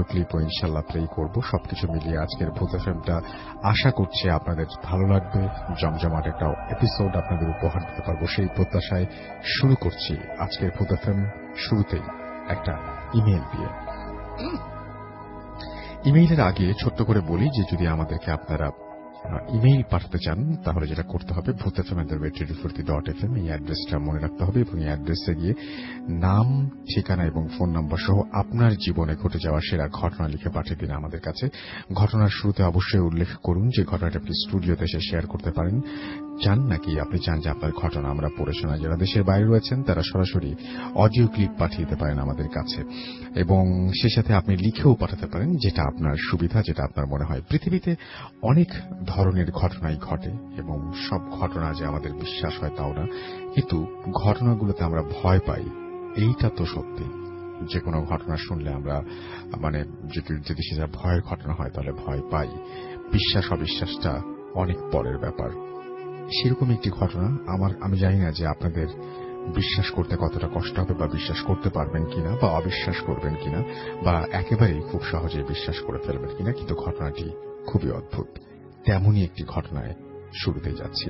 Audio ক্লিপও ইনশাল্লাহ play করব। সবকিছু মিলিয়ে আজকের ভূত এফএমটা আশা করছি আপনাদের ভালো লাগবে, জমজমাট একটা এপিসোড আপনাদের উপহার দিতে পারবো সেই প্রত্যাশায় শুরু করছি আজকের ভূত এফএম। শুরুতেই একটা ইমেইল দিয়ে। ইমেইলের আগে ছোট্ট করে বলি যে যদি আমাদেরকে আপনারা ইমেইল পাঠাতে চান তাহলে যেটা করতে হবে bhutfm@radiofurti.fm এই অ্যাড্রেসটা মনে রাখতে হবে এবং এই অ্যাড্রেসে গিয়ে নাম, ঠিকানা এবং ফোন নাম্বার সহ আপনার জীবনে ঘটে যাওয়া সেরা ঘটনা লিখে পাঠিয়ে দিন আমাদের কাছে। ঘটনার শুরুতে অবশ্যই উল্লেখ করুন যে ঘটনাটা আপনি স্টুডিওতে এসে শেয়ার করতে পারেন চান, নাকি আপনি চান যে আপনার ঘটনা আমরা পড়ে শোনাই। যারা দেশের বাইরে রয়েছেন তারা সরাসরি অডিও ক্লিপ পাঠিয়ে দিতে পারেন আমাদের কাছে এবং সে সাথে আপনি লিখেও পাঠাতে পারেন, যেটা আপনার সুবিধা, যেটা আপনার মনে হয়। পৃথিবীতে অনেক ধরনের ঘটনাই ঘটে এবং সব ঘটনা যে আমাদের বিশ্বাস হয় তাও না, কিন্তু ঘটনাগুলোতে আমরা ভয় পাই এইটা তো সত্যি। যে কোনো ঘটনা শুনলে আমরা যদি সেটা ভয়ের ঘটনা হয় তাহলে ভয় পাই। বিশ্বাস অবিশ্বাসটা অনেক পরের ব্যাপার। সেরকম একটি ঘটনা আমি জানি না যে আপনাদের বিশ্বাস করতে কতটা কষ্ট হবে, বা বিশ্বাস করতে পারবেন কিনা, বা অবিশ্বাস করবেন কিনা, বা একেবারেই খুব সহজে বিশ্বাস করে ফেলবেন কিনা, কিন্তু ঘটনাটি খুবই অদ্ভুত। তেমনই একটি ঘটনায় শুরুতে যাচ্ছি।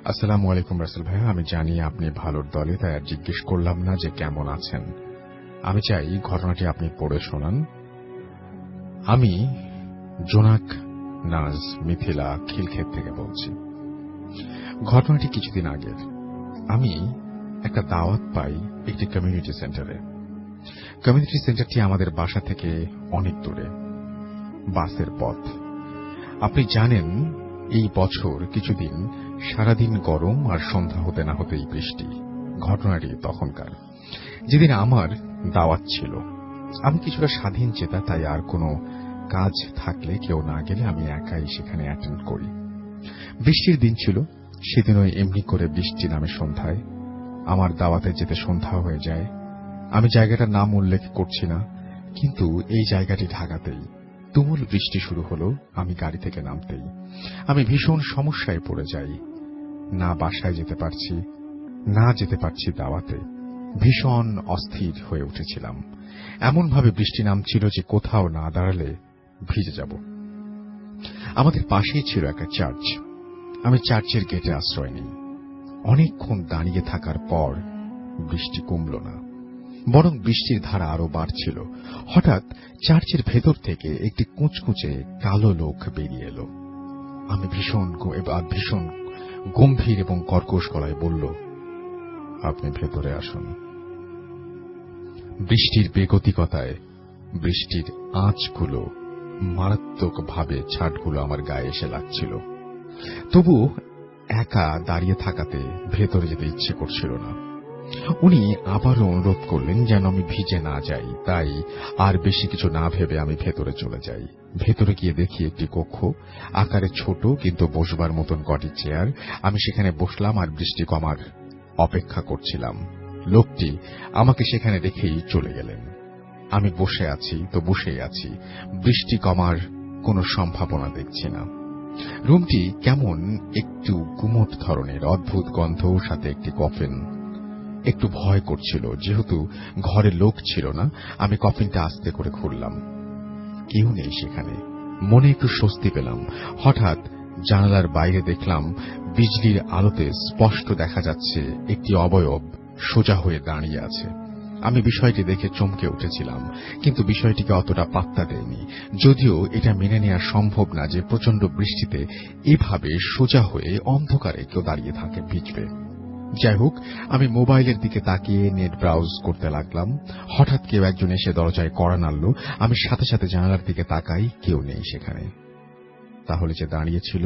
আসসালামু আলাইকুম রাসেল ভাইয়া, আমি জানি আপনি ভালোর দলে, তাই আর জিজ্ঞেস করলাম না যে কেমন আছেন। আমি চাই ঘটনাটি আপনি পড়ে শোনান। আমি জোনাক নাজ মিথিলা খিলক্ষেত থেকে বলছি। ঘটনাটি কিছুদিন আগের। আমি একটা দাওয়াত পাই একটি কমিউনিটি সেন্টারে। কমিউনিটি সেন্টারটি আমাদের বাসা থেকে অনেক দূরে, বাসের পথ। আপনি জানেন এই বছর কিছুদিন সারাদিন গরম আর সন্ধ্যা হতে না হতেই বৃষ্টি। ঘটনাটি তখনকার, যেদিন আমার দাওয়াত ছিল। আমি কিছুটা স্বাধীন চেতা, তাই আর কোনো কাজ থাকলে কেউ না গেলে আমি একাই সেখানে অ্যাটেন্ড করি। বৃষ্টির দিন ছিল, সেদিনও এমনি করে বৃষ্টি নামে সন্ধ্যায়। আমার দাওয়াতে যেতে সন্ধ্যা হয়ে যায়। আমি জায়গাটার নাম উল্লেখ করছি না, কিন্তু এই জায়গাটি ঢাকাতেই। তুমুল বৃষ্টি শুরু হলো আমি গাড়ি থেকে নামতেই। আমি ভীষণ সমস্যায় পড়ে যাই। না বাসায় যেতে পারছি, না যেতে পারছি দাওয়াতে। ভীষণ অস্থির হয়ে উঠেছিলাম। এমনভাবে বৃষ্টি নামছিল যে কোথাও না দাঁড়ালে ভিজে যাব। আমাদের পাশেই ছিল একটা চার্চ। আমি চার্চের গেটে আশ্রয় নিই। অনেকক্ষণ দাঁড়িয়ে থাকার পর বৃষ্টি কমল না, বরং বৃষ্টির ধারা আরো বাড়ছিল। হঠাৎ চার্চের ভেতর থেকে একটি কুঁচকুঁচে কালো লোক বেরিয়ে এলো। আমি ভীষণ গম্ভীর এবং কর্কশ গলায় বলল, আপনি ভেতরে আসুন। বৃষ্টির বেগতিকতায় বৃষ্টির আঁচগুলো মারাত্মকভাবে ছাটগুলো আমার গায়ে এসে লাগছিল। তবু একা দাঁড়িয়ে থাকাতে ভেতরে যেতে ইচ্ছে করছিল না। উনি আবারও অনুরোধ করলেন যেন আমি ভিজে না যাই, তাই আর বেশি কিছু না ভেবে আমি ভেতরে চলে যাই। ভেতরে গিয়ে দেখি একটি কক্ষ, আকারে ছোট কিন্তু বসবার মতন কটি চেয়ার। আমি সেখানে বসলাম আর বৃষ্টি কমার অপেক্ষা করছিলাম। লোকটি আমাকে সেখানে রেখেই চলে গেলেন। আমি বসে আছি তো বসেই আছি, বৃষ্টি কমার কোনো সম্ভাবনা দেখছি না। রুমটি কেমন একটু গুমোট ধরনের, অদ্ভুত গন্ধ, সাথে একটি কফিন। একটু ভয় করছিল, যেহেতু ঘরে লোক ছিল না। আমি কফিনটা আস্তে করে খুললাম। কেউ নেই সেখানে। মনে একটু স্বস্তি পেলাম। হঠাৎ জানালার বাইরে দেখলাম বিজলির আলোতে স্পষ্ট দেখা যাচ্ছে একটি অবয়ব সোজা হয়ে দাঁড়িয়ে আছে। আমি বিষয়টি দেখে চমকে উঠেছিলাম, কিন্তু বিষয়টিকে অতটা পাত্তা দেয়নি। যদিও এটা মেনে নেওয়া সম্ভব না যে প্রচন্ড বৃষ্টিতে এভাবে সোজা হয়ে অন্ধকারে কেউ দাঁড়িয়ে থাকে, ভিজবে। যাই হোক, আমি মোবাইলের দিকে তাকিয়ে নেট ব্রাউজ করতে লাগলাম। হঠাৎ কেউ একজন এসে দরজায় কড়া নাড়ল। আমি সাথে সাথে জানালার দিকে তাকাই, কেউ নেই সেখানে। তাহলে যে দাঁড়িয়েছিল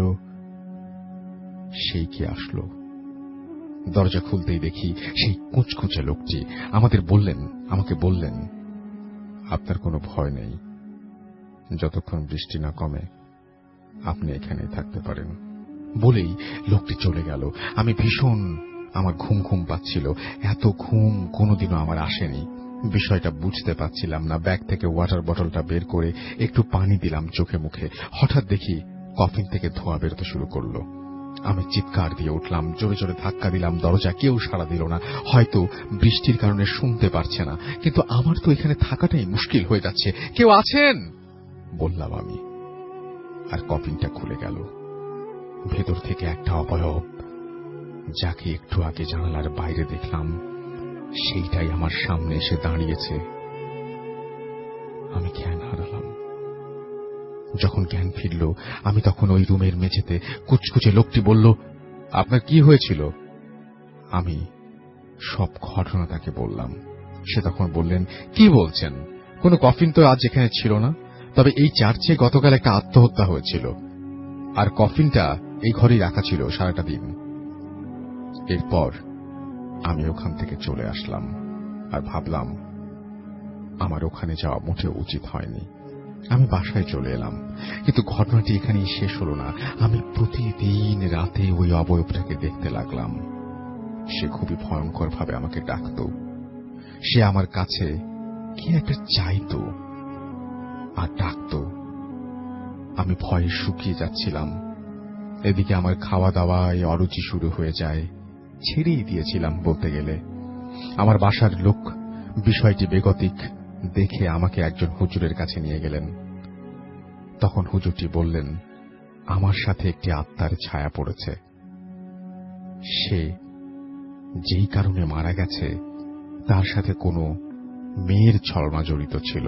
সেই কি আসলো? দরজা খুলতেই দেখি সেই কুঁচকুঁচে লোকটি আমাকে বললেন, আপনার কোনো ভয় নেই। যতক্ষণ বৃষ্টি না কমে আপনি এখানেই থাকতে পারেন। বলেই লোকটি চলে গেল। আমার ঘুম ঘুম পাচ্ছিল। এত ঘুম কোনোদিনও আমার আসেনি। বিষয়টা বুঝতে পারছিলাম না। ব্যাগ থেকে ওয়াটার বটলটা বের করে একটু পানি দিলাম চোখে মুখে। হঠাৎ দেখি কফিন থেকে ধোঁয়া বেরোতে শুরু করলো। আমি চিৎকার দিয়ে উঠলাম, জোরে জোরে ধাক্কা দিলাম, দরজা কেউ সাড়া দিল না। হয়তো বৃষ্টির কারণে শুনতে পারছে না, কিন্তু আমার তো এখানে থাকাটাই মুশকিল হয়ে যাচ্ছে। কেউ আছেন বললাম আমি, আর কফিনটা খুলে গেল। ভেতর থেকে একটা অবয়ব, যাকে একটু আগে জানালার বাইরে দেখলাম, সেইটাই আমার সামনে এসে দাঁড়িয়েছে। আমি জ্ঞান হারালাম। যখন জ্ঞান ফিরল, আমি তখন ওই রুমের মেঝেতে। কুচকুচে লোকটি বলল, আপনার কি হয়েছিল? আমি সব ঘটনা তাকে বললাম। সে তখন বললেন, কি বলছেন? কোনো কফিন তো আজ এখানে ছিল না, তবে এই চার্চে গতকাল একটা আত্মহত্যা হয়েছিল, আর কফিনটা এই ঘরেই রাখা ছিল সারাটা দিন। এরপর আমি ওখান থেকে চলে আসলাম, আর ভাবলাম আমার ওখানে যাওয়া মোটেও উচিত হয়নি। আমি বাসায় চলে এলাম, কিন্তু ঘটনাটি এখানেই শেষ হল না। আমি প্রতিদিন রাতে ওই অবয়বটাকে দেখতে লাগলাম। সে খুবই ভয়ঙ্কর ভাবে আমাকে ডাকত। সে আমার কাছে কি একটা চাইত আর ডাকত। আমি ভয়ে শুকিয়ে যাচ্ছিলাম। এদিকে আমার খাওয়া দাওয়ায় অরুচি শুরু হয়ে যায়। ছেড়েই দিয়েছিলাম বলতে গেলে। আমার বাসার লোক বিষয়টি বেগতিক দেখে আমাকে একজন হুজুরের কাছে নিয়ে গেলেন। তখন হুজুরটি বললেন, আমার সাথে একটি আত্মার ছায়া পড়েছে। সে যেই কারণে মারা গেছে তার সাথে কোনো মেয়ের ছলনা জড়িত ছিল।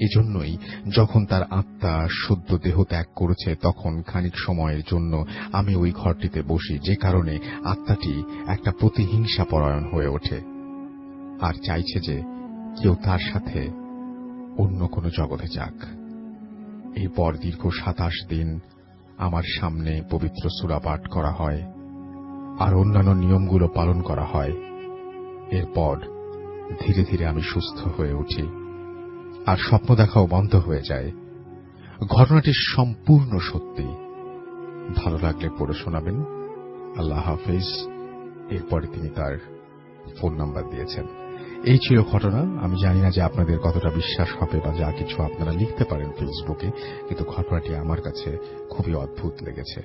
এজন্যই যখন তার আত্মা শুদ্ধ দেহ ত্যাগ করেছে, তখন খানিক সময়ের জন্য আমি ওই ঘরটিতে বসি, যে কারণে আত্মাটি একটা প্রতিহিংসা পরায়ণ হয়ে ওঠে আর চাইছে যে কেউ তার সাথে অন্য কোনো জগতে যাক। এরপর দীর্ঘ 27 দিন আমার সামনে পবিত্র সূরা পাঠ করা হয় আর অন্যান্য নিয়মগুলো পালন করা হয়। এরপর ধীরে ধীরে আমি সুস্থ হয়ে উঠি আর স্বপ্ন দেখাও বন্ধ হয়ে যায়। ঘটনাটি সম্পূর্ণ সত্যি। ভালো লাগলে পড়ে শোনাবেন। আল্লাহ হাফেজ। এরপরে তিনি তার ফোন নাম্বার দিয়েছেন। এই ছিল ঘটনা। আমি জানি না যে আপনাদের কতটা বিশ্বাস হবে বা যা কিছু আপনারা লিখতে পারেন ফেসবুকে, কিন্তু ঘটনাটি আমার কাছে খুবই অদ্ভুত লেগেছে।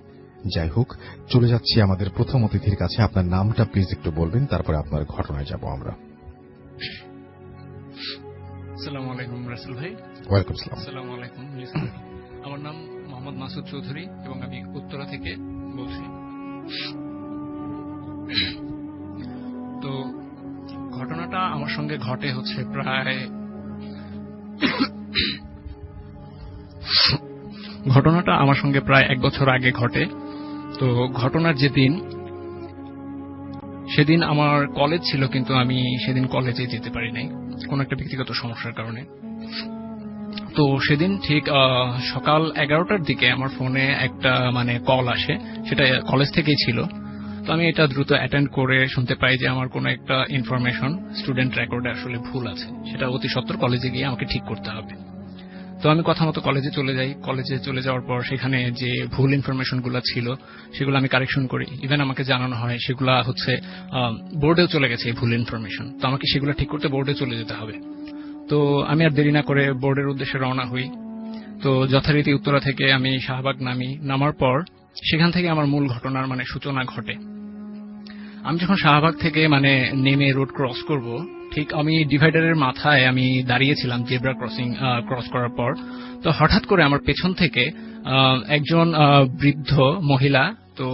যাই হোক, চলে যাচ্ছি আমাদের প্রথম অতিথির কাছে। আপনার নামটা প্লিজ একটু বলবেন, তারপরে আপনার ঘটনায় যাব আমরা। আসসালামু আলাইকুম রাসেল ভাই। ওয়েলকাম সালাম। আসসালামু আলাইকুম। আমার নাম মোহাম্মদ মাসুদ চৌধুরী এবং আমি উত্তরা থেকে বলছি। তো ঘটনাটা আমার সঙ্গে ঘটে হচ্ছে প্রায় এক বছর আগে ঘটে। তো ঘটনার সেদিন আমার কলেজ ছিল, কিন্তু আমি সেদিন কলেজে যেতে পারি নাই কোন একটা ব্যক্তিগত সমস্যার কারণে। তো সেদিন ঠিক সকাল 11টার দিকে আমার ফোনে একটা কল আসে, সেটা কলেজ থেকেই ছিল। তো আমি এটা দ্রুত অ্যাটেন্ড করে শুনতে পাই যে আমার কোনো একটা ইনফরমেশন স্টুডেন্ট রেকর্ডে আসলে ভুল আছে, সেটা অতি সত্বর কলেজে গিয়ে আমাকে ঠিক করতে হবে। তো আমি কথা মতো কলেজে চলে যাই। কলেজে চলে যাওয়ার পর সেখানে যে ভুল ইনফরমেশনগুলো ছিল সেগুলো আমি কারেকশন করি। ইভেন আমাকে জানানো হয় সেগুলো হচ্ছে বোর্ডেও চলে গেছে এই ভুল ইনফরমেশন। তো আমাকে সেগুলো ঠিক করতে বোর্ডে চলে যেতে হবে। তো আমি আর দেরি না করে বোর্ডের উদ্দেশ্যে রওনা হই। তো যথারীতি উত্তরা থেকে আমি শাহবাগ নামার পর সেখান থেকে আমার মূল ঘটনার সূচনা ঘটে। আমি যখন শাহবাগ থেকে নেমে রোড ক্রস করব, ঠিক আমি ডিভাইডারের মাথায় আমি দাঁড়িয়েছিলাম জেব্রা ক্রস করার পর। তো হঠাৎ করে আমার পেছন থেকে একজন বৃদ্ধ মহিলা তো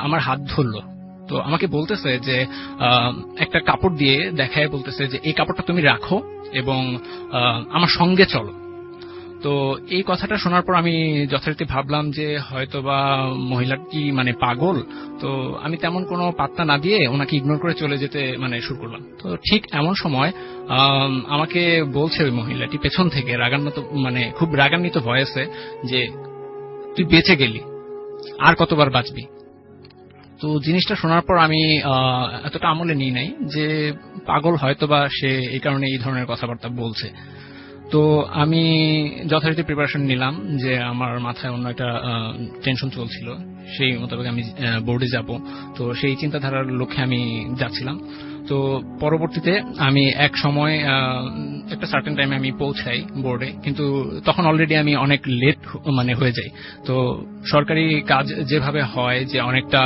আমার হাত ধরলো। তো আমাকে বলতেছে যে একটা কাপড় দিয়ে দেখায় বলতেছে যে এই কাপড়টা তুমি রাখো এবং আমার সঙ্গে চলো। তো এই কথাটা শোনার পর আমি যথারীতি ভাবলাম যে হয়তোবা মহিলাটি পাগল। তো আমি তেমন কোনো পাত্তা না দিয়ে ওনাকে ইগনোর করে চলে যেতে শুরু করলাম। তো ঠিক এমন সময় আমাকে বলছে ওই মহিলাটি পেছন থেকে রাগান্বিত খুব রাগান্বিত ভয়েসে যে তুই বেঁচে গেলি, আর কতবার বাঁচবি। তো জিনিসটা শোনার পর আমি এতটা আমলে নিই নাই যে পাগল হয়তোবা সে এই কারণে এই ধরনের কথাবার্তা বলছে। তো আমি যথারীতি প্রিপারেশন নিলাম যে আমার মাথায় অন্য একটা টেনশন চলছিল, সেই মোতাবেক আমি বোর্ডে যাব। তো সেই চিন্তাধারার লক্ষ্যে আমি যাচ্ছিলাম। তো পরবর্তীতে আমি এক সময় একটা সার্টেন টাইমে আমি পৌঁছাই বোর্ডে, কিন্তু তখন অলরেডি আমি অনেক লেট মানে হয়ে যাই। তো সরকারি কাজ যেভাবে হয় যে অনেকটা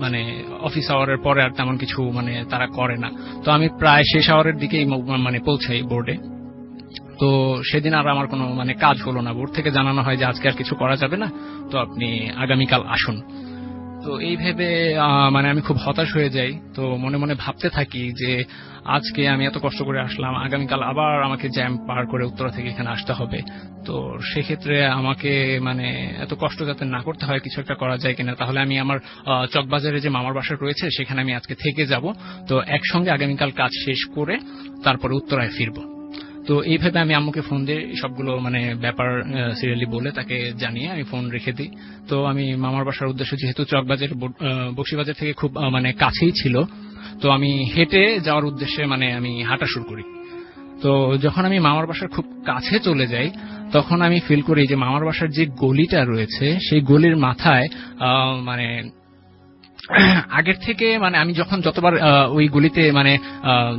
মানে অফিস আওয়ারের পরে আর তেমন কিছু মানে তারা করে না। তো আমি প্রায় শেষ আওয়ারের দিকেই মানে পৌঁছাই বোর্ডে। তো সেদিন আর আমার কোনো মানে কাজ হলো না। বোর্ড থেকে জানানো হয় যে আজকে আর কিছু করা যাবে না, তো আপনি আগামীকাল আসুন। তো এই ভেবে মানে আমি খুব হতাশ হয়ে যাই। তো মনে মনে ভাবতে থাকি যে আজকে আমি এত কষ্ট করে আসলাম, আগামীকাল আবার আমাকে জ্যাম পার করে উত্তরা থেকে এখানে আসতে হবে। তো সেক্ষেত্রে আমাকে মানে এত কষ্ট যাতে না করতে হয়, কিছু একটা করা যায় কিনা। তাহলে আমি আমার চকবাজারে যে মামার বাসা রয়েছে সেখানে আমি আজকে থেকে যাব। তো একসঙ্গে আগামীকাল কাজ শেষ করে তারপরে উত্তরায় ফিরবো। তো এইভাবে আমি আম্মুকে ফোন দিয়ে সবগুলো মানে ব্যাপার সিরিয়ালি বলে তাকে জানিয়ে আমি ফোন রেখে দিই। তো আমি মামার বাসার উদ্দেশ্যে, যেহেতু চকবাজার বক্সিবাজার থেকে খুব মানে কাছেই ছিল, তো আমি হেঁটে যাওয়ার উদ্দেশ্যে মানে আমি হাঁটা শুরু করি। তো যখন আমি মামার বাসার খুব কাছে চলে যাই, তখন আমি ফিল করি যে মামার বাসার যে গলিটা রয়েছে সেই গলির মাথায় মানে আগের থেকে মানে আমি যতবার ওই গলিতে মানে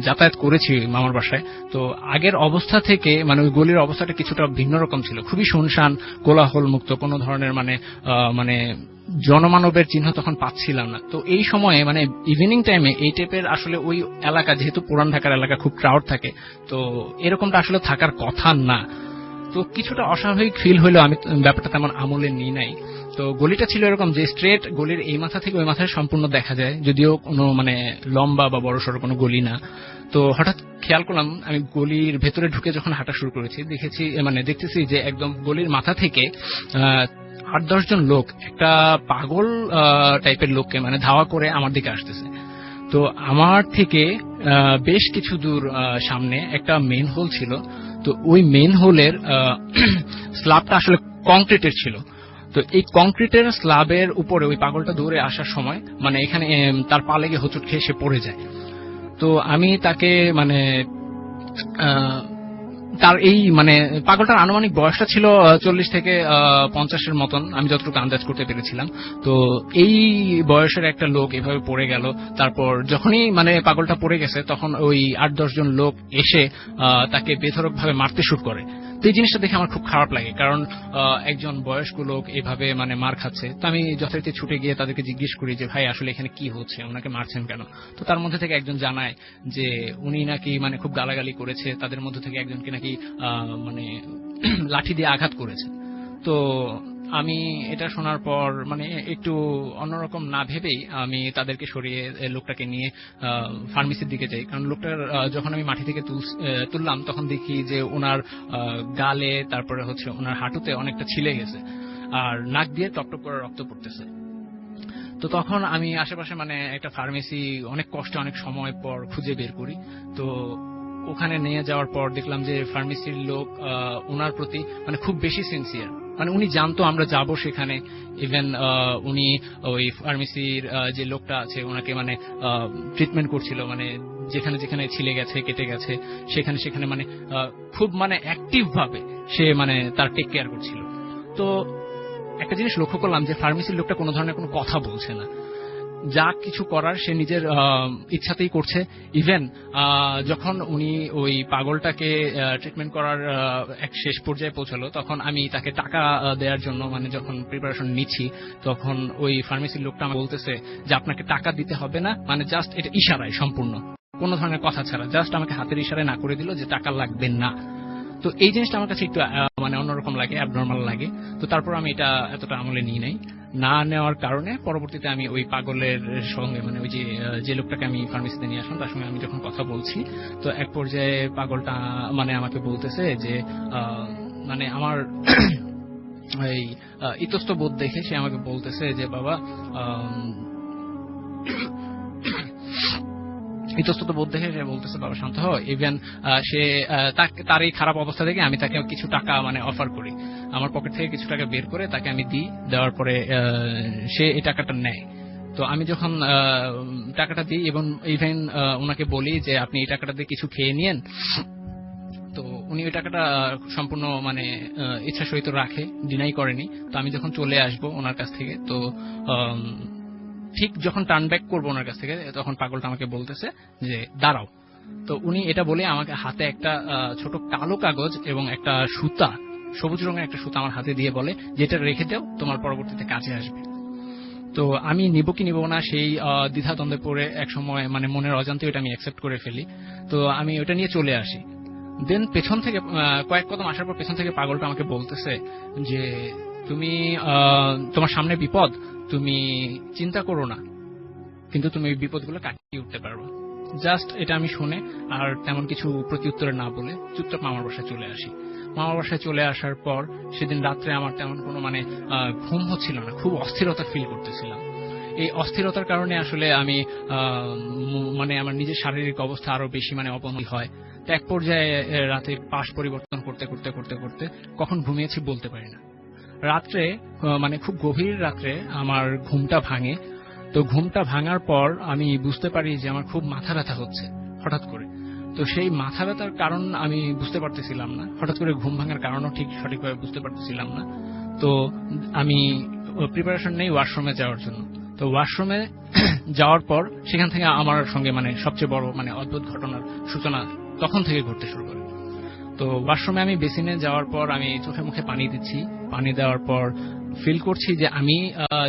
যাতায়াত করেছি মামার বাসায়, তো আগের অবস্থা থেকে মানে ওই গলির অবস্থাটা কিছুটা ভিন্ন রকম ছিল। খুবই শুনশান, কোলাহল মুক্ত, কোনো ধরনের মানে মানে জনমানবের চিহ্ন তখন পাচ্ছিলাম না। তো এই সময়ে মানে ইভিনিং টাইমে এই টাইপের আসলে ওই এলাকা, যেহেতু পুরান ঢাকার এলাকা, খুব ক্রাউড থাকে, তো এরকমটা আসলে থাকার কথা না। তো কিছুটা অস্বাভাবিক ফিল হইলেও আমি ব্যাপারটা তেমন আমলে নিই নাই। তো গলিটা ছিল এরকম যে স্ট্রেট গলির এই মাথা থেকে ওই মাথায় সম্পূর্ণ দেখা যায়, যদিও কোনো মানে লম্বা বা বড়সড় কোনো গলি না। তো হঠাৎ খেয়াল করলাম, আমি গলির ভেতরে ঢুকে যখন হাঁটা শুরু করেছি, দেখতেছি যে একদম গলির মাথা থেকে 8-10 জন লোক একটা পাগল টাইপের লোককে মানে ধাওয়া করে আমার দিকে আসতেছে। তো আমার থেকে বেশ কিছু দূর সামনে একটা মেন হোল ছিল। তো ওই মেন হোলের স্ল্যাবটা আসলে কংক্রিটের ছিল। তো এই কংক্রিটের স্ল্যাবের উপরে ওই পাগলটা দৌড়ে আসার সময় মানে এখানে তার পা লেগে হোঁচট খেয়ে সে পড়ে যায়। তো আমি তাকে মানে তার এই মানে পাগলটার আনুমানিক বয়সটা ছিল 40 থেকে 50-এর মতন, আমি যতটুকু আন্দাজ করতে পেরেছিলাম। তো এই বয়সের একটা লোক এভাবে পড়ে গেল। তারপর যখনই মানে পাগলটা পড়ে গেছে, তখন ওই 8-10 জন লোক এসে তাকে বেধড়ক ভাবে মারতে শুরু করে। তো এই জিনিসটা দেখে আমার খুব খারাপ লাগে, কারণ একজন বয়স্ক লোক এভাবে মানে মার খাচ্ছে। তো আমি যথারীতি ছুটে গিয়ে তাদেরকে জিজ্ঞেস করি যে ভাই আসলে এখানে কি হচ্ছে, ওনাকে মারছেন কেন? তো তার মধ্যে থেকে একজন জানায় যে উনি নাকি মানে খুব গালাগালি করেছে, তাদের মধ্যে থেকে একজনকে নাকি মানে লাঠি দিয়ে আঘাত করেছে। তো আমি এটা শোনার পর মানে একটু অন্যরকম না ভেবেই আমি তাদেরকে সরিয়ে লোকটাকে নিয়ে ফার্মেসির দিকে যাই। কারণ লোকটার যখন আমি মাটি থেকে তুললাম, তখন দেখি যে ওনার গালে, তারপরে হচ্ছে ওনার হাঁটুতে অনেকটা ছিলে গেছে, আর নাক দিয়ে টপটপ করে রক্ত পড়তেছে। তো তখন আমি আশেপাশে মানে একটা ফার্মেসি অনেক কষ্টে অনেক সময় পর খুঁজে বের করি। তো ওখানে নিয়ে যাওয়ার পর দেখলাম যে ফার্মেসির লোক ওনার প্রতি মানে খুব বেশি সিনসিয়ার। মানে উনি জানতো আমরা যাব সেখানে। ইভেন উনি ওই ফার্মেসির যে লোকটা আছে ওনাকে মানে ট্রিটমেন্ট করছিল, মানে যেখানে যেখানে ছিলে গেছে, কেটে গেছে, সেখানে সেখানে মানে খুব মানে অ্যাক্টিভ ভাবে সে মানে তার টেক কেয়ার করছিল। তো একটা জিনিস লক্ষ্য করলাম যে ফার্মেসির লোকটা কোনো ধরনের কোনো কথা বলছে না, যা কিছু করার সে নিজের ইচ্ছাতেই করছে। ইভেন যখন উনি ওই পাগলটাকে ট্রিটমেন্ট করার এক শেষ পর্যায়ে পৌঁছালো, তখন আমি তাকে টাকা দেওয়ার জন্য মানে যখন প্রিপারেশন নিচ্ছি, তখন ওই ফার্মেসির লোকটা আমাকে বলতেছে যে আপনাকে টাকা দিতে হবে না, মানে জাস্ট এটা ইশারায়, সম্পূর্ণ কোনো ধরনের কথা ছাড়া জাস্ট আমাকে হাতের ইশারায় না করে দিল যে টাকা লাগবে না। তো এই জিনিসটা আমার কাছে একটু মানে অন্যরকম লাগে, অ্যাবনর্মাল লাগে। তো তারপর আমি এটা এতটা আমলে নিই নাই। না নেওয়ার কারণে পরবর্তীতে আমি ওই পাগলের সঙ্গে মানে ওই যে লোকটাকে আমি ফার্মেসিতে নিয়ে আসলাম, তার সঙ্গে আমি যখন কথা বলছি, তো এক পর্যায়ে পাগলটা মানে আমাকে বলতেছে যে মানে আমার এই ইতস্ত বোধ দেখে সে আমাকে বলতেছে যে বাবা ইতস্তত বোধ দেখে সে বলতেছে বাবা শান্ত হও। ইভেন সে তার এই খারাপ অবস্থা দেখে আমি তাকে কিছু টাকা মানে অফার করি, আমার পকেট থেকে কিছু টাকা বের করে তাকে আমি দিই। দেওয়ার পরে সে এই টাকাটা নেয়। তো আমি যখন টাকাটা দিই এবং ইভেন ওনাকে বলি যে আপনি এই টাকাটা দিয়ে কিছু খেয়ে নিয়েন, তো উনি উনি ওই টাকাটা সম্পূর্ণ মানে ইচ্ছা সহিত রাখে, ডিনাই করেনি। তো আমি যখন চলে আসবো ওনার কাছ থেকে, তো ঠিক যখন টার্ন ব্যাক করবো ওনার কাছ থেকে, তখন পাগলটা আমাকে বলতেছে যে দাঁড়াও। তো উনি এটা বলে আমাকে হাতে একটা ছোট কালো কাগজ এবং একটা সুতা, সবুজ রঙের একটা সুতা আমার হাতে দিয়ে বলে, যেটা রেখে দাও, তোমার পরবর্তীতে কাজে আসবে। তো আমি নিব কি নিব না সেই দ্বিধাদ্বন্দ্বে পড়ে এক সময় মানে মনের অজান্তে ওটা আমি অ্যাকসেপ্ট করে ফেলি। তো আমি ওটা নিয়ে চলে আসি। দেন পেছন থেকে কয়েক কদম আসার পর পেছন থেকে পাগলটা আমাকে বলতেছে যে তুমি তোমার সামনে বিপদ, তুমি চিন্তা করো না, কিন্তু তুমি এই বিপদগুলো কাটিয়ে উঠতে পারবে। জাস্ট এটা আমি শুনে আর তেমন কিছু প্রত্যুত্তরে না বলে চুপচাপ মামার বাসায় চলে আসি। মামার বাসায় চলে আসার পর সেদিন রাত্রে আমার তেমন কোনো মানে ঘুম হচ্ছিল না, খুব অস্থিরতা ফিল করতেছিলাম। এই অস্থিরতার কারণে আসলে আমি মানে আমার নিজের শারীরিক অবস্থা আরো বেশি মানে অবনতি হয়। তো এক পর্যায়ে রাতে পাশ পরিবর্তন করতে করতে করতে করতে কখন ঘুমিয়েছি বলতে পারি না। রাত্রে মানে খুব গভীর রাত্রে আমার ঘুমটা ভাঙে। তো ঘুমটা ভাঙার পর আমি বুঝতে পারি যে আমার খুব মাথা ব্যথা হচ্ছে হঠাৎ করে। তো সেই মাথা ব্যথার কারণ আমি বুঝতে পারতেছিলাম না, হঠাৎ করে ঘুম ভাঙার কারণও ঠিক সঠিকভাবে বুঝতে পারতেছিলাম না। তো আমি প্রিপারেশন নেই ওয়াশরুমে যাওয়ার জন্য। তো ওয়াশরুমে যাওয়ার পর সেখান থেকে আমার সঙ্গে মানে সবচেয়ে বড় মানে অদ্ভুত ঘটনার সূচনা তখন থেকে ঘটতে শুরু করে। তো ওয়াশরুমে আমি বেসিনে যাওয়ার পর আমি চোখে মুখে পানি দিচ্ছি। পানি দেওয়ার পর ফিল করছি যে আমি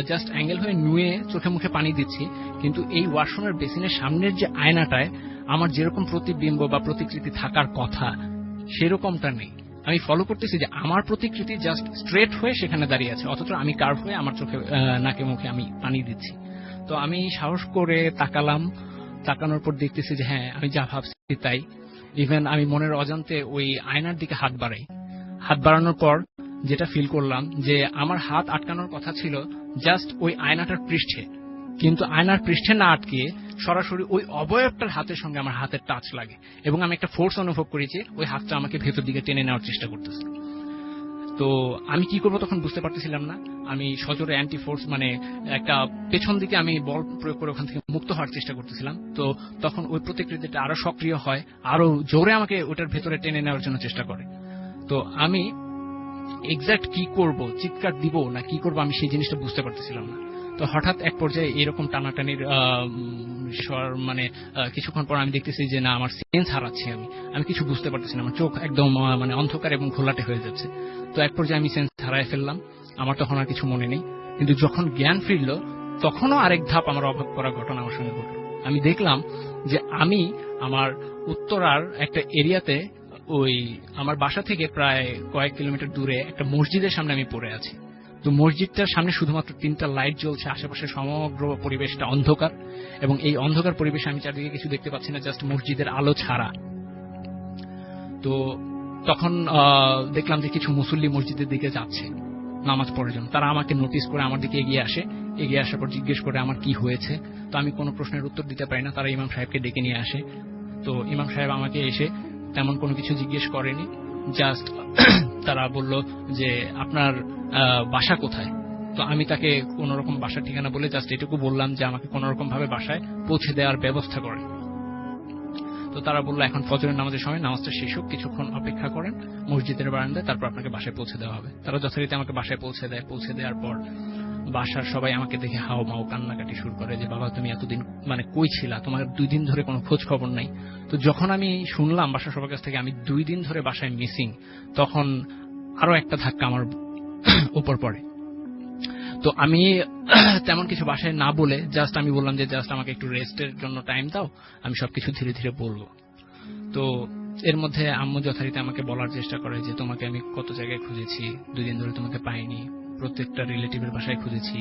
জাস্ট অ্যাঙ্গেল হয়ে নুয়ে চোখে মুখে পানি দিচ্ছি, কিন্তু এই ওয়াশরুমের বেসিনের সামনের যে আয়নাটায় আমার যেরকম প্রতিবিম্ব বা প্রতিকৃতি থাকার কথা সেরকমটা নেই। আমি ফলো করতেছি যে আমার প্রতিকৃতি জাস্ট স্ট্রেট হয়ে সেখানে দাঁড়িয়ে আছে, অথচ আমি কার্ভ হয়ে আমার চোখে নাকে মুখে আমি পানি দিচ্ছি। তো আমি সাহস করে তাকালাম, তাকানোর পর দেখতেছি যে হ্যাঁ আমি যা ভাবছি তাই। ইভেন আমি মনের অজান্তে ওই আয়নার দিকে হাত বাড়াই। হাত বাড়ানোর পর যেটা ফিল করলাম যে আমার হাত আটকানোর কথা ছিল জাস্ট ওই আয়নাটার পৃষ্ঠে, কিন্তু আয়নার পৃষ্ঠে না আটকে সরাসরি ওই অবয়বটার হাতের সঙ্গে আমার হাতের টাচ লাগে এবং আমি একটা ফোর্স অনুভব করেছি ওই হাতটা আমাকে ভেতর দিকে টেনে নেওয়ার চেষ্টা করতেছে। তো আমি কি করবো তখন বুঝতে পারতেছিলাম না। আমি সজোরে অ্যান্টি ফোর্স মানে একটা পেছন দিকে আমি বল প্রয়োগ করে ওখান থেকে মুক্ত হওয়ার চেষ্টা করতেছিলাম। তো তখন ওই প্রতিকৃতিটা আরো সক্রিয় হয়, আরো জোরে আমাকে ওটার ভেতরে টেনে নেওয়ার জন্য চেষ্টা করে। তো আমি এক্সাক্ট কি করব, চিৎকার দিব না কি করব, আমি সেই জিনিসটা বুঝতে পারতেছিলাম না। তো হঠাৎ এক পর্যায়ে এরকম টানাটানির মানে কিছুক্ষণ পর আমি দেখতেছি যে না আমার সেন্স হারাচ্ছি, আমি কিছু বুঝতে পারতেছি না, আমার চোখ একদম মানে অন্ধকার এবং ঘোলাটে হয়ে যাচ্ছে। তো এক পর্যায়ে আমি সেন্স হারায় ফেললাম, আমার তখন আর কিছু মনে নেই। কিন্তু যখন জ্ঞান ফিরল তখনও আরেক ধাপ আমার অবাক করা ঘটনা আমার সঙ্গে ঘটল। আমি দেখলাম যে আমি আমার উত্তরার একটা এরিয়াতে ওই আমার বাসা থেকে প্রায় কয়েক কিলোমিটার দূরে একটা মসজিদের সামনে আমি পড়ে আছি। তো মসজিদটার সামনে শুধুমাত্র 3টা লাইট জ্বলছে, আশেপাশে সমগ্র পরিবেশটা অন্ধকার এবং এই অন্ধকার পরিবেশে আমি চারদিকে কিছু দেখতে পাচ্ছি না, জাস্ট মসজিদের আলো ছাড়া। তো তখন দেখলাম যে কিছু মুসল্লি মসজিদের দিকে যাচ্ছে নামাজ পড়ার জন্য। তারা আমাকে নোটিস করে আমার দিকে এগিয়ে আসে, এগিয়ে আসার পর জিজ্ঞেস করে আমার কি হয়েছে। তো আমি কোনো প্রশ্নের উত্তর দিতে পারি না, তারা ইমাম সাহেবকে ডেকে নিয়ে আসে। তো ইমাম সাহেব আমাকে এসে তেমন কোনো কিছু জিজ্ঞেস করেনি, জাস্ট তারা বলল যে আপনার বাসা কোথায়। তো আমি তাকে কোন রকম বাসার ঠিকানা বলে জাস্ট এটুকু বললাম যে আমাকে কোন রকম ভাবে বাসায় পৌঁছে দেওয়ার ব্যবস্থা করে। তো তারা বলল এখন ফজরের নামাজের সময়, নামাজটা শেষ হোক, কিছুক্ষণ অপেক্ষা করেন মসজিদের বারান্দায়, তারপর আপনাকে বাসায় পৌঁছে দেওয়া হবে। তারা যথারীতি আমাকে বাসায় পৌঁছে দেয়। পৌঁছে দেওয়ার পর বাসার সবাই আমাকে দেখে হাও মাও কান্নাকাটি শুরু করে যে বাবা তুমি এতদিন মানে কই ছিলা, তোমার 2 দিন ধরে কোনো খোঁজ খবর নাই। তো যখন আমি শুনলাম বাসার সবার কাছ থেকে আমি 2 দিন ধরে বাসায় মিসিং, তখন আরো একটা ধাক্কা আমার উপর পড়ে। তো আমি তেমন কিছু বাসায় না বলে জাস্ট আমি বললাম যে জাস্ট আমাকে একটু রেস্টের জন্য টাইম দাও, আমি সবকিছু ধীরে ধীরে বলবো। তো এর মধ্যে আম্মু যথারীতি আমাকে বলার চেষ্টা করে যে তোমাকে আমি কত জায়গায় খুঁজেছি, 2 দিন ধরে তোমাকে পাইনি, প্রত্যেকটা রিলেটিভের বাসায় খুঁজেছি,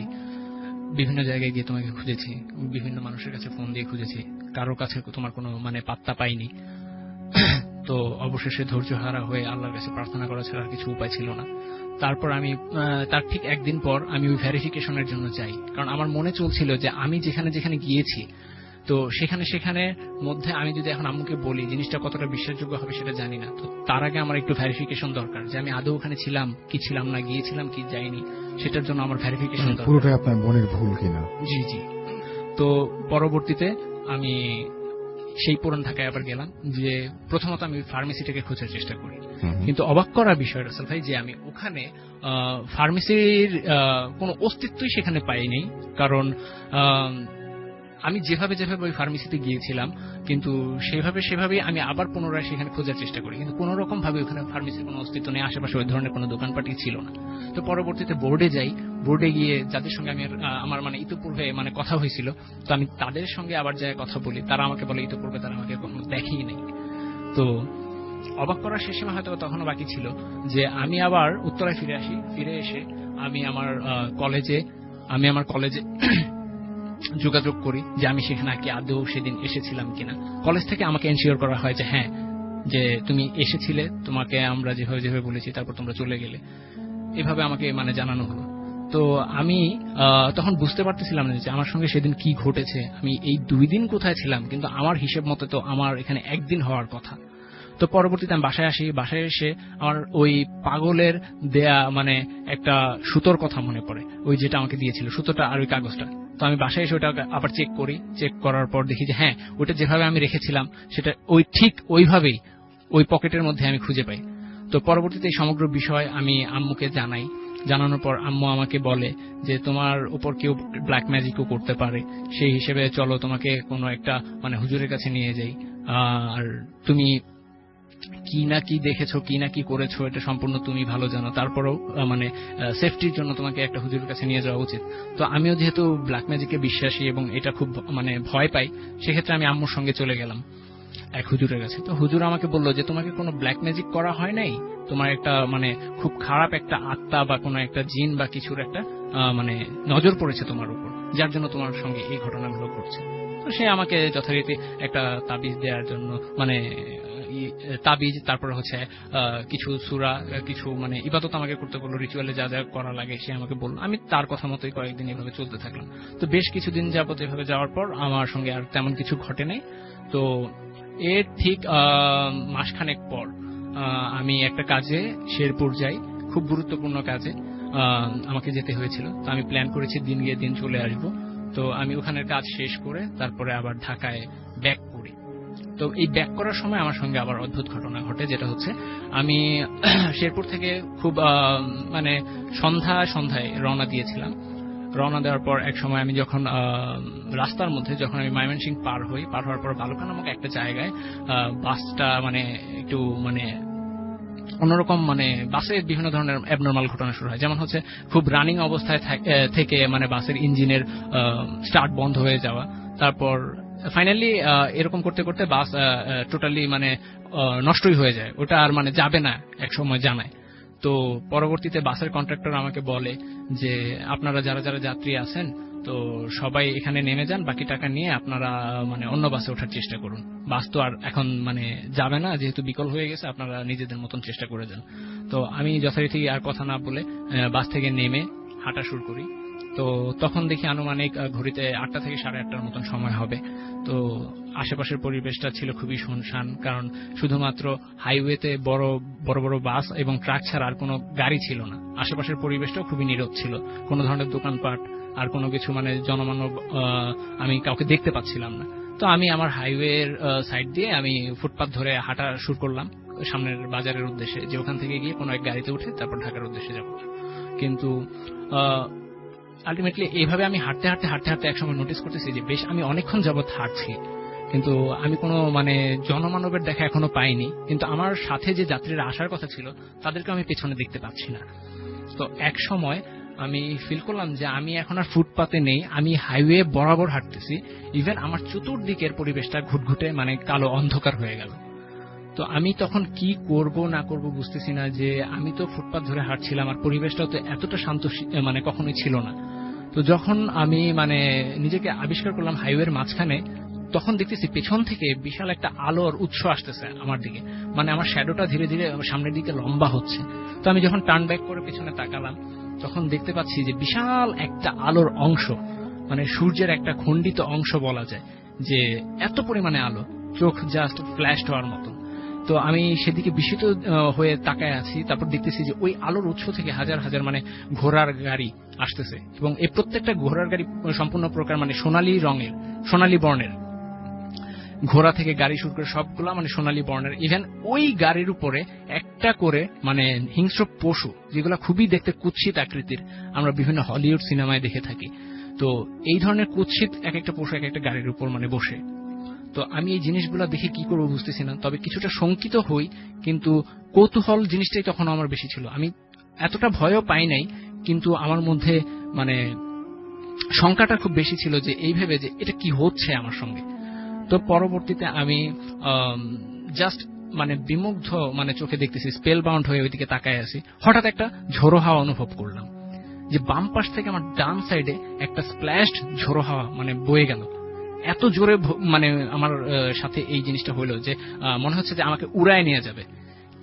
বিভিন্ন জায়গায় গিয়ে তোমাকে খুঁজেছি, বিভিন্ন মানুষের কাছে ফোন দিয়ে খুঁজেছি, কারো কাছে তোমার কোনো মানে পাত্তা পাইনি। তো অবশেষে ধৈর্য হারা হয়ে আল্লাহর কাছে প্রার্থনা করা ছাড়া আর কিছু উপায় ছিল না। তারপর আমি তার ঠিক একদিন পর আমি ওই ভেরিফিকেশনের জন্য যাই, কারণ আমার মনে চলছিল যে আমি যেখানে যেখানে গিয়েছি তো সেখানে মধ্যে আমি যদি এখন আম্মুকে বলি জিনিসটা কতটা বিশ্বাসযোগ্য হবে সেটা জানি না। তো তার আগে আমার একটু ভেরিফিকেশন দরকার যে আমি আদৌ ওখানে ছিলাম কি ছিলাম না, গিয়েছিলাম কি যাইনি, সেটার জন্য আমার ভেরিফিকেশন দরকার। পুরোটাই আপনার মনের ভুল কিনা? জি জি। তো পরবর্তীতে আমি সেই পুরান ঢাকায় আবার গেলাম, যে প্রথমত আমি ফার্মেসিটাকে খোঁজার চেষ্টা করি। কিন্তু অবাক করার বিষয় রাসেল ভাই, যে আমি ওখানে ফার্মেসির কোনো অস্তিত্বই সেখানে পাইনি। কারণ আমি যেভাবে ওই ফার্মেসিতে গিয়েছিলাম, কিন্তু সেভাবেই আমি আবার পুনরায় সেখানে খোঁজার চেষ্টা করি, কিন্তু কোন রকম ভাবে ওখানে ফার্মেসির কোনো অস্তিত্ব নেই, আশেপাশে ওই ধরনের কোনো দোকানপাটই ছিল না। তো পরবর্তীতে বোর্ডে যাই, বোর্ডে গিয়ে যাদের সঙ্গে আমি আমার মানে ইতিপূর্বে মানে কথা হয়েছিল, তো আমি তাদের সঙ্গে আবার যাই কথা বলি, তারা আমাকে বলে ইতিপূর্বে তারা আমাকে কখনো দেখেই নেই। তো অবাক করার শেষ সময় হয়তো তখনও বাকি ছিল যে আমি আবার উত্তরায় ফিরে আসি। ফিরে এসে আমি আমার কলেজে যোগাযোগ করি যে আমি সেখানে কি আদৌ সেদিন এসেছিলাম কিনা। কলেজ থেকে আমাকে এনশিওর করা হয় যে হ্যাঁ, যে তুমি এসেছিলে, তোমাকে আমরা যেভাবে বলেছি, তারপর তোমরা চলে গেলে, এভাবে আমাকে মানে জানানো হলো। তো আমি তখন বুঝতে পারতেছিলাম না যে আমার সঙ্গে সেদিন কি ঘটেছে। আমি এই 2 দিন কোথায় ছিলাম, কিন্তু আমার হিসেব মতো তো আমার এখানে 1 দিন হওয়ার কথা। তো পরবর্তীতে আমি বাসায় আসি। বাসায় এসে আমার ওই পাগলের দেয়া মানে একটা সুতোর কথা মনে পড়ে, ওই যেটা আমাকে দিয়েছিল, সুতোটা আর ওই কাগজটা। তো আমি বাসায় এসে ওটা আবার চেক করি। চেক করার পর দেখি যে হ্যাঁ, ওটা যেভাবে আমি রেখেছিলাম সেটা ঠিক ওইভাবেই ওই পকেটের মধ্যে আমি খুঁজে পাই। তো পরবর্তীতে এই সমগ্র বিষয় আমি আম্মুকে জানাই। জানানোর পর আম্মু আমাকে বলে যে তোমার উপর কেউ ব্ল্যাক ম্যাজিকও করতে পারে, সেই হিসেবে চলো তোমাকে কোনো একটা মানে হুজুরের কাছে নিয়ে যাই, আর তুমি কি না কি দেখেছো, কি না কি করেছো, এটা সম্পূর্ণ তুমি ভালো জানো, তারপরেও মানে সেফটির জন্য তোমাকে একটা হুজুরের কাছে নিয়ে যাওয়া উচিত। তো আমিও যেহেতু ব্ল্যাক ম্যাজিকে বিশ্বাসী এবং এটা খুব মানে ভয় পাই, সেক্ষেত্রে আমি আম্মুর সঙ্গে চলে গেলাম এক হুজুরের কাছে। তো হুজুর আমাকে বললো যে তোমাকে কোনো ব্ল্যাক ম্যাজিক করা হয় নাই, তোমার একটা মানে খুব খারাপ একটা আত্মা বা কোনো একটা জিন বা কিছুর একটা মানে নজর পড়েছে তোমার উপর, যার জন্য তোমার সঙ্গে এই ঘটনাগুলো ঘটছে। তো সে আমাকে যথারীতি একটা তাবিজ দেওয়ার জন্য মানে তাবিজ, তারপরে হচ্ছে কিছু সূরা, কিছু মানে ইবাদত আমাকে করতে বললো, রিচুয়ালে যা যা করা লাগে সে আমাকে বললো। আমি তার কথা মতোই কয়েকদিন এভাবে চলতে থাকলাম। তো বেশ কিছুদিন যাবত এভাবে যাওয়ার পর আমার সঙ্গে আর তেমন কিছু ঘটে নাই। তো এর ঠিক মাসখানেক পর আমি একটা কাজে শেরপুর যাই, খুব গুরুত্বপূর্ণ কাজে আমাকে যেতে হয়েছিল। তো আমি প্ল্যান করেছি দিন গিয়ে দিন চলে আসব। তো আমি ওখানের কাজ শেষ করে তারপরে আবার ঢাকায় ব্যাক করি। তো এই ব্যাক করার সময় আমার সঙ্গে আবার অদ্ভুত ঘটনা ঘটে, যেটা হচ্ছে আমি শেরপুর থেকে খুব মানে সন্ধ্যায় রওনা দিয়েছিলাম। রওনা দেওয়ার পর এক সময় আমি যখন রাস্তার মধ্যে যখন আমি ময়মনসিংহ পার হওয়ার পর বালুকা নামক একটা জায়গায় বাসটা মানে একটু মানে অন্যরকম, মানে বাসে বিভিন্ন ধরনের অ্যাবনর্মাল ঘটনা শুরু হয়। যেমন হচ্ছে খুব রানিং অবস্থায় থেকে মানে বাসের ইঞ্জিনের স্টার্ট বন্ধ হয়ে যাওয়া, তারপর ফাইনালি এরকম করতে করতে বাস টোটালি মানে নষ্টই হয়ে যায়, ওটা আর মানে যাবে না এক সময় জানায়। তো পরবর্তীতে বাসের কন্ট্রাক্টর আমাকে বলে যে আপনারা যারা যারা যাত্রী আছেন তো সবাই এখানে নেমে যান, বাকি টাকা নিয়ে আপনারা মানে অন্য বাসে ওঠার চেষ্টা করুন, বাস তো আর এখন মানে যাবে না, যেহেতু বিকল হয়ে গেছে, আপনারা নিজেদের মতন চেষ্টা করে যান। তো আমি যথারীতি আর কথা না বলে বাস থেকে নেমে হাঁটা শুরু করি। তো তখন দেখি আনুমানিক ঘড়িতে 8টা থেকে 8:30টার মতন সময় হবে। তো আশেপাশের পরিবেশটা ছিল খুবই শুনশান, কারণ শুধুমাত্র হাইওয়েতে বড় বড় বাস এবং ট্রাক ছাড়া আর কোনো গাড়ি ছিল না। আশেপাশের পরিবেশটাও খুবই নীরব ছিল, কোনো ধরনের দোকানপাট আর কোনো কিছু মানে জনমানব আমি কাউকে দেখতে পাচ্ছিলাম না। তো আমি আমার হাইওয়ের সাইড দিয়ে আমি ফুটপাথ ধরে হাঁটা শুরু করলাম সামনের বাজারের উদ্দেশ্যে, যে ওখান থেকে গিয়ে কোনো এক গাড়িতে উঠে তারপর ঢাকার উদ্দেশ্যে যাব। কিন্তু আলটিমেটলি এইভাবে আমি হাঁটতে একসময় নোটিস করতেছি যে বেশ আমি অনেকক্ষণ যাবৎ হাঁটছি, কিন্তু আমি কোনো মানে জনমানবের দেখা এখনো পাইনি। কিন্তু আমার সাথে যে যাত্রীরা আসার কথা ছিল তাদেরকে আমি পেছনে দেখতে পাচ্ছি না। তো এক সময় আমি ফিল করলাম যে আমি এখন আর ফুটপাতে নেই, আমি হাইওয়ে বরাবর হাঁটতেছি। ইভেন আমার চতুর্দিকের পরিবেশটা ঘুটঘুটে মানে কালো অন্ধকার হয়ে গেল। তো আমি তখন কি করব না করব বুঝতেছি না, যে আমি তো ফুটপাত ধরে হাঁটছিলাম আর পরিবেশটাও তো এতটা শান্ত মানে কখনোই ছিল না। তো যখন আমি মানে নিজেকে আবিষ্কার করলাম হাইওয়ের মাঝখানে, তখন দেখতেছি পেছন থেকে বিশাল একটা আলোর উৎস আসতেছে আমার দিকে, মানে আমার শ্যাডোটা ধীরে ধীরে সামনের দিকে লম্বা হচ্ছে। তো আমি যখন টার্ন ব্যাক করে পেছনে তাকালাম, তখন দেখতে পাচ্ছি যে বিশাল একটা আলোর অংশ, মানে সূর্যের একটা খণ্ডিত অংশ বলা যায়, যে এত পরিমাণে আলো, চোখ জাস্ট ফ্ল্যাশ হওয়ার মতো। তো আমি সেদিকে বিস্মিত হয়ে তাকায় আছি। তারপর দেখতেছি যে ওই আলোর উৎস থেকে হাজার হাজার মানে ঘোড়ার গাড়ি আসতেছে, এবং এই প্রত্যেকটা ঘোড়ার গাড়ি সম্পূর্ণ প্রকার মানে সোনালী বর্ণের। ঘোড়া থেকে গাড়ি শুরু করে সবগুলা মানে সোনালী বর্ণের। ইভেন ওই গাড়ির উপরে একটা করে মানে হিংস্র পশু, যেগুলো খুবই দেখতে কুৎসিত আকৃতির, আমরা বিভিন্ন হলিউড সিনেমায় দেখে থাকি। তো এই ধরনের কুৎসিত এক একটা পশু এক একটা গাড়ির উপর মানে বসে। তো আমি এই জিনিসগুলো দেখে কি করবো বুঝতেছি না, তবে কিছুটা শঙ্কিত হই, কিন্তু কৌতূহল জিনিসটাই তখন আমার বেশি ছিল। আমি এতটা ভয়ও পাই নাই, কিন্তু আমার মধ্যে মানে শঙ্কাটা খুব বেশি ছিল যে এই ভেবে যে এটা কি হচ্ছে আমার সঙ্গে। তো পরবর্তীতে আমি জাস্ট মানে বিমুগ্ধ মানে চোখে দেখতেছি, স্পেল বাউন্ড হয়ে ওইদিকে তাকায় আছি। হঠাৎ একটা ঝোড়ো হাওয়া অনুভব করলাম, যে বাম পাশ থেকে আমার ডান সাইডে একটা স্প্ল্যাশড ঝোড়ো হাওয়া মানে বয়ে গেল। এত জোরে মানে আমার সাথে এই জিনিসটা হইলো যে মনে হচ্ছে যে আমাকে উড়ায় নিয়ে যাবে,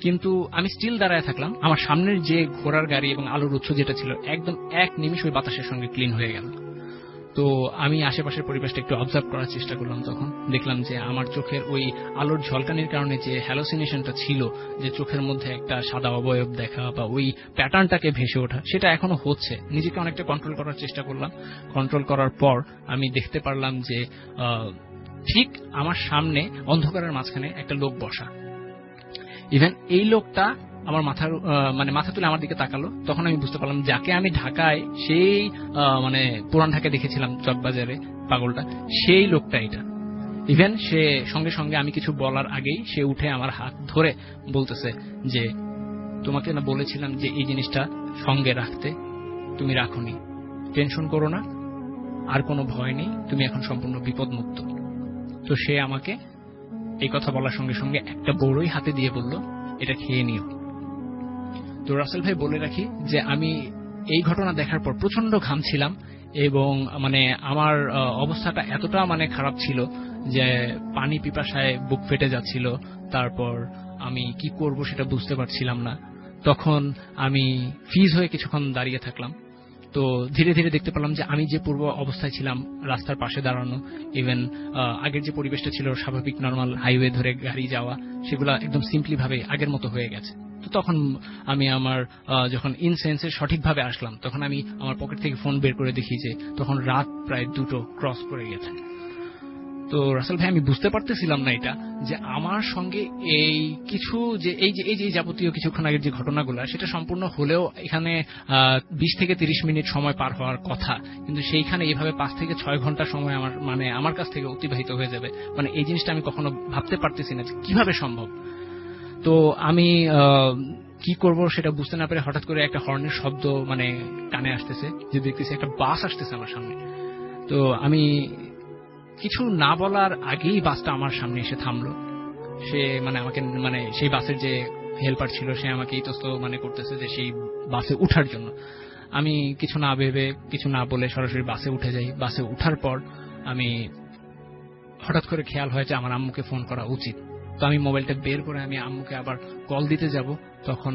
কিন্তু আমি স্টিল দাঁড়ায় থাকলাম। আমার সামনের যে ঘোড়ার গাড়ি এবং আলোর উৎস যেটা ছিল একদম এক নিমিষ ওই বাতাসের সঙ্গে ক্লিন হয়ে গেল। তো আমি আশেপাশের পরিবেশটা একটু অবজার্ভ করার চেষ্টা করলাম। তখন দেখলাম যে আমার চোখের ওই আলোর ঝলকানির কারণে যে হ্যালোসিনেশনটা ছিল, যে চোখের মধ্যে একটা সাদা অবয়ব দেখা বা ওই প্যাটার্নটাকে ভেসে ওঠা, সেটা এখনো হচ্ছে। নিজেকে অনেকটা কন্ট্রোল করার চেষ্টা করলাম। কন্ট্রোল করার পর আমি দেখতে পারলাম যে ঠিক আমার সামনে অন্ধকারের মাঝখানে একটা লোক বসা। ইভেন এই লোকটা আমার মানে মাথা তুলে আমার দিকে তাকালো। তখন আমি বুঝতে পারলাম যাকে আমি ঢাকায় সেই মানে পুরান ঢাকায় দেখেছিলাম চকবাজারে পাগলটা, সেই লোকটা এটা। ইভেন সে সঙ্গে সঙ্গে আমি কিছু বলার আগেই সে উঠে আমার হাত ধরে বলতেছে যে তোমাকে না বলেছিলাম যে এই জিনিসটা সঙ্গে রাখতে, তুমি রাখোনি, টেনশন করো না, আর কোনো ভয় নেই, তুমি এখন সম্পূর্ণ বিপদমুক্ত। তো সে আমাকে এই কথা বলার সঙ্গে সঙ্গে একটা বড়ই হাতে দিয়ে বলল, এটা খেয়ে নিও। তো রাসেল ভাই বলে রাখি যে আমি এই ঘটনা দেখার পর প্রচন্ড ঘামছিলাম, এবং মানে আমার অবস্থাটা এতটা মানে খারাপ ছিল যে পানি পিপাসায় বুক ফেটে যাচ্ছিল। তারপর আমি কি করব সেটা বুঝতে পারছিলাম না। তখন আমি ফ্রিজ হয়ে কিছুক্ষণ দাঁড়িয়ে থাকলাম। তো ধীরে ধীরে দেখতে পেলাম যে আমি যে পূর্ব অবস্থায় ছিলাম, রাস্তার পাশে দাঁড়ানো, ইভেন আগের যে পরিবেশটা ছিল স্বাভাবিক নর্মাল হাইওয়ে ধরে গাড়ি যাওয়া, সেগুলো একদম সিম্পলি ভাবে আগের মতো হয়ে গেছে। তো তখন আমি আমার যখন ইনসেন্সে সঠিকভাবে আসলাম, তখন আমি আমার পকেট থেকে ফোন বের করে দেখি যে তখন রাত প্রায় 2টো ক্রস করে গেছে। তো রাসেল ভাই আমি বুঝতে পারতেছিলাম না এটা, যে আমার সঙ্গে এই কিছু যে এই যে যাবতীয় কিছুক্ষণ আগের যে ঘটনাগুলো, সেটা সম্পূর্ণ হলেও এখানে 20 থেকে 30 মিনিট সময় পার হওয়ার কথা, কিন্তু সেইখানে এইভাবে 5 থেকে 6 ঘন্টা সময় আমার কাছ থেকে অতিবাহিত হয়ে যাবে। মানে এই জিনিসটা আমি কখনো ভাবতে পারতেছি না যে কিভাবে সম্ভব। তো আমি কি করব সেটা বুঝতে না পেরে হঠাৎ করে একটা হর্নের শব্দ মানে কানে আসতেছে, যে দেখতেছি একটা বাস আসতেছে আমার সামনে। তো আমি কিছু না বলার আগেই বাসটা আমার সামনে এসে থামলো। সে মানে আমাকে মানে সেই বাসের যে হেল্পার ছিল সে আমাকে ইতস্ত মানে করতেছে যে সেই বাসে উঠার জন্য। আমি কিছু না ভেবে কিছু না বলে সরাসরি বাসে উঠে যাই। বাসে উঠার পর আমি হঠাৎ করে খেয়াল হয় যে আমার আম্মুকে ফোন করা উচিত। তো আমি মোবাইলটা বের করে আমি আম্মুকে আবার কল দিতে যাব, তখন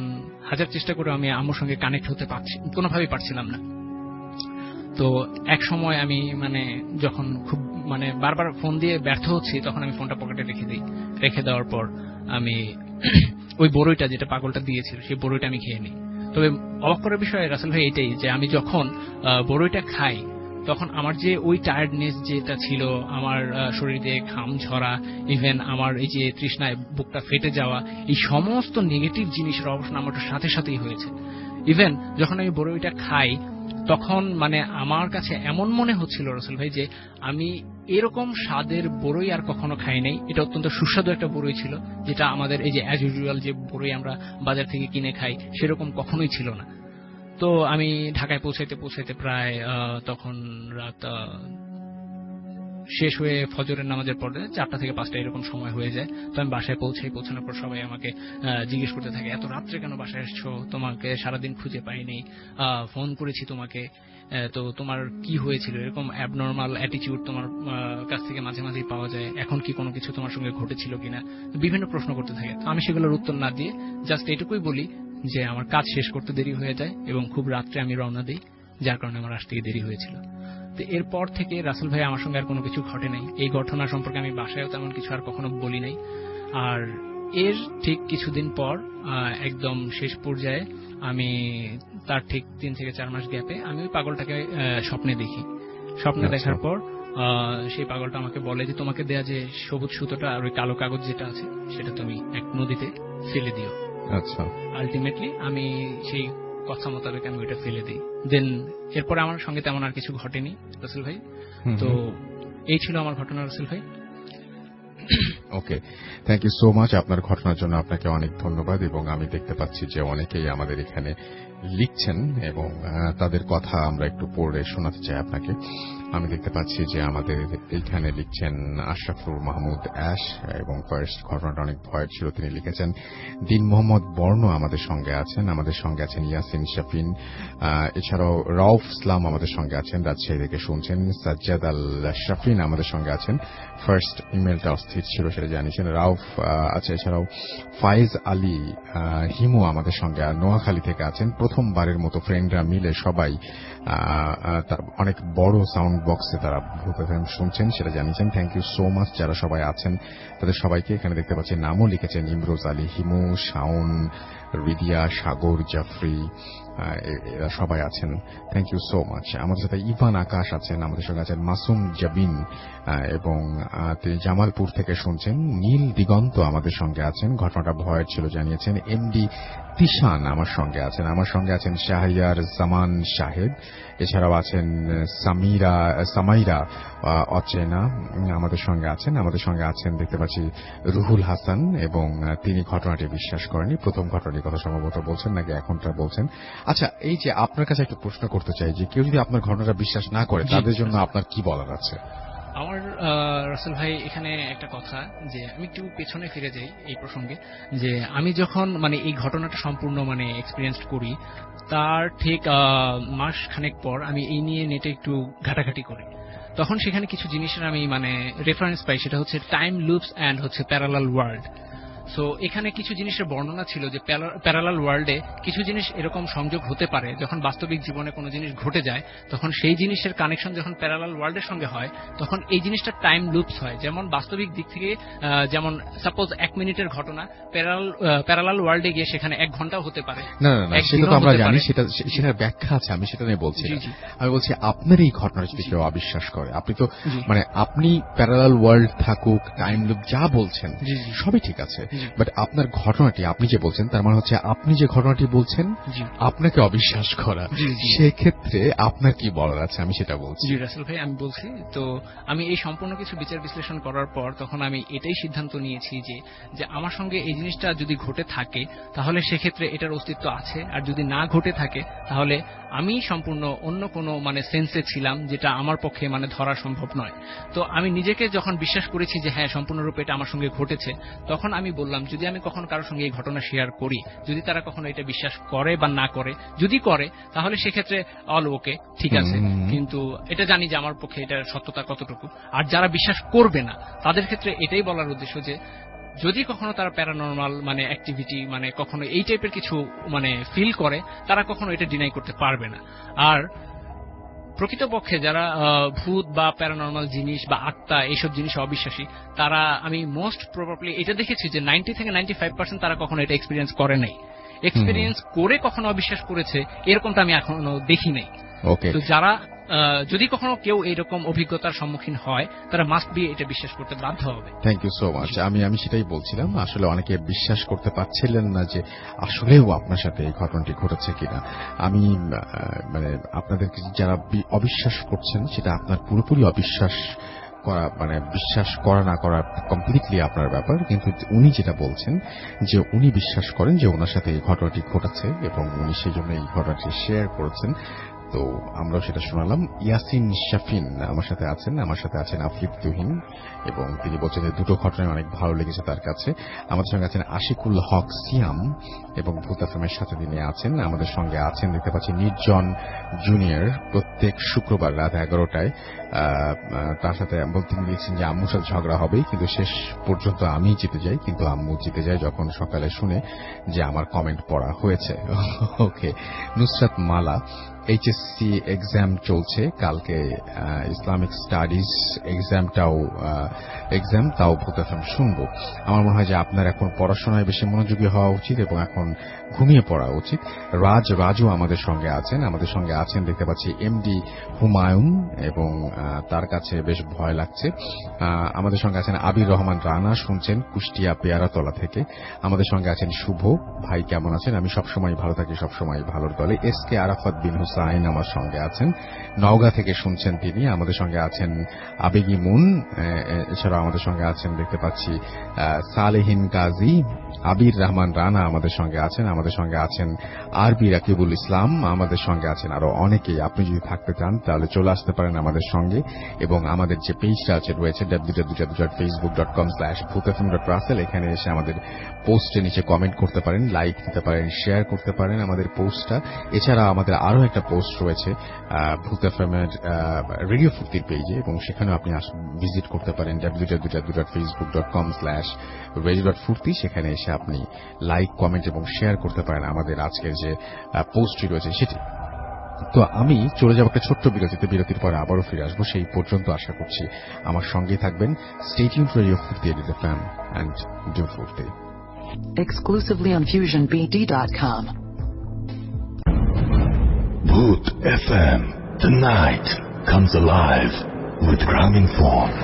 হাজার চেষ্টা করে আমি আম্মুর সঙ্গে কানেক্ট হতে কোনোভাবেই পারছিলাম না। তো এক সময় আমি মানে যখন খুব মানে বারবার ফোন দিয়ে ব্যর্থ হচ্ছি, তখন আমি ফোনটা পকেটে রেখে দিই। রেখে দেওয়ার পর আমি ওই বড়ইটা যেটা পাগলটা দিয়েছিল সেই বড়ইটা আমি খেয়ে নিই। তবে অবাক করার বিষয় রাসেল ভাই এটাই যে আমি যখন বড়ইটা খাই, তখন আমার যে ওই টায়ার্ডনেস যেটা ছিল, আমার শরীর দিয়ে ঘাম ঝরা, ইভেন আমার এই যে তৃষ্ণায় বুকটা ফেটে যাওয়া, এই সমস্ত নেগেটিভ জিনিসের অবসান আমার সাথে সাথেই হয়েছে। ইভেন যখন আমি বড়ইটা খাই, তখন মানে আমার কাছে এমন মনে হচ্ছিল রাসেল ভাই যে আমি এরকম স্বাদের বড়ই আর কখনো খাই নাই। এটা অত্যন্ত সুস্বাদু একটা বড়ই ছিল, যেটা আমাদের এই যে অ্যাজ ইউজুয়াল যে বড়ই আমরা বাজার থেকে কিনে খাই সেরকম কখনোই ছিল না। তো আমি ঢাকায় পৌঁছাইতে প্রায় তখন রাত শেষ হয়ে ফজরের নামাজের পরে 4টা থেকে 5টা এরকম সময় হয়ে যায়। তো আমি বাসায় পৌঁছানোর পর সবাই আমাকে জিজ্ঞেস করতে থাকে, এত রাত্রে কেন বাসায় আসছো, তোমাকে সারাদিন খুঁজে পাইনি, ফোন করেছি তোমাকে, তো তোমার কি হয়েছিল, এরকম অ্যাবনর্মাল অ্যাটিটিউড তোমার কাছ থেকে মাঝে মাঝেই পাওয়া যায়, এখন কি কোনো কিছু তোমার সঙ্গে ঘটেছিল কিনা, বিভিন্ন প্রশ্ন করতে থাকে। তো আমি সেগুলোর উত্তর না দিয়ে জাস্ট এটুকুই বলি যে আমার কাজ শেষ করতে দেরি হয়ে যায় এবং খুব রাত্রে আমি রওনা দিই, যার কারণে আমার আসতে দেরি হয়েছিল। তো এরপর থেকে রাসেল ভাই আমার সঙ্গে আর কোনো কিছু ঘটে নাই। এই ঘটনা সম্পর্কে আমি বাসায়ও তেমন কিছু আর কখনো বলি নাই। আর এর ঠিক কিছুদিন পর একদম শেষ পর্যায়ে আমি তার ঠিক 3 থেকে 4 মাস গ্যাপে আমি ওই পাগলটাকে স্বপ্নে দেখি। স্বপ্নে দেখার পর সেই পাগলটা আমাকে বলে যে তোমাকে দেয়া যে সবুজ সুতোটা আর ওই কালো কাগজ যেটা আছে সেটা তুমি এক নদীতে ফেলে দিও। আচ্ছা, আলটিমেটলি আমি সেই কথা মোতাবেক আমি ওইটা ফেলে দিই। দেন এরপরে আমার সঙ্গে তেমন আর কিছু ঘটেনি রাসেল ভাই। তো এই ছিল আমার ঘটনা রাসেল ভাই। ওকে, থ্যাংক ইউ সো মাচ। আপনার ঘটনার জন্য আপনাকে অনেক ধন্যবাদ। এবং আমি দেখতে পাচ্ছি যে অনেকেই আমাদের এখানে লিখছেন এবং তাদের কথা আমরা একটু পড়ে শোনাতে চাই আপনাকে। আমি দেখতে পাচ্ছি যে আমাদের এইখানে লিখছেন আশরাফুর মাহমুদ অ্যাশ, এবং ফার্স্ট ঘটনাটা অনেক ভয়ের ছিল। তিনি লিখেছেন দিন মোহাম্মদ বর্ণ আমাদের সঙ্গে আছেন, আমাদের সঙ্গে আছেন ইয়াসিন শাফিন, এছাড়াও রাউফ ইসলাম আমাদের সঙ্গে আছেন, রাজশাহী থেকে শুনছেন। সাজ্জাদ আল শাফিন আমাদের সঙ্গে আছেন। ফার্স্ট ইমেলটা অস্থির ছিল সেটা জানিয়েছেন। রাউফ আছে, এছাড়াও ফায়েজ আলী হিমু আমাদের সঙ্গে নোয়াখালী থেকে আছেন। প্রথমবারের মতো ফ্রেন্ডরা মিলে সবাই অনেক বড় সাউন্ড বক্সে তারা ভূত এফএম শুনছেন সেটা জানিয়েছেন। থ্যাংক ইউ সো মাচ যারা সবাই আছেন তাদের সবাইকে। এখানে দেখতে পাচ্ছি নামও লিখেছেন ইমরোজ আলী হিমু, শাওন, রিদিয়া, সাগর, জাফরি, এরা সবাই আছেন। Thank you so much. আমাদের সাথে ইভান আকাশ আছেন, আমাদের সঙ্গে আছেন মাসুম জাবিন, এবং তিনি জামালপুর থেকে শুনছেন। নীল দিগন্ত আমাদের সঙ্গে আছেন, ঘটনাটা ভয়ের ছিল জানিয়েছেন। এমডি তিশান আমার সঙ্গে আছেন, আমার সঙ্গে আছেন শাহরিয়ার জামান শাহেদ, এছাড়াও আছেন সামাইরা অচেনা আমাদের সঙ্গে আছেন। আমাদের সঙ্গে আছেন দেখতে পাচ্ছি রুহুল হাসান, এবং তিনি ঘটনাটি বিশ্বাস করেনি। প্রথম ঘটনাটির কথা সম্ভবত বলছেন নাকি এখনটা বলছেন। আচ্ছা, এই যে আপনার কাছে একটা প্রশ্ন করতে চাই যে কেউ যদি আপনার ঘটনাটা বিশ্বাস না করে তাদের জন্য আপনার কি বলার আছে? আমার রাসেল ভাই এখানে একটা কথা, যে আমি একটু পেছনে ফিরে যাই এই প্রসঙ্গে, যে আমি যখন মানে এই ঘটনাটা সম্পূর্ণ মানে এক্সপিরিয়েন্স করি তার ঠিক মাস খানেক পর আমি এই নিয়ে নেটে একটু ঘাটাঘাটি করি। তখন সেখানে কিছু জিনিসের আমি মানে রেফারেন্স পাই, সেটা হচ্ছে টাইম লুপস অ্যান্ড হচ্ছে প্যারালাল ওয়ার্ল্ড। সো এখানে কিছু জিনিসের বর্ণনা ছিল যে প্যারালাল ওয়ার্ল্ডে কিছু জিনিস এরকম সংযোগ হতে পারে, যখন বাস্তবিক জীবনে কোনো জিনিস ঘটে যায় তখন সেই জিনিসের কানেকশন যখন প্যারালাল ওয়ার্ল্ডের সঙ্গে হয় তখন এই জিনিসটা টাইম লুপস হয়। যেমন বাস্তবিক দিক থেকে যেমন সাপোজ 1 মিনিটের ঘটনা প্যারালাল ওয়ার্ল্ডে গিয়ে সেখানে 1 ঘন্টাও হতে পারে। না, সেটা তো আমরা জানি, সেটার ব্যাখ্যা আছে, আমি সেটা নিয়ে বলছি। আমি বলছি আপনার এই ঘটনাটা যদি কেউ অবিশ্বাস করে, আপনি তো মানে আপনি প্যারালাল ওয়ার্ল্ড থাকুক, টাইম লুপ যা বলছেন সবই ঠিক আছে, বাট আপনার ঘটনাটি আপনি যে বলছেন তার মানে হচ্ছে আপনি যে ঘটনাটি বলছেন আপনাকে অবিশ্বাস করা, সেক্ষেত্রে আপনার কি বলার আছে আমি সেটা বলছি। জি রাসেল ভাই, আমি বলছি তো আমি এই সম্পূর্ণ কিছু বিচার বিশ্লেষণ করার পর তখন আমি এটাই সিদ্ধান্ত নিয়েছি যে আমার সঙ্গে এই জিনিসটা যদি ঘটে থাকে তাহলে সেক্ষেত্রে এটার অস্তিত্ব আছে, আর যদি না ঘটে থাকে তাহলে আমি সম্পূর্ণ অন্য কোনো মানে সেন্সে ছিলাম যেটা আমার পক্ষে মানে ধরা সম্ভব নয়। তো আমি নিজেকে যখন বিশ্বাস করেছি যে হ্যাঁ সম্পূর্ণরূপে এটা আমার সঙ্গে ঘটেছে, তখন আমি বললাম যদি আমি কখনো কারোর সঙ্গে এই ঘটনা শেয়ার করি, যদি তারা কখনো এটা বিশ্বাস করে বা না করে, যদি করে তাহলে সেক্ষেত্রে অল ওকে, ঠিক আছে, কিন্তু এটা জানি যে আমার পক্ষে এটার সত্যতা কতটুকু। আর যারা বিশ্বাস করবে না তাদের ক্ষেত্রে এটাই বলার উদ্দেশ্য যে যদি কখনো তারা প্যারানর্মাল মানে অ্যাক্টিভিটি মানে কখনো এই টাইপের কিছু মানে ফিল করে, তারা কখনো এটা ডিনাই করতে পারবে না। আর প্রকৃতপক্ষে যারা ভূত বা প্যারানর্মাল জিনিস বা আত্মা এইসব জিনিস অবিশ্বাসী, তারা আমি মোস্ট প্রবাবলি এটা দেখেছি যে 90 থেকে 95% তারা কখনো এটা এক্সপিরিয়েন্স করে নাই। এক্সপিরিয়েন্স করে কখনো অবিশ্বাস করেছে এরকমটা আমি এখনো দেখি নাই। তো যারা যদি কখনো কেউ এইরকম অভিজ্ঞতার সম্মুখীন হয় তারা মাস্ট বি এটা বিশ্বাস করতে বাধ্য হবে। Thank you so much. আমি সেটাই বলছিলাম, আসলে অনেকে বিশ্বাস করতে পারছিলেন না যে আসলেও আপনার সাথে এই ঘটনাটি ঘটেছে কিনা। আমি মানে আপনাদেরকে যারা অবিশ্বাস করছেন সেটা আপনার পুরোপুরি অবিশ্বাস করা মানে বিশ্বাস করা না করা কমপ্লিটলি আপনার ব্যাপার, কিন্তু উনি যেটা বলছেন যে উনি বিশ্বাস করেন যে ওনার সাথে এই ঘটনাটি ঘটেছে এবং উনি সেই জন্য এই ঘটনাটি শেয়ার করেছেন। তো আমরাও সেটা শোনালাম। ইয়াসিন শাফিন আমার সাথে আছেন আফিফ তুহিন, এবং তিনি বলছেন যে দুটো ঘটনায় অনেক ভালো লেগেছে তার কাছে। আমাদের সঙ্গে আছেন আশিকুল হক সিয়াম, এবং ভূত এফএমের সাথে তিনি আছেন। আমাদের সঙ্গে আছেন দেখতে পাচ্ছি নির্জন জুনিয়র, প্রত্যেক শুক্রবার রাত 11টায়। তার সাথে তিনি লিখছেন যে আম্মুর সাথে ঝগড়া হবেই, কিন্তু শেষ পর্যন্ত আমি জিতে যাই, কিন্তু আম্মু জিতে যায় যখন সকালে শুনে যে আমার কমেন্ট পড়া হয়েছে। ওকে, নুসরাত মালা এইচএসসি এক্সাম চলছে, কালকে ইসলামিক স্টাডিজ এক্সাম তাও ভূত এফএম শুনবো। আমার মনে হয় যে আপনার এখন পড়াশোনায় বেশি মনোযোগী হওয়া উচিত এবং এখন ঘুমিয়ে পড়া উচিত। রাজু আমাদের সঙ্গে আছেন দেখতে পাচ্ছি এমডি হুমায়ুন, এবং তার কাছে বেশ ভয় লাগছে। আমাদের সঙ্গে আছেন আবির রহমান রানা, শুনছেন কুষ্টিয়া পেয়ারাতলা থেকে। আমাদের সঙ্গে আছেন শুভ ভাই, কেমন আছেন? আমি সবসময় ভালো থাকি, সবসময় ভালোর দলে। এসকে আরাফাত বিন হুসাইন আমার সঙ্গে আছেন, নওগাঁ থেকে শুনছেন তিনি। আমাদের সঙ্গে আছেন আবেগী মুন, এছাড়াও আমাদের সঙ্গে আছেন দেখতে পাচ্ছি সালেহিন গাজী, আবির রহমান রানা আমাদের সঙ্গে আছেন আরবি রাকিবুল ইসলাম, আমাদের সঙ্গে আছেন আরো অনেকেই। আপনি যদি থাকতে চান তাহলে চলে আসতে পারেন আমাদের সঙ্গে, এবং আমাদের যে পেজটা রয়েছে www.facebook.com/bhutfm.russell, এখানে এসে আমাদের পোস্টের নিচে কমেন্ট করতে পারেন, লাইক দিতে পারেন, শেয়ার করতে পারেন আমাদের পোস্টটা। এছাড়া আমাদের আরো একটা পোস্ট রয়েছে ভূত এফএম এর রেডিও ফুর্তির পেজে, এবং সেখানেও আপনি ভিজিট করতে পারেন www.facebook.com/radio.furti। সেখানে এসে আপনি লাইক, কমেন্ট এবং শেয়ার করতে পারেন আমাদের আজকের যে পোস্টটি রয়েছে সেটি। তো আমি চলে যাব একটা ছোট্ট বিরতির পরে আবারও ফিরে আসবো। সেই পর্যন্ত আশা করছি আমার সঙ্গেই থাকবেন। স্টে টিউনড টু রেডিও ফুর্তি FM and do ফুর্তি। Exclusively on FusionBD.com. Bhoot FM. The night comes alive with Graminphone.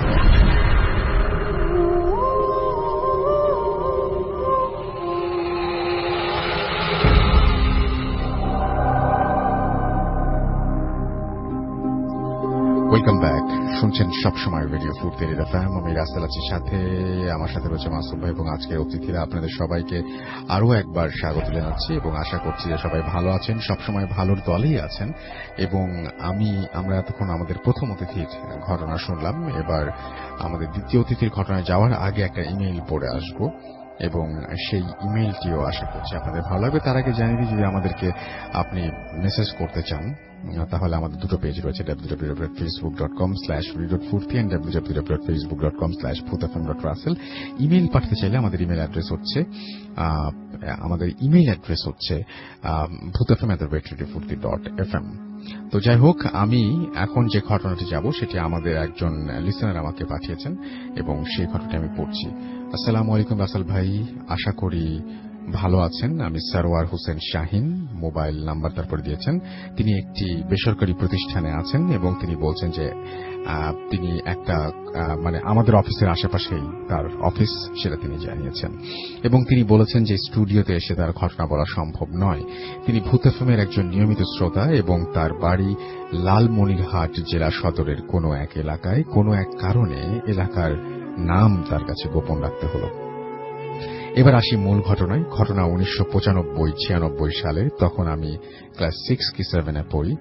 Welcome back. শুনছেন সবসময় রেডিও ফুর্তি FM। আমি রাসেল আছি সাথে, আমার সাথে রয়েছে মাসুম ভাই এবং আজকের অতিথিরা। আপনাদের সবাইকে আরো একবার স্বাগত জানাচ্ছি এবং আশা করছি যে সবাই ভালো আছেন, সবসময় ভালোর দলেই আছেন। এবং আমরা এতক্ষণ আমাদের প্রথম অতিথির ঘটনা শুনলাম। এবার আমাদের দ্বিতীয় অতিথির ঘটনায় যাওয়ার আগে একটা ইমেইল পড়ে আসবো, এবং সেই ইমেইলটিও আশা করছি আপনাদের ভালো লাগবে। তার আগে জানিয়ে দিই, যদি আমাদেরকে আপনি মেসেজ করতে চান তাহলে আমাদের দুটো পেজ রয়েছে, www.facebook.com/radio.furti and www.facebook.com/bhutfm.russell। ইমেইল পাঠাতে চাইলে আমাদের ইমেইল অ্যাড্রেস হচ্ছে bhutfm@radiofurti.fm। তো যাই হোক, আমি এখন যে ঘটনাটি যাব সেটি আমাদের একজন লিসেনার আমাকে পাঠিয়েছেন, এবং সেই ঘটনাটি আমি পড়ছি। আসসালামু আলাইকুম রাসেল ভাই, আশা করি ভালো আছেন। আমি সরওয়ার হোসেন শাহিন, মোবাইল নাম্বার তারপরে দিয়েছেন। তিনি একটি বেসরকারি প্রতিষ্ঠানে আছেন এবং তিনি বলছেন যে তিনি একটা আমাদের অফিসের আশেপাশেই তার অফিস, সেটা তিনি জানিয়েছেন। এবং তিনি বলেছেন যে স্টুডিওতে এসে তার ঘটনা বলা সম্ভব নয়। তিনি ভূত এফএমের একজন নিয়মিত শ্রোতা এবং তার বাড়ি লালমনিরহাট জেলা সদরের কোনো এক এলাকায়। কোনো এক কারণে এলাকার নাম তার কাছে গোপন রাখতে হলো। এবার আসি মূল ঘটনায়। ঘটনা 1995-96 সালে। তখন আমি ক্লাস 6 কি 7 পড়ি।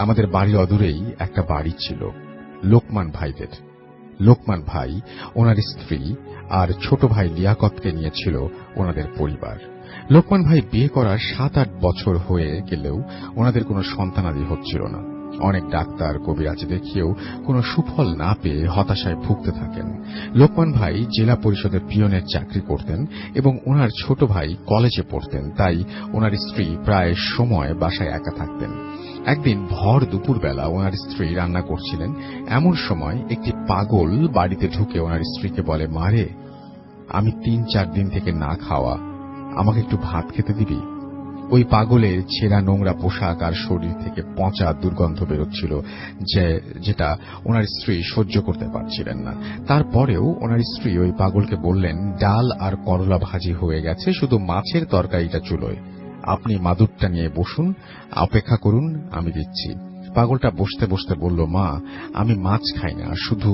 আমাদের বাড়ি অদূরেই একটা বাড়ি ছিল লোকমান ভাইদের। লোকমান ভাই, ওনার স্ত্রী আর ছোট ভাই লিয়াকতকে নিয়েছিল ওনাদের পরিবার। লোকমান ভাই বিয়ে করার 7-8 বছর হয়ে গেলেও ওনাদের কোনো সন্তানাদি হচ্ছিল না। অনেক ডাক্তার, কবিরাজ দেখিয়েও কোনো সুফল না পেয়ে হতাশায় ভুগতে থাকেন। লোকমান ভাই জেলা পরিষদের পিয়নের চাকরি করতেন এবং ওনার ছোট ভাই কলেজে পড়তেন, তাই ওনার স্ত্রী প্রায় সময় বাসায় একা থাকতেন। একদিন ভর দুপুরবেলা ওনার স্ত্রী রান্না করছিলেন। এমন সময় একটি পাগল বাড়িতে ঢুকে ওনার স্ত্রীকে বলে, মারে, আমি 3-4 দিন থেকে না খাওয়া, আমাকে একটু ভাত খেতে দিবি? ওই পাগলের ছেঁড়া নোংরা পোশাক আর শরীর থেকে পচা দুর্গন্ধ বেরোচ্ছিল, যেটা ওনার স্ত্রী সহ্য করতে পারছিলেন না। তারপরেও ওনার স্ত্রী ওই পাগলকে বললেন, ডাল আর করলা ভাজি হয়ে গেছে, শুধু মাছের তরকারিটা চুলোয়, আপনি মাদুরটা নিয়ে বসুন, অপেক্ষা করুন, আমি দিচ্ছি। পাগলটা বসতে বসতে বলল, মা, আমি মাছ খাই না, শুধু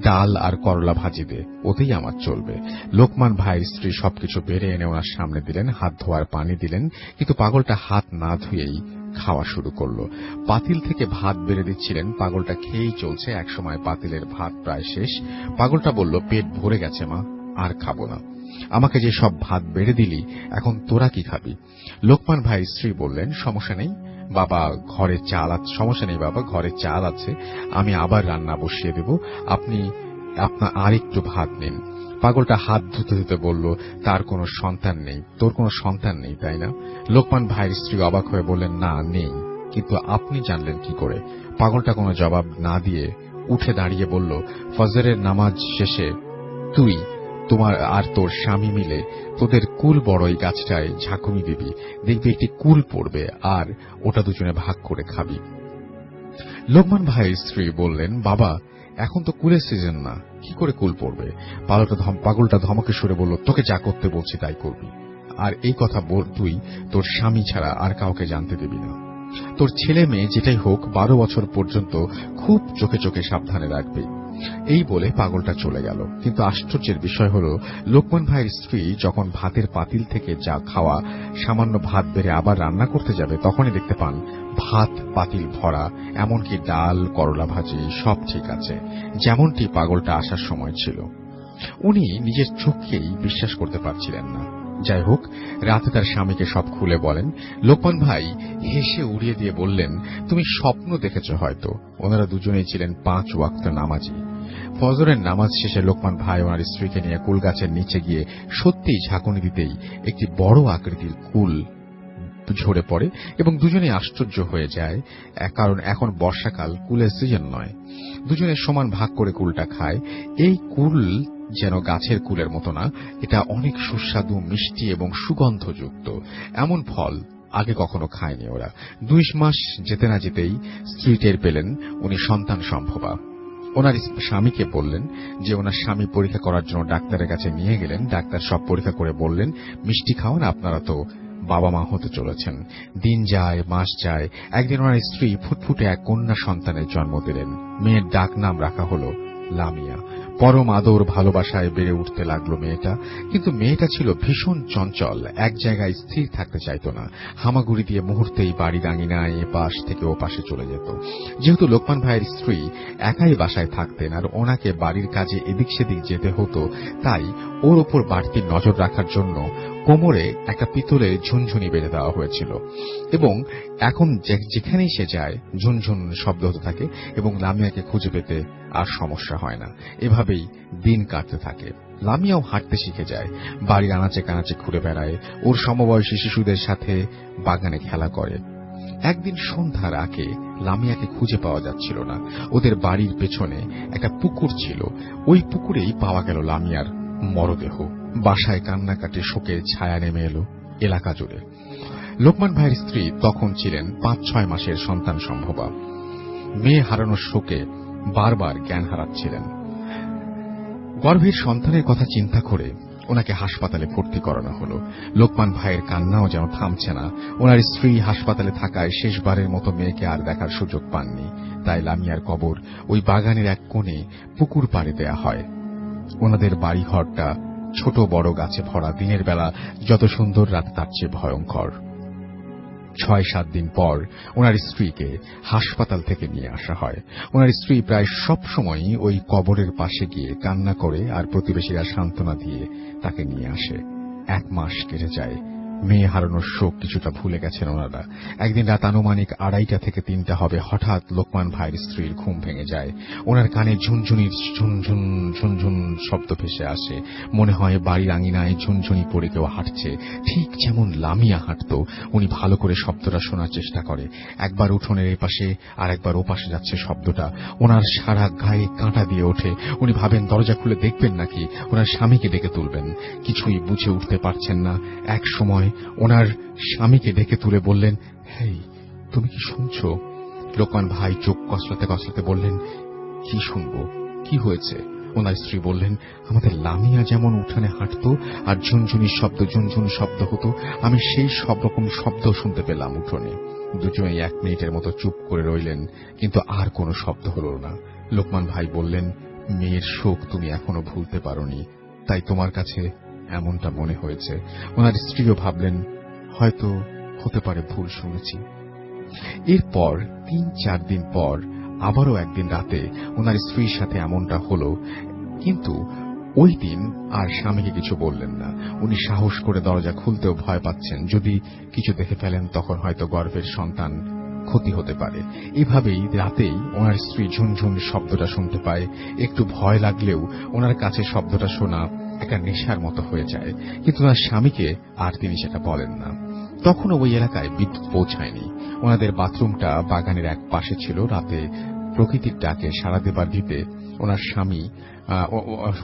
ডাল আর করলা ভাজি দে, ওতেই আমার চলবে। লোকমান ভাইয়ের স্ত্রী সবকিছু বেড়ে এনে ওনার সামনে দিলেন, হাত ধোয়ার পানি দিলেন, কিন্তু পাগলটা হাত না ধুয়েই খাওয়া শুরু করলো। পাতিল থেকে ভাত বেড়ে দিচ্ছিলেন, পাগলটা খেয়েই চলছে। একসময় পাতিলের ভাত প্রায় শেষ। পাগলটা বলল, পেট ভরে গেছে মা, আর খাবো না। আমাকে যে সব ভাত বেড়ে দিলি, এখন তোরা কি খাবি? লোকমান ভাইয়ের স্ত্রী বললেন, সমস্যা নেই বাবা, ঘরে চাল আছে, আমি আবার রান্না বসিয়ে দেব, আপনি আপনার আরেকটু ভাত নিন। পাগলটা হাত ধুতে ধুতে বলল, তার কোনো সন্তান নেই? তোর কোনো সন্তান নেই, তাই না? লোকমান ভাইয়ের স্ত্রী অবাক হয়ে বললেন, না, নেই। কিন্তু আপনি জানলেন কি করে? পাগলটা কোনো জবাব না দিয়ে উঠে দাঁড়িয়ে বলল, ফজরের নামাজ শেষে তুই, তোমার আর তোর স্বামী মিলে তোদের কুল বড়ই গাছটায় ঝাঁকুনি দিবি, দেখবি একটি কুল পড়বে, আর ওটা দুজনে ভাগ করে খাবি। লোকমান ভাইয়ের স্ত্রী বললেন, বাবা, এখন তো কুলের সিজন না, কি করে কুল পড়বে? পাগলটা ধমকে সুরে বলল, তোকে যা করতে বলছি তাই করবি, আর এই কথা তুই তোর স্বামী ছাড়া আর কাউকে জানতে দিবি না। তোর ছেলে মেয়ে যেটাই হোক 12 বছর পর্যন্ত খুব চোখে চোখে সাবধানে রাখবে। এই বলে পাগলটা চলে গেল। কিন্তু আশ্চর্যের বিষয় হল, লোকমান ভাইয়ের স্ত্রী যখন ভাতের পাতিল থেকে যা খাওয়া সামান্য ভাত বেড়ে আবার রান্না করতে যাবে, তখনই দেখতে পান ভাত পাতিল ভরা, এমনকি ডাল, করলা ভাজি সব ঠিক আছে, যেমনটি পাগলটা আসার সময় ছিল। উনি নিজের চোখকেই বিশ্বাস করতে পারছিলেন না। যাই হোক, রাতে তার স্বামীকে সব খুলে বলেন। লোকমান ভাই হেসে উড়িয়ে দিয়ে বললেন, তুমি স্বপ্ন দেখেছ হয়তো। ওনারা দুজনেই ছিলেন 5 ওয়াক্ত নামাজি। ফজরের নামাজ শেষে লোকমান ভাই ওনার স্ত্রীকে নিয়ে কুল গাছের নিচে গিয়ে সত্যিই ঝাঁকুনি দিতেই একটি বড় আকৃতির কুল ঝরে পড়ে এবং দুজনেই আশ্চর্য হয়ে যায়, কারণ এখন বর্ষাকাল, কুলের সিজন নয়। দুজনে সমান ভাগ করে কুলটা খায়। এই কুল যেন গাছের কুলের মতো না, এটা অনেক সুস্বাদু, মিষ্টি এবং সুগন্ধযুক্ত। এমন ফল আগে কখনো খায়নি ওরা। 2 মাস যেতে না যেতেই স্ত্রী টের পেলেন উনি সন্তান সম্ভবা। ওনার স্বামীকে বললেন যে ওনার স্বামী পরীক্ষা করার জন্য ডাক্তারের কাছে নিয়ে গেলেন। ডাক্তার সব পরীক্ষা করে বললেন, মিষ্টি খাওয়ান, আপনারা তো বাবা মা হতে চলেছেন। দিন যায়, মাস যায়। একদিন ওনার স্ত্রী ফুটফুটে এক কন্যা সন্তানের জন্ম দিলেন। মেয়ের ডাক নাম রাখা হল লামিয়া। পরম আদর ভালোবাসায় বেড়ে উঠতে লাগলো মেয়েটা। কিন্তু মেয়েটা ছিল ভীষণ চঞ্চল, এক জায়গায় স্থির থাকতে চাইত না। হামাগুড়ি দিয়ে মুহূর্তেই বাড়ির আঙিনায় এ পাশ থেকে ও পাশে চলে যেত। যেহেতু লোকমান ভাইয়ের স্ত্রী একাই বাসায় থাকতেন আর ওনাকে বাড়ির কাজে এদিক সেদিক যেতে হতো, তাই ওর ওপর বাড়তি নজর রাখার জন্য কোমরে একটা পিতলের ঝুনঝুনি বেঁধে দেওয়া হয়েছিল এবং এখন যেখানেই সে যায় ঝুনঝুন শব্দ হতে থাকে এবং লামিয়াকে খুঁজে পেতে আর সমস্যা হয় না। এভাবেই দিন কাটতে থাকে। লামিয়াও হাঁটতে শিখে যায়, বাড়ির আনাচে কানাচে ঘুরে বেড়ায়, ওর সমবয়সী শিশুদের সাথে বাগানে খেলা করে। একদিন সন্ধ্যার আগে লামিয়াকে খুঁজে পাওয়া যাচ্ছিল না। ওদের বাড়ির পেছনে একটা পুকুর ছিল, ওই পুকুরেই পাওয়া গেল লামিয়ার মরদেহ। বাসায় কান্নাকাটি শোকের ছায়া নেমে এলো এলাকা জুড়ে। লোকমান ভাইয়ের স্ত্রী তখন ছিলেন 5-6 মাসের সন্তান সম্ভবা। মেয়ে হারানোর শোকে বারবার জ্ঞান হারাচ্ছিলেন। গর্ভের সন্তানের কথা চিন্তা করে ওনাকে হাসপাতালে ভর্তি করানো হলো। লোকমান ভাইয়ের কান্নাও যেন থামছে না। ওনার স্ত্রী হাসপাতালে থাকায় শেষবারের মতো মেয়েকে আর দেখার সুযোগ পাননি। তাই লামিয়ার কবর ওই বাগানের এক কোণে পুকুর পাড়ে দেয়া হয়। ওনাদের বাড়িঘরটা ছোট বড় গাছে ভরা। দিনের বেলা যত সুন্দর, রাত তার চেয়ে ভয়ঙ্কর। 6-7 দিন পর ওনার স্ত্রীকে হাসপাতাল থেকে নিয়ে আসা হয়। ওনার স্ত্রী প্রায় সব সময়ই ওই কবরের পাশে গিয়ে কান্না করে আর প্রতিবেশীরা সান্ত্বনা দিয়ে তাকে নিয়ে আসে। 1 মাস কেটে যায়। মেয়ে হারানোর শোক কিছুটা ভুলে গেছেন ওনারা। একদিন রাত আনুমানিক 2:30 থেকে 3টা হবে, হঠাৎ লোকমান ভাইয়ের স্ত্রীর ঘুম ভেঙে যায়। ওনার কানে ঝুনঝুনির ঝুনঝুন ঝুনঝুন শব্দ ভেসে আসে। মনে হয় বাড়ির আঙিনায় ঝুনঝুনি পড়ে কেউ হাঁটছে, ঠিক যেমন লামিয়া হাঁটত। উনি ভালো করে শব্দটা শোনার চেষ্টা করে। একবার উঠোনের এপাশে আর একবার ওপাশে যাচ্ছে শব্দটা। ওনার সারা গায়ে কাঁটা দিয়ে ওঠে। উনি ভাবেন দরজা খুলে দেখবেন নাকি ওনার স্বামীকে ডেকে তুলবেন। কিছুই বুঝে উঠতে পারছেন না। এক সময় ওনার স্বামীকে ডেকে তুলে বললেন, হেই, তুমি কি শুনছো? লোকমান ভাই চোখ কসলাতে কসলাতে বললেন, কি শুনবো, কি হয়েছে? ওনার স্ত্রী বললেন, আমাদের লামিয়া যেমন উঠানে হাঁটতো আর ঝুনঝুনির শব্দ ঝুনঝুন শব্দ হতো, আমি সেই সব রকম শব্দ শুনতে পেলাম উঠোনে। দুজনেই 1 মিনিটের মতো চুপ করে রইলেন, কিন্তু আর কোনো শব্দ হলো না। লোকমান ভাই বললেন, মেয়ের শোক তুমি এখনো ভুলতে পারোনি, তাই তোমার কাছে এমনটা মনে হয়েছে। ওনার স্ত্রীও ভাবলেন, হয়তো হতে পারে ভুল শুনেছি। এরপর 3-4 দিন পর আবারও একদিন রাতে ওনার স্ত্রীর সাথে এমনটা হলো, কিন্তু ওই দিন আর স্বামীকে কিছু বললেন না। উনি সাহস করে দরজা খুলতেও ভয় পাচ্ছেন, যদি কিছু দেখে ফেলেন তখন হয়তো গর্ভের সন্তান ক্ষতি হতে পারে। এভাবেই রাতেই ওনার স্ত্রী ঝুনঝুন শব্দটা শুনতে পায়। একটু ভয় লাগলেও ওনার কাছে শব্দটা শোনা একটা নেশার মতো হয়ে যায়, কিন্তু ওনার স্বামীকে আর তিনি সেটা বলেন না। তখনও ওই এলাকায় বিদ্যুৎ পৌঁছায়নি। ওনাদের বাথরুমটা বাগানের এক পাশে ছিল। রাতে প্রকৃতির ডাকে সাড়া দেবার দিতে ওনার স্বামী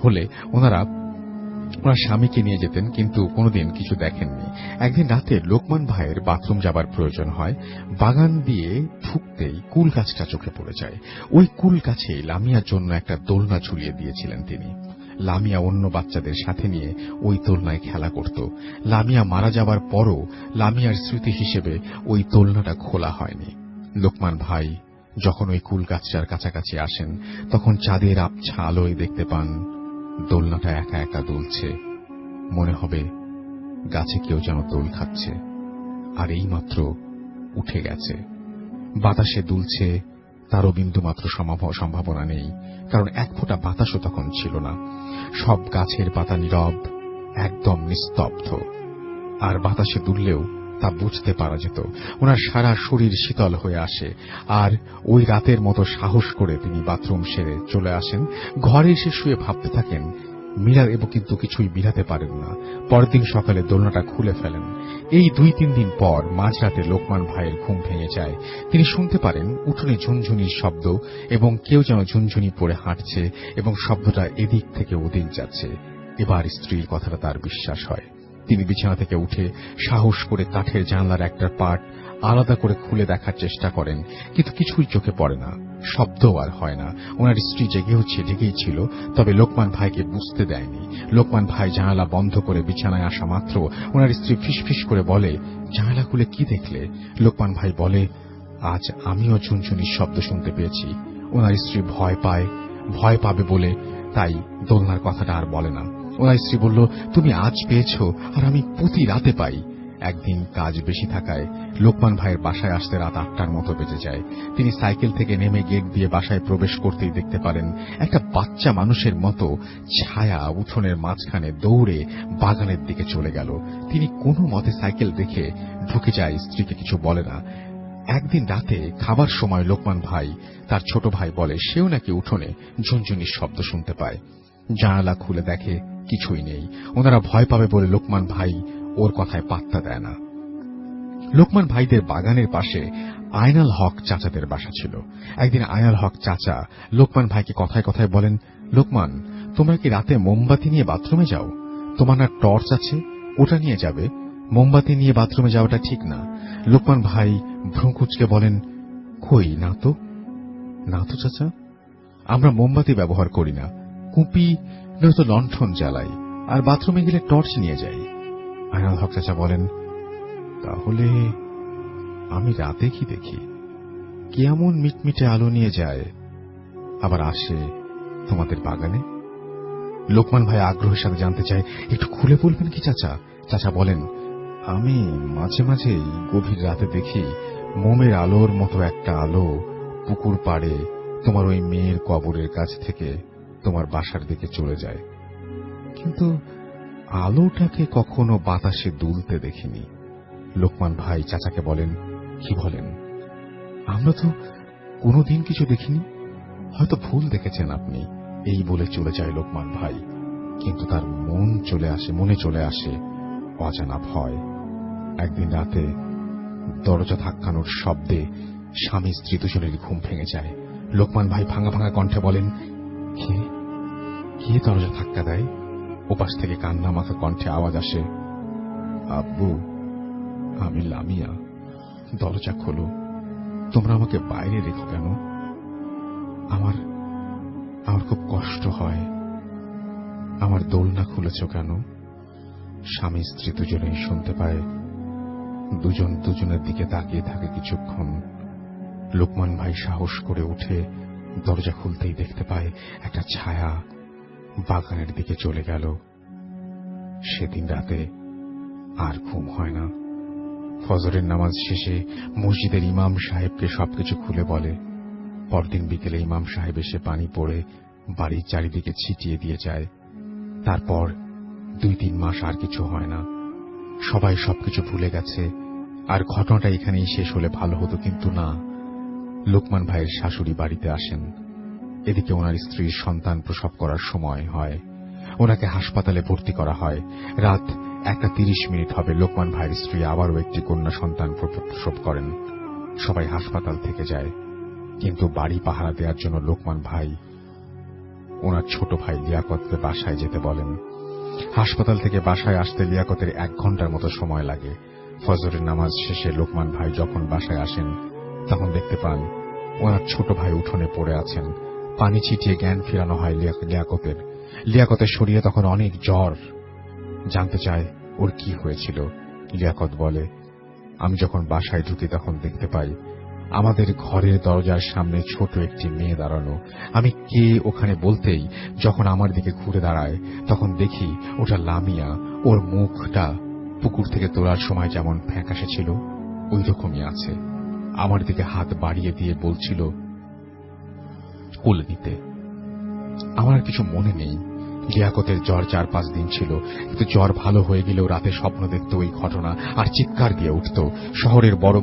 হলে ওনার স্বামীকে নিয়ে যেতেন, কিন্তু কোনোদিন কিছু দেখেননি। একদিন রাতে লোকমান ভাইয়ের বাথরুম যাবার প্রয়োজন হয়। বাগান দিয়ে ঢুকতেই কুল গাছটা চোখে পড়ে যায়। ওই কুল গাছেই লামিয়ার জন্য একটা দোলনা ঝুলিয়ে দিয়েছিলেন তিনি। লামিয়া অন্য বাচ্চাদের সাথে নিয়ে ওই দোলনায় খেলা করত। লামিয়া মারা যাবার পরও লামিয়ার স্মৃতি হিসেবে ওই দোলনাটা খোলা হয়নি। লোকমান ভাই যখন ওই কুল গাছটার কাছাকাছি আসেন, তখন চাঁদের আবছা আলোয় দেখতে পান দোলনাটা একা একা দুলছে। মনে হবে গাছে কেউ যেন দোল খাচ্ছে, আর এইমাত্র উঠে গেছে। বাতাসে দুলছে, তারও বিন্দুমাত্র সম্ভাবনা নেই, কারণ এক ফোঁটা বাতাসও তখন ছিল না। সব গাছের পাতা নীরব, একদম নিস্তব্ধ। আর বাতাসে দুললেও তা বুঝতে পারা যেত। ওনার সারা শরীর শীতল হয়ে আসে। আর ওই রাতের মতো সাহস করে তিনি বাথরুম সেরে চলে আসেন। ঘরে এসে শুয়ে ভাবতে থাকেন, কিন্তু কিছুই মিলাতে পারেন না। পরের দিন সকালে দোলনাটা খুলে ফেলেন। এই 2-3 দিন পর মাঝরাতে লোকমান ভাইয়ের ঘুম ভেঙে যায়। তিনি শুনতে পারেন উঠোনে ঝুনঝুনির শব্দ এবং কেউ যেন ঝুনঝুনি পরে হাঁটছে, এবং শব্দটা এদিক থেকে ওদিক যাচ্ছে। এবার স্ত্রীর কথাটা তার বিশ্বাস হয়। তিনি বিছানা থেকে উঠে সাহস করে কাঠের জানলার একটা পাট আলাদা করে খুলে দেখার চেষ্টা করেন, কিন্তু কিছুই চোখে পড়ে না, শব্দও আর হয় না। ওনার স্ত্রী জেগেই ছিল, তবে লোকমান ভাইকে বুঝতে দেয়নি। লোকমান ভাই জানালা বন্ধ করে বিছানায় আসা মাত্র ওনার স্ত্রী ফিসফিস করে বলে, জানালা খুলে কি দেখলে? লোকমান ভাই বলে, আজ আমিও ঝুনঝুনির শব্দ শুনতে পেয়েছি। ওনার স্ত্রী ভয় পাবে বলে তাই দোলনার কথাটা আর বলে না। ওনার স্ত্রী বলল, তুমি আজ পেয়েছ, আর আমি প্রতি রাতে পাই। একদিন কাজ বেশি থাকায় লোকমান ভাইয়ের বাসায় আসতে রাত 8টার মতো বেজে যায়। তিনি সাইকেল থেকে নেমে গেট দিয়ে বাসায় প্রবেশ করতেই দেখতে পারেন একটা বাচ্চা মানুষের মতো ছায়া উঠোনের মাঝখানে দৌড়ে বাগানের দিকে চলে গেল। তিনি কোনো মতে সাইকেল দেখে ঢুকে যায়, স্ত্রীকে কিছু বলে না। একদিন রাতে খাবার সময় লোকমান ভাই তার ছোট ভাই বলে সেও নাকি উঠোনে ঝুনঝুনির শব্দ শুনতে পায়। জানালা খুলে দেখে কিছুই নেই। ওনারা ভয় পাবে বলে লোকমান ভাই ওর কথায় পাত্তা দেয় না। লোকমান ভাইদের বাগানের পাশে আয়নাল হক চাচাদের বাসা ছিল। একদিন আয়নাল হক চাচা লোকমান ভাইকে কথায় কথায় বলেন, লোকমান, তোমরা কি রাতে মোমবাতি নিয়ে বাথরুমে যাও? তোমার না টর্চ আছে, ওটা নিয়ে যাবে। মোমবাতি নিয়ে বাথরুমে যাওয়াটা ঠিক না। লোকমান ভাই ভ্রুকুঁচকে বলেন, কই, না তো চাচা, আমরা মোমবাতি ব্যবহার করি না, কুপি নয়তো লণ্ঠন জ্বালাই, আর বাথরুমে গেলে টর্চ নিয়ে যাই। আয়নাল হক চাচা বলেন, তাহলে আমি রাতে কি দেখি? কেমন মিটমিটে আলো নিয়ে যায়, আবার আসে তোমাদের বাগানে? লোকমান ভাই আগ্রহের সাথে জানতে চায়, একটু খুলে বলবেন কি চাচা? চাচা বলেন, আমি মাঝে মাঝে গভীর রাতে দেখি মোমের আলোর মতো একটা আলো পুকুর পাড়ে তোমার ওই মেয়ের কবরের কাছ থেকে তোমার বাসার দিকে চলে যায়, কিন্তু আলোটাকে কখনো বাতাসে দুলতে দেখিনি। লোকমান ভাই চাচাকে বলেন, কি বলেন? আমরা তো কোনোদিন কিছু দেখিনি, হয়তো ভুল দেখেছেন আপনি। এই বলে চলে যায় লোকমান ভাই, কিন্তু তার মনে চলে আসে অজানা ভয়। একদিন রাতে দরজা ধাক্কানোর শব্দে স্বামী স্ত্রী দুজনেরই ঘুম ভেঙে যায়। লোকমান ভাই ভাঙা ভাঙা কণ্ঠে বলেন, কে দরজা ধাক্কা দেয়? ওপাশ থেকে কান্না মাখা কণ্ঠে আওয়াজ আসে, আব্বু, আমি লামিয়া, দরজা খোলো, তোমরা আমাকে বাইরে রেখো কেন? আমার খুব কষ্ট হয়। আমার দোলনা খুলেছ কেন? স্বামী স্ত্রী দুজনেই শুনতে পায়। দুজন দুজনের দিকে তাকিয়ে থাকে কিছুক্ষণ। লোকমান ভাই সাহস করে উঠে দরজা খুলতেই দেখতে পায় একটা ছায়া বাগানের দিকে চলে গেল। সেদিন রাতে আর ঘুম হয় না। ফজরের নামাজ শেষে মসজিদের ইমাম সাহেবকে সবকিছু খুলে বলে। পরদিন বিকেলে ইমাম সাহেব এসে পানি পড়ে বাড়ির চারিদিকে ছিটিয়ে দিয়ে যায়। তারপর 2-3 মাস আর কিছু হয় না। সবাই সবকিছু ভুলে গেছে, আর ঘটনাটা এখানেই শেষ হলে ভালো হতো, কিন্তু না। লোকমান ভাইয়ের শাশুড়ি বাড়িতে আসেন। এদিকে ওনার স্ত্রীর সন্তান প্রসব করার সময় হয়। ওনাকে হাসপাতালে ভর্তি করা হয়। রাত একটা 30 মিনিট হবে লোকমান ভাইয়ের স্ত্রী আবারও একটি কন্যা সন্তান প্রসব করেন। সবাই হাসপাতাল থেকে যায়, কিন্তু বাড়ি পাহারা দেওয়ার জন্য লোকমান ভাই ওনার ছোট ভাই লিয়াকতকে বাসায় যেতে বলেন। হাসপাতাল থেকে বাসায় আসতে লিয়াকতের 1 ঘন্টার মতো সময় লাগে। ফজরের নামাজ শেষে লোকমান ভাই যখন বাসায় আসেন তখন দেখতে পান ওনার ছোট ভাই উঠোনে পড়ে আছেন। পানি ছিটিয়ে জ্ঞান ফেরানো হয় লিয়াকতের শরীরে তখন অনেক জ্বর। জানতে চায় ওর কি হয়েছিল। লিয়াকত বলে, আমি যখন বাসায় ঢুকি তখন দেখতে পাই আমাদের ঘরের দরজার সামনে ছোট একটি মেয়ে দাঁড়ানো। আমি কে ওখানে বলতেই যখন আমার দিকে ঘুরে দাঁড়ায় তখন দেখি ওটা লামিয়া। ওর মুখটা পুকুর থেকে তোলার সময় যেমন ফ্যাকাশে ছিল ওই রকমই আছে। আমার দিকে হাত বাড়িয়ে দিয়ে বলছিল কোলে নিতে। আমার আর কিছু মনে নেই। লিয়াকতের জ্বর 4-5 দিন ছিল, কিন্তু জ্বর ভালো হয়ে গেলেও রাতে স্বপ্ন দেখত ওই ঘটনা আর চিৎকার দিয়ে উঠত। শহরের বড়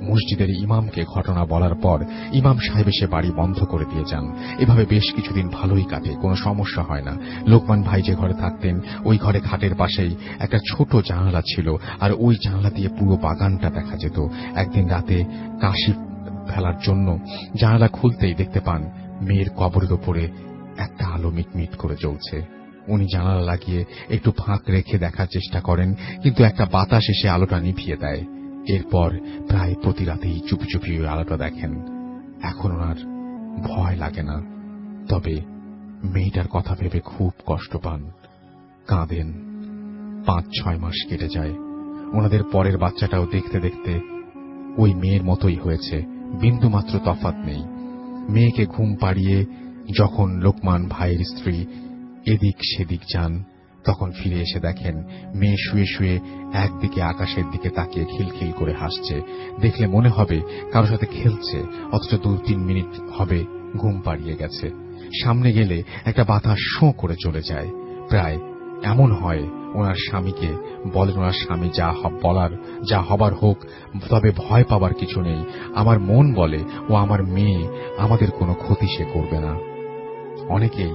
মসজিদের ইমামকে ঘটনা বলার পর ইমাম সাহেব এসে বাড়ি বন্ধ করে দিয়ে যান। এভাবে বেশ কিছুদিন ভালোই কাটে, কোনো সমস্যা হয় না। লোকমান ভাই যে ঘরে থাকতেন ওই ঘরে খাটের পাশেই একটা ছোট জানালা ছিল, আর ওই জানালা দিয়ে পুরো বাগানটা দেখা যেত। একদিন রাতে কাশি ফেলার জন্য জানালা খুলতেই দেখতে পান মেয়ের কবরের ওপরে একটা আলো মিটমিট করে জ্বলছে। উনি জানালা লাগিয়ে একটু ফাঁক রেখে দেখার চেষ্টা করেন, কিন্তু একটা বাতাস এসে আলোটা নিভিয়ে দেয়। এরপর প্রায় প্রতি রাতেই চুপি চুপি ওই আলোটা দেখেন। এখন ওনার ভয় লাগে না, তবে মেয়েটার কথা ভেবে খুব কষ্ট পান, কাঁদেন। 5-6 মাস কেটে যায়। ওনাদের পরের বাচ্চাটাও দেখতে দেখতে ওই মেয়ের মতোই হয়েছে, বিন্দুমাত্র তফাৎ নেই। মেয়েকে ঘুম পাড়িয়ে যখন লোকমান ভাইয়ের স্ত্রী এদিক সেদিক যান তখন ফিরে এসে দেখেন মেয়ে শুয়ে শুয়ে একদিকে আকাশের দিকে তাকিয়ে খিলখিল করে হাসছে। দেখলে মনে হবে কারোর সাথে খেলছে, অথচ 2-3 মিনিট হবে ঘুম পাড়িয়ে গেছে। সামনে গেলে একটা বাতাস শোঁ করে চলে যায়। প্রায় এমন হয় ওনার স্বামীকে বলেন, ওনার স্বামী যা হবার হোক, তবে ভয় পাবার কিছু নেই। আমার মন বলে ও আমার মেয়ে, আমাদের কোনো ক্ষতি সে করবে না। অনেকেই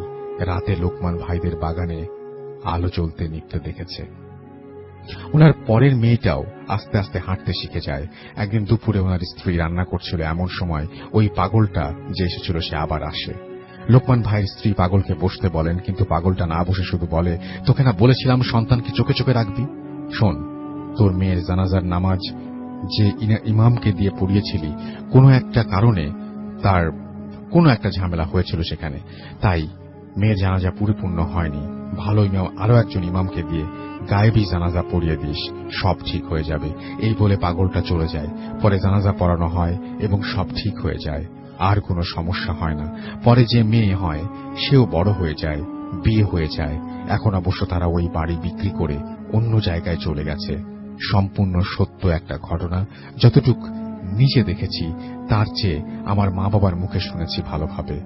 রাতে লোকমান ভাইদের বাগানে আলো জ্বলতে নিভতে দেখেছে। ওনার পরের মেয়েটাও আস্তে আস্তে হাঁটতে শিখে যায়। একদিন দুপুরে ওনার স্ত্রী রান্না করছিল, এমন সময় ওই পাগলটা যে এসেছিল সে আবার আসে। লোকমান ভাইয়ের স্ত্রী পাগলকে বসতে বলেন, কিন্তু পাগলটা না বসে শুধু বলে, তোকে না বলেছিলাম সন্তানকে চোখে চোখে রাখবি? শোন, তোর মেয়ের জানাজার নামাজ যে ইমামকে দিয়ে পড়িয়েছিলি, কোনো একটা কারণে তার কোনো একটা ঝামেলা হয়েছিল সেখানে, তাই মেয়ের জানাজা পরিপূর্ণ হয়নি। ভালো ইমাম আরো একজন ইমামকে দিয়ে গায়েবী জানাজা পড়িয়ে দিস, সব ঠিক হয়ে যাবে। এই বলে পাগলটা চলে যায়। পরে জানাজা পড়ানো হয় এবং সব ঠিক হয়ে যায়, আর কোনো সমস্যা হয় না। পরে যে মেয়ে হয় সেও বড় হয়ে যায়, বিয়ে হয়ে যায়। এখন অবশ্য তারা ওই বাড়ি বিক্রি করে অন্য জায়গায় চলে গেছে। সম্পূর্ণ সত্য একটা ঘটনা। যতটুক নিজে দেখেছি তার চেয়ে আমার মা বাবার মুখে শুনেছি ভালোভাবে।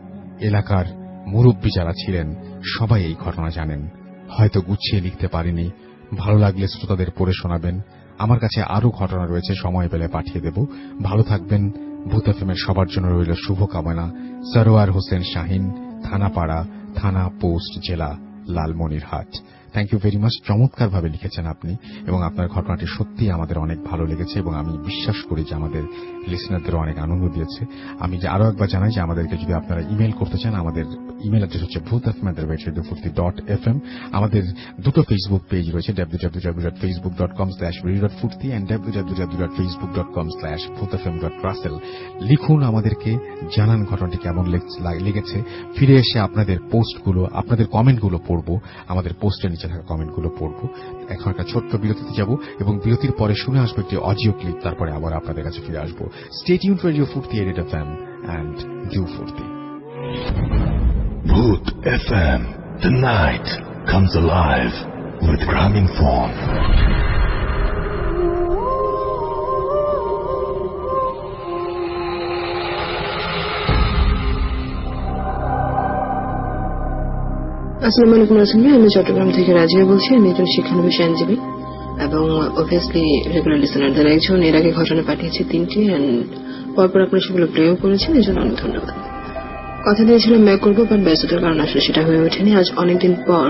এলাকার মুরব্বী যারা ছিলেন সবাই এই ঘটনা জানেন। হয়তো গুছিয়ে লিখতে পারিনি, ভালো লাগলে শ্রোতাদের পড়ে শোনাবেন। আমার কাছে আরো ঘটনা রয়েছে, সময় পেলে পাঠিয়ে দেব। ভালো থাকবেন। ভূত এফএমের সবার জন্য রইল শুভকামনা। সরোয়ার হোসেন শাহিন, থানাপাড়া, থানা পোস্ট, জেলা Lalmonirhat. Thank you very much. চমৎকার ভাবে লিখেছেন আপনি, এবং আপনার ঘটনাটি সত্যিই আমাদের অনেক ভালো লেগেছে, এবং আমি বিশ্বাস করি যে আমাদের লিসনারদেরও অনেক আনন্দ দিয়েছে। আমি যে আরো একবার জানাই যে আমাদেরকে যদি আপনারা ইমেল করতে চান, আমাদের ইমেল অ্যাড্রেস হচ্ছে bhutfm@radio40.fm। আমাদের দুটো ফেসবুক পেজ রয়েছে, www.facebook.com/radio.40 and www.facebook.com/bhutfm.russell। লিখুন আমাদেরকে, জানান ঘটনাটি কেমন লেগেছে। ফিরে এসে আপনাদের পোস্টগুলো, আপনাদের কমেন্টগুলো পড়ব, আমাদের পোস্টের নিচে থাকা কমেন্টগুলো পড়ব। এখন একটা ছোট্ট বিরতিতে যাব এবং বিরতির পরে শুনে আসবো একটি অডিও ক্লিপ, তারপরে আবার আপনাদের কাছে ফিরে আসবো। Stay tuned to Radio 40 FM and do 40. Bhoot FM. The night comes alive with Graminphone. আসসালামু আলাইকুম রাসেল ভাই, আমি চট্টগ্রাম থেকে রাজিয়া বলছি। আমি একজন শিক্ষানবিশ আইনজীবী এবং অবভিয়াসলি রেগুলার লিসনারদের একজন। এর আগে ঘটনা পাঠিয়েছি 3টি, অ্যান্ড পরপর আপনারা সেগুলো প্লেও করেছেন, এই জন্য অনেক ধন্যবাদ। কথা দিয়েছিলাম ব্যাক করবো, বাট ব্যস্ততার কারণে আসলে সেটা হয়ে ওঠেনি। আজ অনেকদিন পর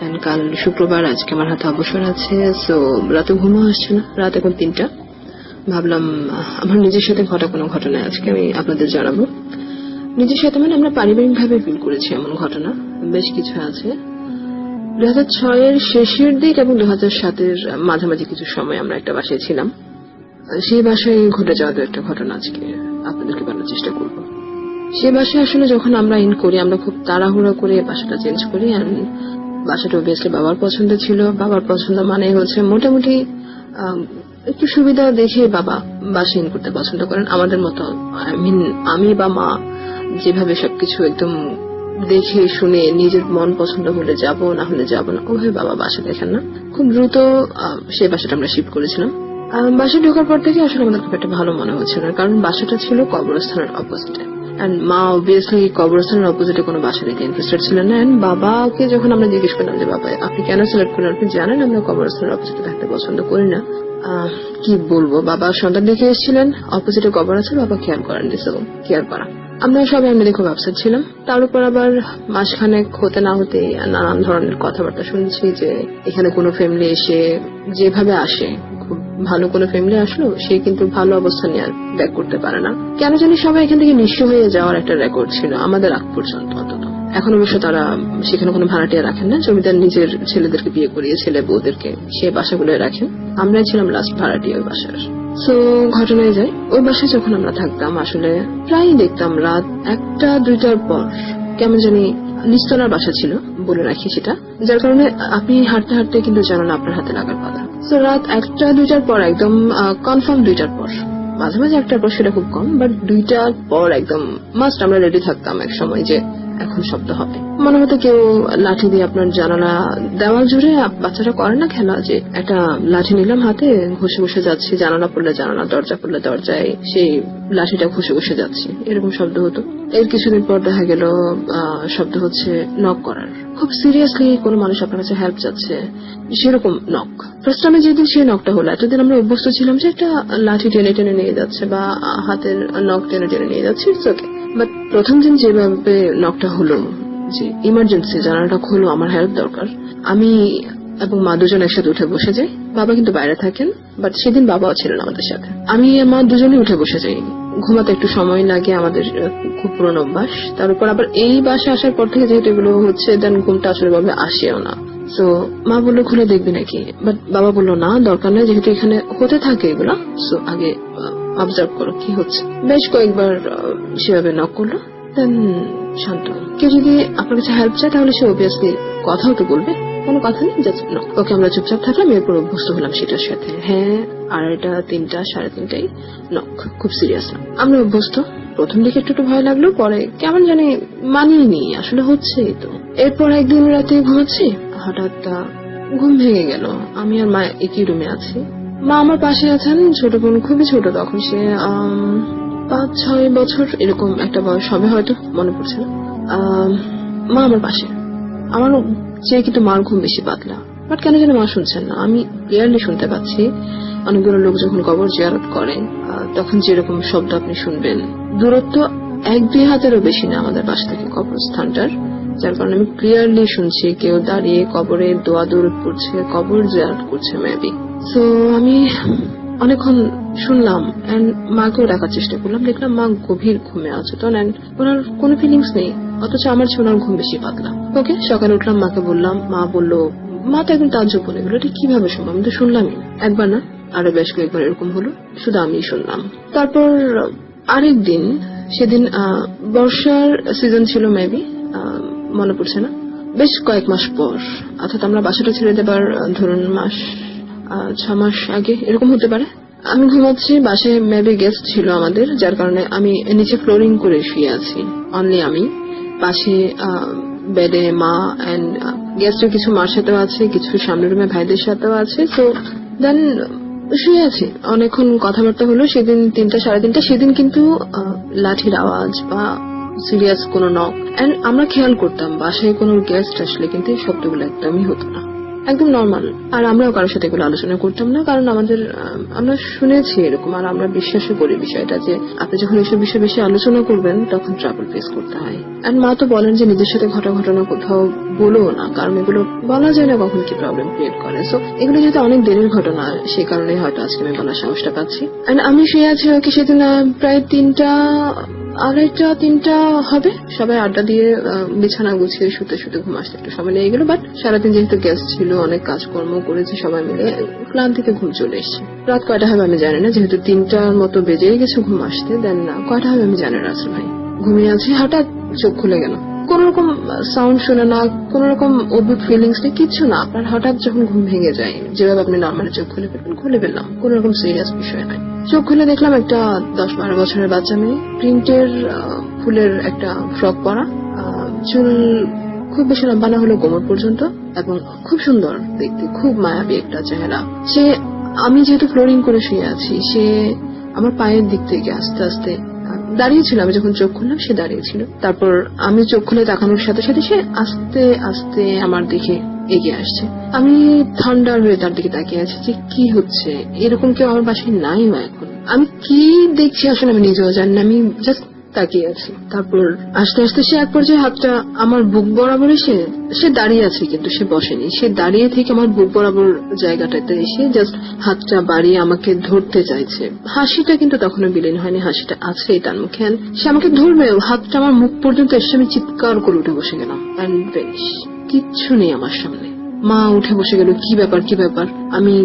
And কাল শুক্রবার, আজকে আমার হাতে অবসর আছে, সো রাতে ঘুমও আসছে না। রাত এখন 3টা। ভাবলাম আমার নিজের সাথে ঘটা কোনো ঘটনা আজকে আমি আপনাদের জানাবো। নিজের সাথে মানে আমরা পারিবারিকভাবে ফিল করেছি এমন ঘটনা বেশ কিছু আছে। 2006-এর শেষের দিক এবং 2007-এর মাঝামাঝি কিছু সময় আমরা একটা বাসায় ছিলাম। সেই বাসায় ঘটে যাওয়া একটা ঘটনা আজকে আপনাদেরকে বলার চেষ্টা করব। সেই বাসায় আসলে যখন আমরা ইন করি, আমরা খুব তাড়াহুড়ো করে বাসাটা চেঞ্জ করি। বাসাটা অবভিয়াসলি বাবার পছন্দ ছিল। বাবার পছন্দ মানে হচ্ছে মোটামুটি একটু সুবিধা দেখে বাবা বাসা ইন করতে পছন্দ করেন। আমাদের মতো আমি বা মা যেভাবে সবকিছু একদম দেখে শুনে নিজের মন পছন্দ হলে যাব, না হলে যাব না, ওভাবে বাবা বাসা দেখেন না। খুব দ্রুত সেই বাসাটা আমরা শিফট করেছিলাম। বাসা ঢোকার পর থেকে আসলে আমাদের খুব একটা ভালো মনে হচ্ছিল না, কারণ বাসাটা ছিল কবরস্থানের অপোজিটে। এন্ড মা অবভিয়াসলি কবরস্থানের অপোজিটে কোনো বাসা নিতে ইন্টারেস্টেড ছিলেন না। এন্ড বাবাকে যখন আমরা জিজ্ঞেস করলাম যে বাবা আপনি কেন সিলেক্ট করলেন, আপনি জানেন আমরা কবরস্থানের অপোজিটে থাকতে পছন্দ করি না। কি বলবো, বাবা সন্তান দেখে এসেছিলেন, অপোজিটে কবর আছে, বাবা খেয়াল করেন দিয়েছিল, কেয়ার করা। আমরা সবাই এমনি খুব আপসেট ছিলাম। তার উপর আবার মাসখানেক হতে না হতে নানান ধরনের কথাবার্তা শুনছি যে এখানে কোনো ফ্যামিলি এসে যেভাবে আসে, খুব ভালো কোনো ফ্যামিলি আসলো, সে কিন্তু ভালো অবস্থান নিয়ে ব্যাক করতে পারে না। কেন জানি সবাই এখান থেকে নিঃস্ব হয়ে যাওয়ার একটা রেকর্ড ছিল আমাদের আগ পর্যন্ত অন্তত। এখন অবশ্য তারা সেখানে কোনো ভাড়াটিয়া রাখেন না, জমিদার নিজের ছেলেদেরকে বিয়ে করিয়ে ছেলে বউদেরকে সে বাসাগুলো রাখেন। আমরাই ছিলাম লাস্ট ভাড়াটিয়া ওই বাসার। সো ঘটনায় যাই, ওই বাসায় যখন আমরা থাকতাম আসলে প্রায় দেখতাম রাত 1টা-2টার পর কেমন জানি নিস্তলার বাসা ছিল বলে রাখি সেটা, যার কারণে আপনি হাঁটতে হাঁটতে কিন্তু জানান আপনার হাতে লাগার কথা। সো রাত 1টা-2টার পর একদম কনফার্ম 2টার পর, মাঝে মাঝে 1টার পর সেটা খুব কম, বাট 2টার পর একদম মাস্ট আমরা রেডি থাকতাম এক সময় যে এখন শব্দ হবে। মনে হতো কেউ লাঠি দিয়ে আপনার জানালা দেওয়াল জুড়ে, বাচ্চারা করে না খেলা যে একটা লাঠি নিলাম হাতে, ঘষে ঘষে যাচ্ছি, জানালা পড়লে জানালা, দরজা পড়লে দরজায় সেই লাঠিটা ঘষে ঘষে যাচ্ছি, এরকম শব্দ হতো। এর কিছুদিন পর দেখা গেল শব্দ হচ্ছে নক করার, খুব সিরিয়াসলি কোনো মানুষ আপনার কাছে হেল্প চাচ্ছে সেরকম নক। ফার্স্ট টাইমে যেদিন সেই নকটা হলো, এতদিন আমরা অভ্যস্ত ছিলাম যে একটা লাঠি টেনে টেনে নিয়ে যাচ্ছে বা হাতের নক টেনে টেনে নিয়ে যাচ্ছে, ইটস ওকে। বাট প্রথম দিন যেভাবে নকটা হলো, যে ইমার্জেন্সি জানালাটা খোলো, আমার হেল্প দরকার, আমি এবং মা দুজন একসাথে উঠে বসে যাই। বাবা কিন্তু বাইরে থাকেন, বাট সেদিন বাবাও ছিলেন আমাদের সাথে। আমি মা দুজনে উঠে বসে যাই। ঘুমাতে একটু সময় লাগে, আমাদের খুব পুরনো অভ্যাস। তার উপর আবার এই বাসা আসার পর থেকে যেহেতু এগুলো হচ্ছে, দেন ঘুমটা আসলে ভাবে আসেও না। সো মা বললো খুলে দেখবি নাকি, বাট বাবা বললো না দরকার নেই, যেহেতু এখানে হতে থাকে এগুলো, সো আগে অবজার্ভ করো কি হচ্ছে। বেশ কয়েকবার সেভাবে নক করলো, দেন শান্ত। কেউ যদি আপনার কাছে হেল্প চায় তাহলে সে অবভিয়াসলি কথাও তো বলবে, কোনো কথা নেই, জাস্ট নক। ওকে, আমরা চুপচাপ থাকলাম, এরপর অভ্যস্ত হলাম সেটার সাথে। হ্যাঁ, 2:30, 3টা, 3:30 নক, খুব সিরিয়াস না। আমরা অভ্যস্ত। প্রথম দিকে একটু ভয় লাগলো, পরে কেমন জানি মানিয়ে নি, আসলে হচ্ছেই তো। এরপর একদিন রাতে ঘুমাচ্ছি, হঠাৎ ঘুম ভেঙে গেল। আমি আর মা একই রুমে আছি। মা আমার পাশে আছেন, ছোট বোন খুবই ছোট, তখন সে 5-6 বছর এরকম একটা বয়স হবে হয়তো, মনে পড়ছে না। মা আমার পাশে, আমার চেয়ে কিন্তু মার ঘুম বেশি পাতলা, বাট কেন যেন মা শুনছেন না। আমি ক্লিয়ারলি শুনতে পাচ্ছি অনেকগুলো লোক যখন কবর জিয়ারত করেন তখন যেরকম শব্দ আপনি শুনবেন, দূরত্ব 1-2 হাতেরও বেশি না আমাদের বাসা থেকে কবরস্থানটার, যার কারণে আমি ক্লিয়ারলি শুনছি কেউ দাঁড়িয়ে কবরে দোয়া দরুদ পড়ছে, কবর জিয়ারত করছে মেবি। সো আমি অনেকক্ষণ শুনলাম এন্ড মাকেও ডাকার চেষ্টা করলাম, দেখলাম মা গভীর ঘুমে অচেতন এন্ড ওনার কোনো ফিলিংস নেই, অথচ আমার চেয়ে ওনার ঘুম বেশি পাতলা। ওকে, সকালে উঠলাম, মাকে বললাম, মা বললো, মা তো একদম তাজ্জব বলে গেল, এটা কিভাবে সম্ভব, আমি তো শুনলামই। একবার না, আরো বেশ কয়েকবার এরকম হলো, শুধু আমি শুনলাম। তারপর আরেক দিন, সেদিন বর্ষার সিজন ছিল মেবি, মনে পড়ছে না, বেশ কয়েক মাস পর, অর্থাৎ আমরা বাসাটা ছেড়ে দেবার ধরুন 6 মাস আগে এরকম হতে পারে। আমি ঘুমাচ্ছি, বাসায় মেবি গেস্ট ছিল আমাদের, যার কারণে আমি নিচে ফ্লোরিং করে শুয়ে আছি, অনলি আমি। পাশে বেডে মা এন্ড গেস্টের কিছু মার সাথেও আছে, কিছু সামনের রুমে ভাইদের সাথেও আছে। তো দেন শুয়ে আছি, অনেকক্ষণ কথাবার্তা হলো। সেদিন 3টা 3:30, সেদিন কিন্তু লাঠির আওয়াজ বা সিরিয়াস কোনো নক, এন্ড আমরা খেয়াল করতাম বাসায় কোনো গেস্ট আসলে কিন্তু এই শব্দগুলো একদমই হতো না। একদম নর্মাল। আর আমরাও কারোর সাথে এগুলো আলোচনা করতাম না, কারণ আমরা শুনেছি এরকম, আর আমরা বিশ্বাসও করি বিষয়টা যে আপনি যখন এইসব বিষয়ে বেশি আলোচনা করবেন তখন ট্রাবল ফেস করতে হয়। আর মা তো বলেন যে নিজের সাথে ঘটনা কোথাও বলো না, কারণ এগুলো বলা যায় না কখন কি প্রবলেম ক্রিয়েট করে। সো এগুলো যেহেতু অনেক দিনের ঘটনা, সেই কারণে হয়তো আজকে আমি বলার সাহসটা পাচ্ছি। আর আমি শুয়ে আছি ওকে সেদিন প্রায় 2:30 হবে, সবাই আড্ডা দিয়ে বিছানা গুছিয়ে শুতে ঘুম আসতে একটু সময় লেগে গেল। বাট সারাদিন যেহেতু গেস্ট ছিল, অনেক কাজকর্ম করেছে সবাই মিলে, ক্লান্তিতে ঘুম চলে এসছে। রাত কয়টা হবে আমি জানি না, যেহেতু 3টার মতো বেজে গেছে ঘুম আসতে। দেন কয়টা হবে আমি জানি না, রাসেল ভাই ঘুমিয়ে আছে, হঠাৎ চোখ খুলে গেল। কোন রকম সাউন্ড শুনে না, কোন রকম অদ্ভুত ফিলিংস নেই, কিচ্ছু না। আপনার হঠাৎ যখন ঘুম ভেঙে যায়, যেভাবে আপনি নর্মালি চোখ খুলে ফেললাম, কোন রকম সিরিয়াস বিষয় নয়। চোখ খুলে দেখলাম একটা 10-12 বছরের বাচ্চা মেয়ে, প্রিন্টের ফুলের একটা ফ্রক পরা, চুল খুব বেশি লম্বা না হলো কোমর পর্যন্ত, এবং খুব সুন্দর দেখতে, খুব মায়াবী একটা চেহারা। আমি যেহেতু ফ্লোরিং করে শুয়ে আছি, সে আমার পায়ের দিক থেকে আস্তে আস্তে দাঁড়িয়েছিল। আমি যখন চোখ খুললাম সে দাঁড়িয়েছিল। তারপর আমি চোখ খুলে তাকানোর সাথে সাথে সে আস্তে আস্তে আমার দিকে এগিয়ে আসছে। আমি থান্ডার হয়ে তার দিকে তাকিয়ে আছি যে কি হচ্ছে, এরকম কেউ আমার বাসায় নাই মা এখন। আমি কি দেখছি আসলে আমি নিজেও জানি না, আমি জাস্ট তাকিয়ে আছি। তারপর আস্তে আস্তে সে এক পর্যায়ে হাতটা আমার বুক বরাবর এসে, সে দাঁড়িয়ে আছে কিন্তু সে বসেনি, সে দাঁড়িয়ে থেকে আমার বুক বরাবর জায়গাটাতে এসে জাস্ট হাতটা বাড়িয়ে আমাকে ধরতে চাইছে। হাসিটা কিন্তু তখনও বিলীন হয়নি, হাসিটা আছে তার মুখে। সে আমাকে ধরবে, হাতটা আমার মুখ পর্যন্ত এসে আমি চিৎকার করে উঠে বসে গেলাম। বেশ কিচ্ছু নেই আমার সামনে। মা উঠে বসে গেল, কি ব্যাপার। আমি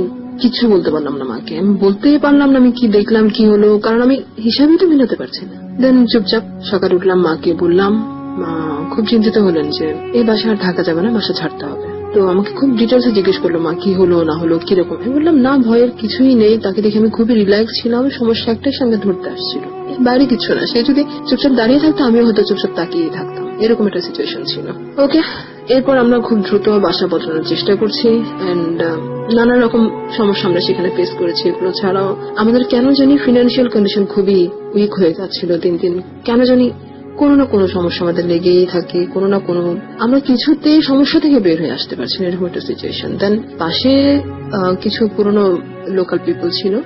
কিছু বলতে পারলাম না মাকে, আমি বলতেই পারলাম না আমি কি দেখলাম, কি হলো, কারণ আমি হিসাবই তো মিলাতে পারছি না। দেন চুপচাপ সকালে উঠলাম, মাকে বললাম। মা খুব চিন্তিত হলেন যে এই বাসা আর থাকা যাবে না, বাসা ছাড়তে হবে। তো আমাকে খুব ডিটেলসে জিজ্ঞেস করলো মা কি হলো না হলো কিরকম। আমি বললাম না, ভয়ের কিছুই নেই, তাকে দেখে আমি খুবই রিল্যাক্স ছিলাম, সমস্যা একটাই সঙ্গে ধরতে আসছিল, বাইরে কিছু না। সে যদি চুপচাপ দাঁড়িয়ে থাকতো আমিও হয়তো চুপচাপ তাকিয়ে থাকতাম, এরকম একটা সিচুয়েশন ছিল। ওকে, এরপর আমরা খুব দ্রুত বাসা বদলানোর চেষ্টা করছি, এন্ড নানা রকম সমস্যা আমরা সেখানে ফেস করেছি। এগুলো ছাড়াও আমাদের কেন জানি ফিনান্সিয়াল কন্ডিশন খুবই উইক হয়ে যাচ্ছিল দিন দিন। কেন জানি কোনো না কোনো সমস্যা আমাদের লেগেই থাকে, কোনো না কোনো, আমরা কিছুতেই সমস্যা থেকে বের হয়ে আসতে পারছি না, এরকম একটা সিচুয়েশন। দেন পাশে কিছু পুরনো লোকাল পিপল ছিল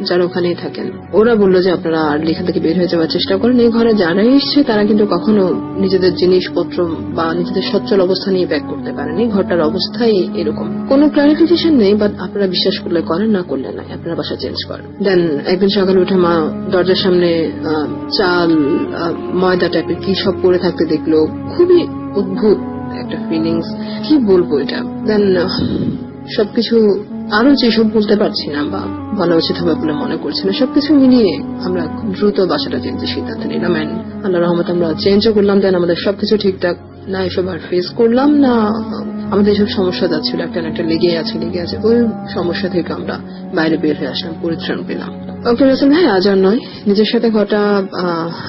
যারা ওখানেই থাকেন, ওরা বললো যে আপনারা আর এখান থেকে বের হয়ে যাওয়ার চেষ্টা করেন। এই ঘরে যারা এসছে তারা কিন্তু কখনো নিজেদের জিনিসপত্র বা নিজেদের সচ্ছল অবস্থা নিয়ে ব্যাক করতে পারেনি, ঘরটার অবস্থাই এরকম। কোনো ক্লারিফিকেশন নেই, বাট আপনারা বিশ্বাস করলে করেন, না করলে নাই, আপনারা বাসা চেঞ্জ করেন। দেন একদিন সকালে উঠে মা দরজার সামনে চাল ময়দা টাইপের কি সব পড়ে থাকতে দেখলো, খুবই অদ্ভুত একটা ফিলিংস, কি বলবো এটা। দেন সবকিছু আরো যেসব বলতে পারছি না বা বলা উচিত হবে বলে মনে করছি না, সবকিছু মিলিয়ে আমরা খুব দ্রুত বাসাটা চেঞ্জের সিদ্ধান্ত নিলাম। আল্লাহ রহমত আমরা চেঞ্জও করলাম। দেন আমাদের সবকিছু ঠিকঠাক, না এসব আর ফেস করলাম না, আমাদের এসব সমস্যা যাচ্ছিল একটা না একটা লেগে আছে, ওই সমস্যা থেকে আমরা বাইরে বের হয়ে আসলাম, পরিত্রাণ পেলাম। ওকে রাসেল ভাই, আজ আর নয়, নিজের সাথে ঘটা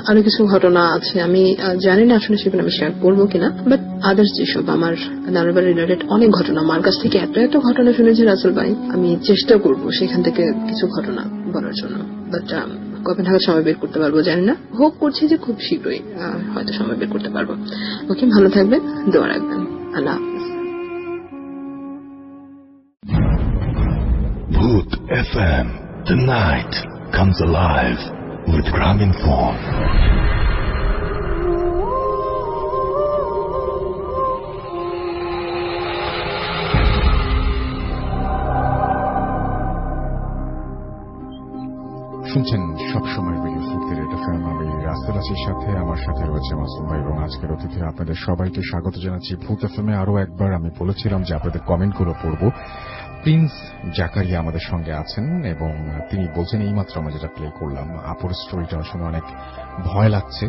আরো কিছু ঘটনা আছে, আমি জানি না আসলে সেগুলো আমি শেয়ার করবো কিনা, বাট আদার্স যেসব আমার নানাবার রিলেটেড অনেক ঘটনা, আমার কাছ থেকে এত ঘটনা শুনেছি রাসেল ভাই, আমি চেষ্টা করব সেখান থেকে কিছু ঘটনা বলার জন্য। বাট কবে নাগাদ সময় বের করতে পারবো জানি না, হোপ করছি যে খুব শীঘ্রই হয়তো সময় বের করতে পারবো। ওকে, ভালো থাকবেন, দোয়া রাখবেন, আল্লাহ হাফেজ। Bhoot FM. The night comes alive with Graminphone. শুনছেন সবসময় রেডিও ফুর্তি রেড এফএম। আমি রাসেল আছির সাথে, আমার সাথে রয়েছে মাসুম ভাই এবং আজকের অতিথি। আপনাদের সবাইকে স্বাগত জানাচ্ছি ভূত এফএমে। আরো একবার আমি বলেছিলাম যে আপনাদের কমেন্টগুলো পড়বো। প্রিন্স জাকারিয়া আমাদের সঙ্গে আছেন এবং তিনি বলছেন এইমাত্র আমরা যেটা প্লে করলাম, আপুর স্টোরিটা শুনে অনেক ভয় লাগছে।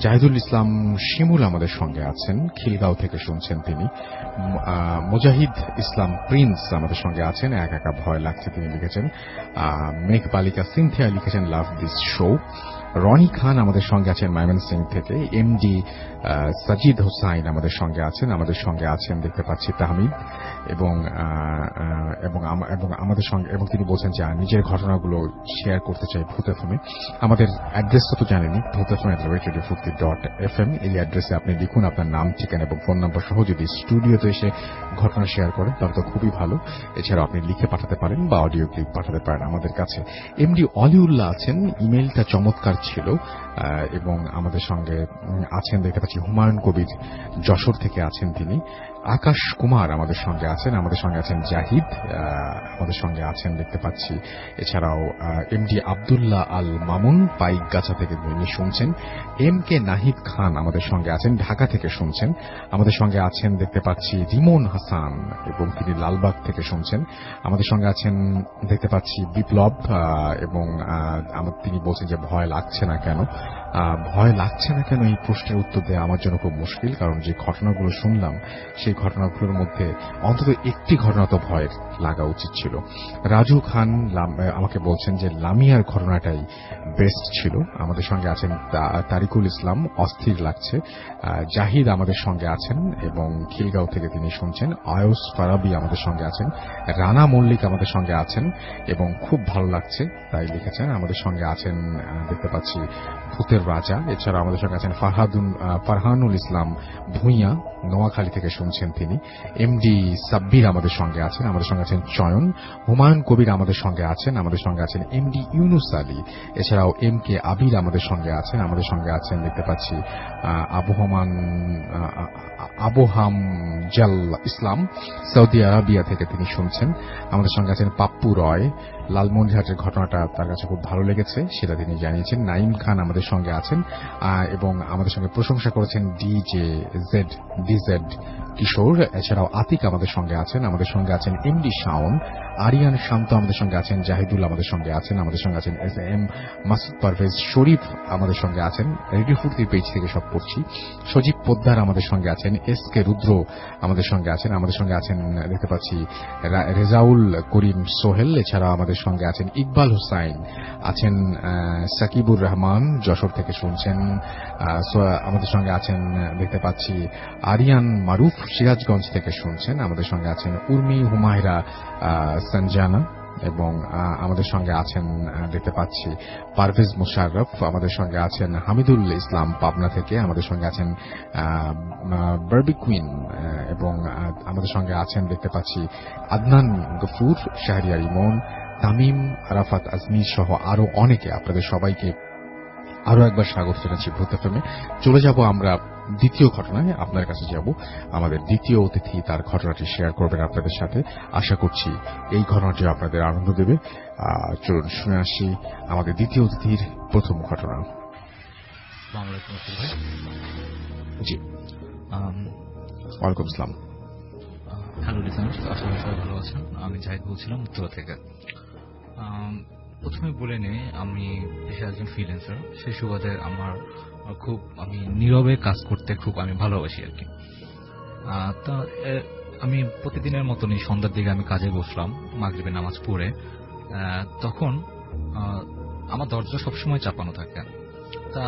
জাহিদুল ইসলাম শিমুল আমাদের সঙ্গে আছেন, খিলগাঁও থেকে শুনছেন তিনি। মুজাহিদ ইসলাম প্রিন্স আমাদের সঙ্গে আছেন, একা ভয় লাগছে তিনি লিখেছেন। মেঘ বালিকা সিনথিয়া লিখেছেন লাভ দিস শো। রনি খান আমাদের সঙ্গে আছেন ময়মনসিং থেকে, এমডি সাজিদ হোসাইন আমাদের সঙ্গে আছেন দেখতে পাচ্ছি তাহমিদ, এবং আমাদের সঙ্গে, এবং তিনি বলছেন যে নিজের ঘটনাগুলো শেয়ার করতে চাই ভূত এফএম-এ। আমাদের অ্যাড্রেসটা তো জানেনি, bhutfm@radiofurti.fm। এই অ্যাড্রেসে আপনি লিখুন আপনার নাম, ঠিকানা এবং ফোন নাম্বার সহ। যদি স্টুডিওতে এসে ঘটনা শেয়ার করেন তাহলে তো খুবই ভালো। এছাড়াও আপনি লিখে পাঠাতে পারেন বা অডিও ক্লিপ পাঠাতে পারেন আমাদের কাছে। এমডি অলিউল্লাহ আছেন, ইমেইলটা চমৎকার ছিল, এবং আমাদের সঙ্গে আছেন দেখতে পাচ্ছি হুমায়ুন কবির, যশোর থেকে আছেন তিনি। আকাশ কুমার আমাদের সঙ্গে আছেন জাহিদ আমাদের সঙ্গে আছেন দেখতে পাচ্ছি। এছাড়াও এমডি আব্দুল্লাহ আল মামুন পাইকগাছা থেকে তিনি শুনছেন। এম কে নাহিদ খান আমাদের সঙ্গে আছেন, ঢাকা থেকে শুনছেন। আমাদের সঙ্গে আছেন দেখতে পাচ্ছি রিমন হাসান, এবং তিনি লালবাগ থেকে শুনছেন। আমাদের সঙ্গে আছেন দেখতে পাচ্ছি বিপ্লব, এবং তিনি বলছেন যে ভয় লাগছে না কেন এই প্রশ্নের উত্তর দেওয়া আমার জন্য খুব মুশকিল, কারণ যে ঘটনাগুলো শুনলাম সেই ঘটনাগুলোর মধ্যে অন্তত একটি ঘটনা তো ভয়ের লাগা উচিত ছিল। রাজু খান আমাকে বলছেন যে লামিয়ার ঘটনাটাই বেস্ট ছিল। আমাদের সঙ্গে আছেন তারিকুল ইসলাম, অস্থির লাগছে। জাহিদ আমাদের সঙ্গে আছেন এবং খিলগাঁও থেকে তিনি শুনছেন। আয়ুস ফারাবি আমাদের সঙ্গে আছেন, রানা মল্লিক আমাদের সঙ্গে আছেন এবং খুব ভালো লাগছে তাই লিখেছেন। আমাদের সঙ্গে আছেন দেখতে পাচ্ছি ভূতের রাজা। এছাড়া আমাদের সঙ্গে আছেন ফারহানুল ইসলাম ভুঁইয়া, নোয়াখালী থেকে শুনছেন তিনি। এমডি সাব্বির আমাদের সঙ্গে আছেন চয়ন। হুমায়ুন কবির আমাদের সঙ্গে আছেন এমডি ইউনুস আলী। এছাড়াও এম কে আবির আমাদের সঙ্গে আছেন দেখতে পাচ্ছি আবহাম জাল ইসলাম, সৌদি আরবিয়া থেকে তিনি শুনছেন। আমাদের সঙ্গে আছেন পাপ্পু রয়, লালমনিরহাটের ঘটনাটা তার কাছে খুব ভালো লেগেছে সেটা তিনি জানিয়েছেন। নাইম খান আমাদের সঙ্গে আছেন এবং আমাদের সঙ্গে প্রশংসা করেছেন ডিজেড কিশোর। এছাড়াও আতিক আমাদের সঙ্গে আছেন এমডি শাওন, আরিয়ান শান্ত আমাদের সঙ্গে আছেন, জাহিদুল আমাদের সঙ্গে আছেন এস এম মাসুদ পারভেজ শরীফ আমাদের সঙ্গে আছেন। রেডিও ফুর্তির পেজ থেকে সব পড়ছি। সজীব পোদ্দার আমাদের সঙ্গে আছেন, এস কে রুদ্র আমাদের সঙ্গে আছেন দেখতে পাচ্ছি রেজাউল করিম সোহেল। এছাড়া আমাদের সঙ্গে আছেন ইকবাল হুসাইন, আছেন সাকিবুর রহমান, যশোর থেকে শুনছেন। আমাদের সঙ্গে আছেন দেখতে পাচ্ছি আরিয়ান মারুফ, সিরাজগঞ্জ থেকে শুনছেন। আমাদের সঙ্গে আছেন উর্মি হুমায়রা সঞ্জানা, এবং আমাদের সঙ্গে আছেন দেখতে পাচ্ছি পারভেজ মুশাররফ। আমাদের সঙ্গে আছেন হামিদুল ইসলাম পাবনা থেকে। আমাদের সঙ্গে আছেন বারবি কুইন, এবং আমাদের সঙ্গে আছেন দেখতে পাচ্ছি আদনান গফুর, শাহরিয়ার ইমন, তামিম, আরাফাত আজমির সহ আরো অনেকে। আপনাদের সবাইকে আরো একবার স্বাগত জানাচ্ছি ভূত এফএম-এ। চলে যাব আমরা দ্বিতীয় ঘটনায়, আপনার কাছে যাব। আমাদের দ্বিতীয় অতিথি তার ঘটনাটি শেয়ার করবেন আপনাদের সাথে। আশা করছি এই ঘটনাটি আপনাদের আনন্দ দেবে। চলুন শুনে আসি আমাদের দ্বিতীয় অতিথির প্রথম ঘটনা। জি, ওয়ালাইকুম আসসালাম। হ্যালো লিসেনার্স, আশা করি সবাই ভালো আছেন। আমি জাহিদ বলছিলাম উত্তরা থেকে। প্রথমে বলে নিই, আমি পেশায় একজন ফ্রিল্যান্সার। সেই সুবাদে আমি নীরবে কাজ করতে খুব আমি ভালোবাসি আর কি। তা আমি প্রতিদিনের মতনই সন্ধ্যার দিকে আমি কাজে বসলাম মাগরিবের নামাজ পড়ে। তখন আমার দরজা সবসময় চাপানো থাকে। তা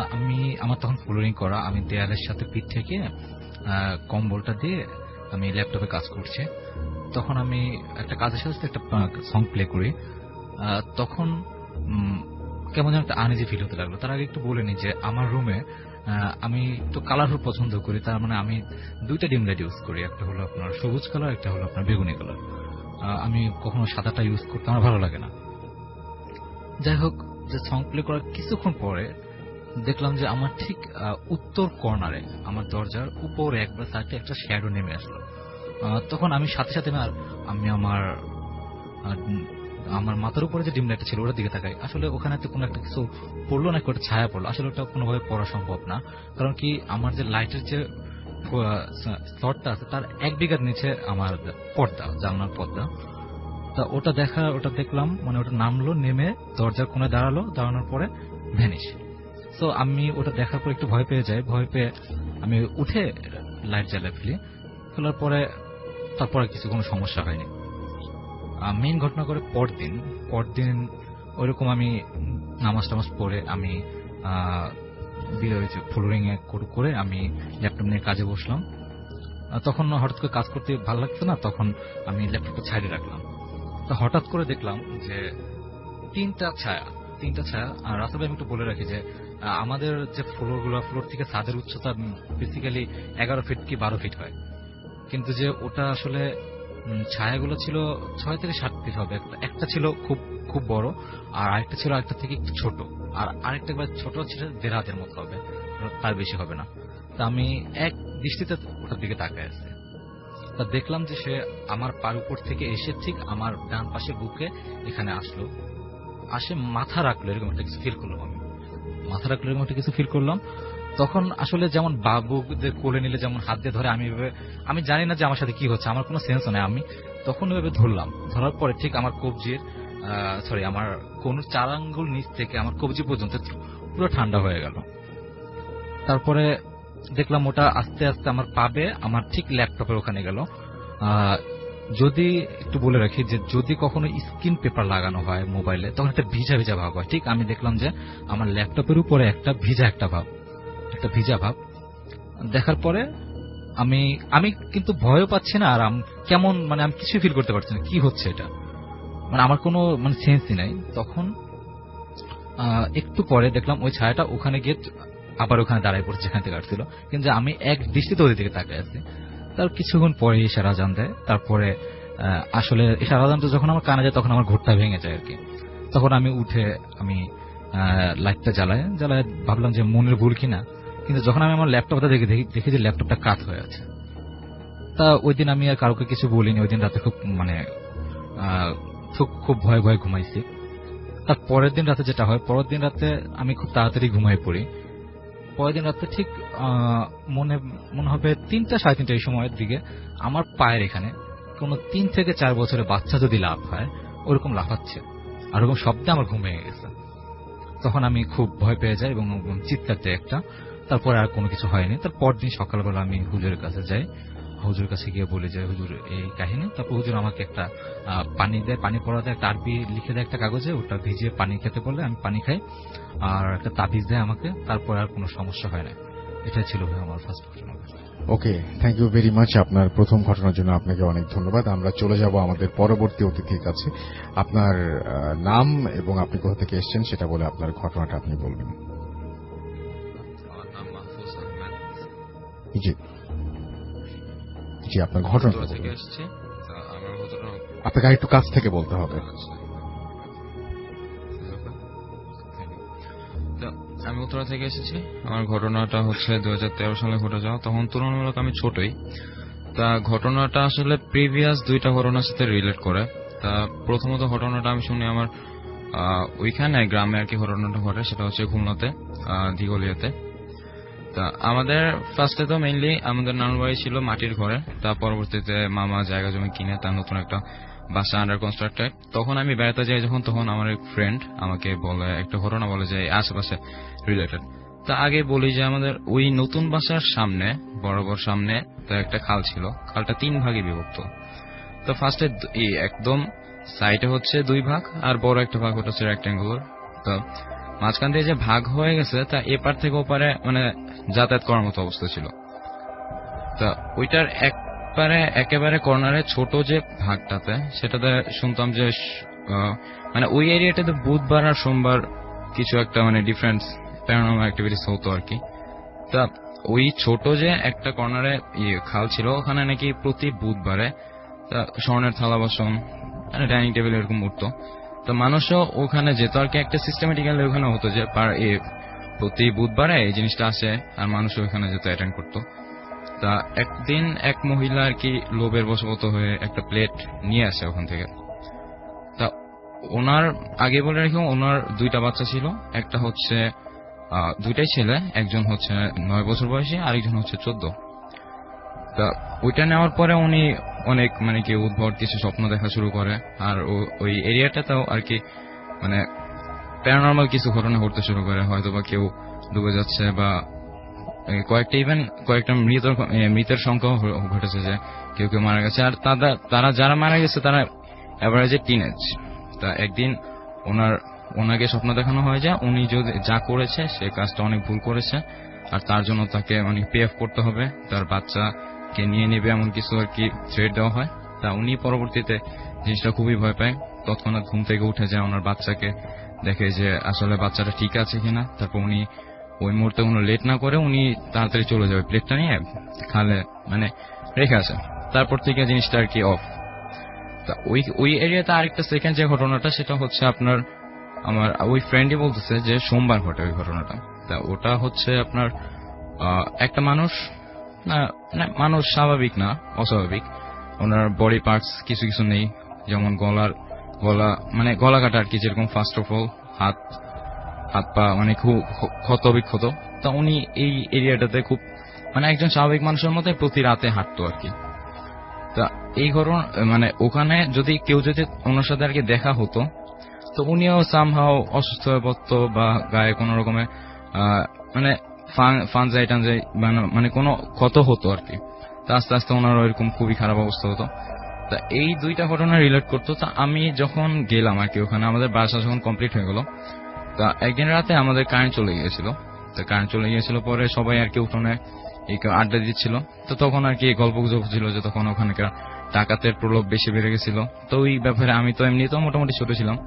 আমার তখন ফ্লোরিং করা, আমি দেয়ালের সাথে পিঠ থেকে কম্বলটা দিয়ে আমি ল্যাপটপে কাজ করছি। তখন আমি একটা কাজের সাথে একটা সং প্লে করি। তখন কেমন যেন একটা আনইজি ফিল হতে লাগলো। তার আগে একটু বলে নিই যে আমার রুমে আমি তো কালারফুল পছন্দ করি। তার মানে আমি দুইটা ডিম লাইট ইউজ করি, একটা হলো আপনার সবুজ কালার, একটা হলো আপনার বেগুনি কালার। আমি কখনো সাদাটা ইউজ করতে আমার ভালো লাগে না। যাই হোক, যে সং প্লে করার কিছুক্ষণ পরে দেখলাম যে আমার ঠিক উত্তর কর্নারে আমার দরজার উপরে একবার সাইডে একটা শ্যাডো নেমে আসলো। তখন আমি সাথে সাথে আমি আমার মাথার উপরে যে ডিম লাইটটা ছিল ওটার দিকে তাকাই। আসলে ওখানে তো কোনো একটা কিছু পড়লো না, একটা ছায়া পড়লো। আসলে ওটা কোনোভাবে পড়া সম্ভব না, কারণ কি আমার যে লাইটের যে স্লটটা আছে তার 1 বিঘার নিচে আমার পর্দা, জানলার পর্দা। তা ওটা দেখলাম, মানে ওটা নামলো, নেমে দরজার কোণে দাঁড়ানোর পরে ভ্যানিশ। তো আমি ওটা দেখার পর একটু ভয় পেয়ে যাই। ভয় পেয়ে আমি উঠে লাইট জ্বালিয়ে ফেলার পরে তারপরে কোনো সমস্যা হয়নি। মেইন ঘটনা করে পরদিন ওইরকম আমি নামাজ টামাজ পড়ে আমি ফ্লোরিং এ করে আমি ল্যাপটপ নিয়ে কাজে বসলাম। তখন হঠাৎ করে কাজ করতে ভালো লাগছে না, তখন আমি ল্যাপটপটা ছাড়িয়ে রাখলাম। তো হঠাৎ করে দেখলাম যে তিনটা ছায়া। আর রাসেল ভাই আমি একটু বলে রাখি যে আমাদের যে ফ্লোর থেকে ছাদের উচ্চতা বেসিক্যালি 11 ফিট কি 12 ফিট হয়, কিন্তু যে ওটা আসলে ছায়াগুলো ছিল 6 থেকে 7 ফিট হবে। একটা ছিল খুব খুব বড়, আর আরেকটা ছিল আরেকটা থেকে একটু ছোট, আর আরেকটা ছোট ছিল 1.5 হাতের মতো হবে, তার বেশি হবে না। তা আমি এক দৃষ্টিতে ওটার দিকে তাকায় আছি। তা দেখলাম যে সে আমার পার উপর থেকে এসে ঠিক আমার ডান পাশে বুকে এখানে আসে মাথা রাখলো, এরকম একটা কিছু ফিল করলাম। আমি মাথা রাখলো এরকম একটা কিছু ফিল করলাম। তখন আসলে যেমন বাবুদের কোলে নিলে যেমন হাত দিয়ে ধরে, আমি জানি না যে আমার সাথে কি হচ্ছে, আমার কোনো সেন্স নেই। আমি তখন ওইভাবে ধরলাম, ধরার পরে ঠিক আমার কবজির আমার কোন 4 আঙ্গুল নিচ থেকে আমার কবজি পর্যন্ত পুরো ঠান্ডা হয়ে গেল। তারপরে দেখলাম ওটা আস্তে আস্তে আমার পাবে আমার ঠিক ল্যাপটপের ওখানে গেল। যদি একটু বলে রাখি যে যদি কখনো স্ক্রিন পেপার লাগানো হয় মোবাইলে, তখন একটা ভিজা ভিজা ভাব হয়। ঠিক আমি দেখলাম যে আমার ল্যাপটপের উপরে একটা ভিজা ভাব দেখার পরে আমি কিন্তু ভয়ও পাচ্ছি না, আর কেমন আমি কিছু ফিল করতে পারছি না কি হচ্ছে এটা, আমার কোনো সেন্সই নাই। তখন একটু পরে দেখলাম ওই ছায়াটা ওখানে গিয়ে আবার ওখানে দাঁড়ায় পড়ছে যেখান থেকে আসছিল, কিন্তু আমি এক দৃষ্টিতে ওদের দিকে তাকিয়ে আছি। তার কিছুক্ষণ পরে ইশারা আজান দেয়। তারপরে আসলে ইশারা আজানটা যখন আমার কানে যায় তখন আমার ঘোরটা ভেঙে যায় আর কি। তখন আমি উঠে লাইটটা জ্বালায় ভাবলাম যে মনের ভুল কিনা, কিন্তু যখন আমি আমার ল্যাপটপটা দেখি যে ল্যাপটপটা কাত হয়ে আছে। তা ওই দিন আমি আর কাউকে কিছু বলিনি। ওই দিন রাতে খুব ভয়ে ভয়ে ঘুমাইছি। তার পরের দিন রাতে যেটা হয়, পরের দিন রাতে আমি খুব তাড়াতাড়ি ঘুমাই পড়ি। পরের দিন রাতে ঠিক মনে হবে 3টা 3:30 এই সময়ের দিকে আমার পায়ের এখানে কোন 3 থেকে 4 বছরের বাচ্চা যদি লাফ হয় ওরকম লাফাচ্ছে, আর ওরকম শব্দে আমার ঘুম ভেঙে গেছে। তখন আমি খুব ভয় পেয়ে যাই এবং চিৎকার দেয় একটা। তারপরে আর কোনো কিছু হয়নি। তার পরদিন সকালবেলা আমি হুজুরের কাছে যাই। হুজুরের কাছে গিয়ে বলি যে হুজুর এই কাহিনী। তারপর হুজুর আমাকে একটা পানি পড়া দেয়, একটা আরবি লিখে দেয় একটা কাগজে, ওটা ভিজিয়ে পানি খেতে বলে আমি পানি খাই, আর একটা তাবিজ দেয় আমাকে। তারপর আর কোনো সমস্যা হয় না। এটাই ছিল আমার ফার্স্ট ঘটনা। ওকে, থ্যাংক ইউ ভেরি মাচ। আপনার প্রথম ঘটনার জন্য আপনাকে অনেক ধন্যবাদ। আমরা চলে যাব আমাদের পরবর্তী অতিথির কাছে। আপনার নাম এবং আপনি কোথা থেকে এসেছেন সেটা বলে আপনার ঘটনাটা আপনি বলবেন। আমার নাম মাহফুজ আহমেদ। জি, আপনার ঘটনা থেকে এসেছি। আমার ঘটনা আপনাকে একটু কাছ থেকে বলতে হবে। আমি উত্তরা থেকে এসেছি। আমার ঘটনাটা হচ্ছে 2013 সালে ঘটে যাওয়া। তখন তুলনামূলক আমি ছোটই। তা ঘটনাটা আসলে প্রিভিয়াস 2টা ঘটনার সাথে রিলেট করে। তা প্রথমত ঘটনাটা আমি শুনি আমার ওইখানে গ্রামে আর কি ঘটনাটা ঘটে, সেটা হচ্ছে খুলনাতে দিঘলিয়াতে। তা আমাদের ফার্স্টে তো মেইনলি আমাদের নানুর বাড়ি ছিল মাটির ঘরে। তা পরবর্তীতে মামা জায়গা জমি কিনে তার নতুন একটা বাসা আন্ডার কনস্ট্রাক্টেড। তখন আমি বেড়াতে যাই যখন, তখন আমার এক ফ্রেন্ড আমাকে বলে একটা ঘটনা, বলে যে আশেপাশে রিলেটেড। তা আগে বলি যে আমাদের ওই নতুন বাসার সামনে বরাবর সামনে তার একটা খাল ছিল। খালটা 3 ভাগে বিভক্ত। তো ফার্স্টে একদম সাইডে হচ্ছে 2 ভাগ, আর বড় একটা ভাগ হচ্ছে রেক্ট্যাঙ্গুলার। তো মাঝখান দিয়ে যে ভাগ হয়ে গেছে তা এপার থেকে ওপারে যাতায়াত করার মতো অবস্থা ছিল। তা ওইটার একেবারে কর্নারে ছোট যে ভাগটাতে, সেটাতে শুনতাম যে ওই এরিয়াটাতে বুধবার আর সোমবার কিছু একটা ডিফারেন্ট প্যারানর্মাল অ্যাক্টিভিটিস হতো আর কি। তা ওই ছোট যে একটা কর্নারে খাল ছিল, ওখানে নাকি প্রতি বুধবারে স্বর্ণের থালা বাসন ডাইনিং টেবিল এরকম উঠতো। তো মানুষও ওখানে যেত আর কি। একটা সিস্টেমেটিক্যালি ওখানে হতো যে প্রতি বুধবারে এই জিনিসটা আসে, আর মানুষও ওখানে যেত, অ্যাটেন্ড করতো। তা একদিন এক মহিলা আর কি লোভের বশবর্ত হয়ে একটা প্লেট নিয়ে আসে ওখান থেকে। তা ওনার আগে বলে রাখি, ওনার 2টা বাচ্চা ছিল। একটা হচ্ছে 2টাই ছেলে, একজন হচ্ছে 9 বছর বয়সী, আরেকজন হচ্ছে 14। তা ওইটা নেওয়ার পরে উনি অনেক কি উদ্ভট কিছু স্বপ্ন দেখা শুরু করে। আর ওই এরিয়াটাতেও আর কি প্যারানর্মাল কিছু ঘটনা ঘটতে শুরু করে। হয়তো বা কেউ ডুবে যাচ্ছে, বা কয়েকটা মৃতের সংখ্যা ঘটেছে যে কেউ কেউ মারা গেছে। আর তারা যারা মারা গেছে তারা এভারেজে টিনেজ। তা একদিন ওনার ওনাকে স্বপ্ন দেখানো হয় যে উনি যদি যা করেছে সে কাজটা অনেক ভুল করেছে, আর তার জন্য তাকে অনেক পে অফ করতে হবে, তার বাচ্চাকে নিয়ে নেবে এমন কিছু আর কি থ্রেট দেওয়া হয়। তা উনি পরবর্তীতে জিনিসটা খুবই ভয় পায়, তৎক্ষণাৎ ঘুম থেকে উঠে যায়, ওনার বাচ্চাকে দেখে যে আসলে বাচ্চাটা ঠিক আছে কিনা। তারপর উনি ওই মুহূর্তে কোনো লেট না করে উনি তাড়াতাড়ি চলে যাবে, প্লেটটা নিয়ে খালে মানে রেখে আসে। তারপর থেকে জিনিসটা আর কি অফ। তা ওই এরিয়াতে আরেকটা সেকেন্ড যে ঘটনাটা সেটা হচ্ছে আপনার আমার ওই ফ্রেন্ডই বলতেছে যে সোমবার ঘটে ওই ঘটনাটা। তা ওটা হচ্ছে আপনার একটা মানুষ মানুষ স্বাভাবিক না অস্বাভাবিক, ওনার বডি পার্টস কিছু কিছু নেই, যেমন গলা কাটা আর কি, যেরকম ফার্স্ট অফ অল হাত পা মানে খুব ক্ষত বিক্ষত। তা উনি এই এরিয়াটাতে খুব মানে একজন স্বাভাবিক মানুষের মধ্যে প্রতি রাতে হাঁটতো আর কি। তা এই ঘটনা মানে ওখানে যদি কেউ যদি ওনার সাথে আর কি দেখা হতো তো উনিও সামহাও অসুস্থ হয়ে পড়তো বা গায়ে কোন রকমের মানে ফানজাই টানজাই মানে কোনো ক্ষত হতো আর কি। তা আস্তে আস্তে ওনার এরকম খুবই খারাপ অবস্থা হতো। তা এই দুইটা ঘটনা রিলেট করতো। তা আমি যখন গেলাম আর কি ওখানে, আমাদের বাসা যখন কমপ্লিট হয়ে গেল, তা একদিন রাতে আমাদের কারেন্ট চলে গিয়েছিল। তো কারেন্ট চলে গিয়েছিল পরে সবাই আর কি উঠোনে আড্ডা দিচ্ছিল। তো তখন আর কি গল্প গুজব ছিল যে তখন ওখানকার ডাকাতের প্রলোভ বেশি বেড়ে গেছিল। তো ওই ব্যাপারে আমি তো এমনিতেও মোটামুটি ছোট ছিলাম,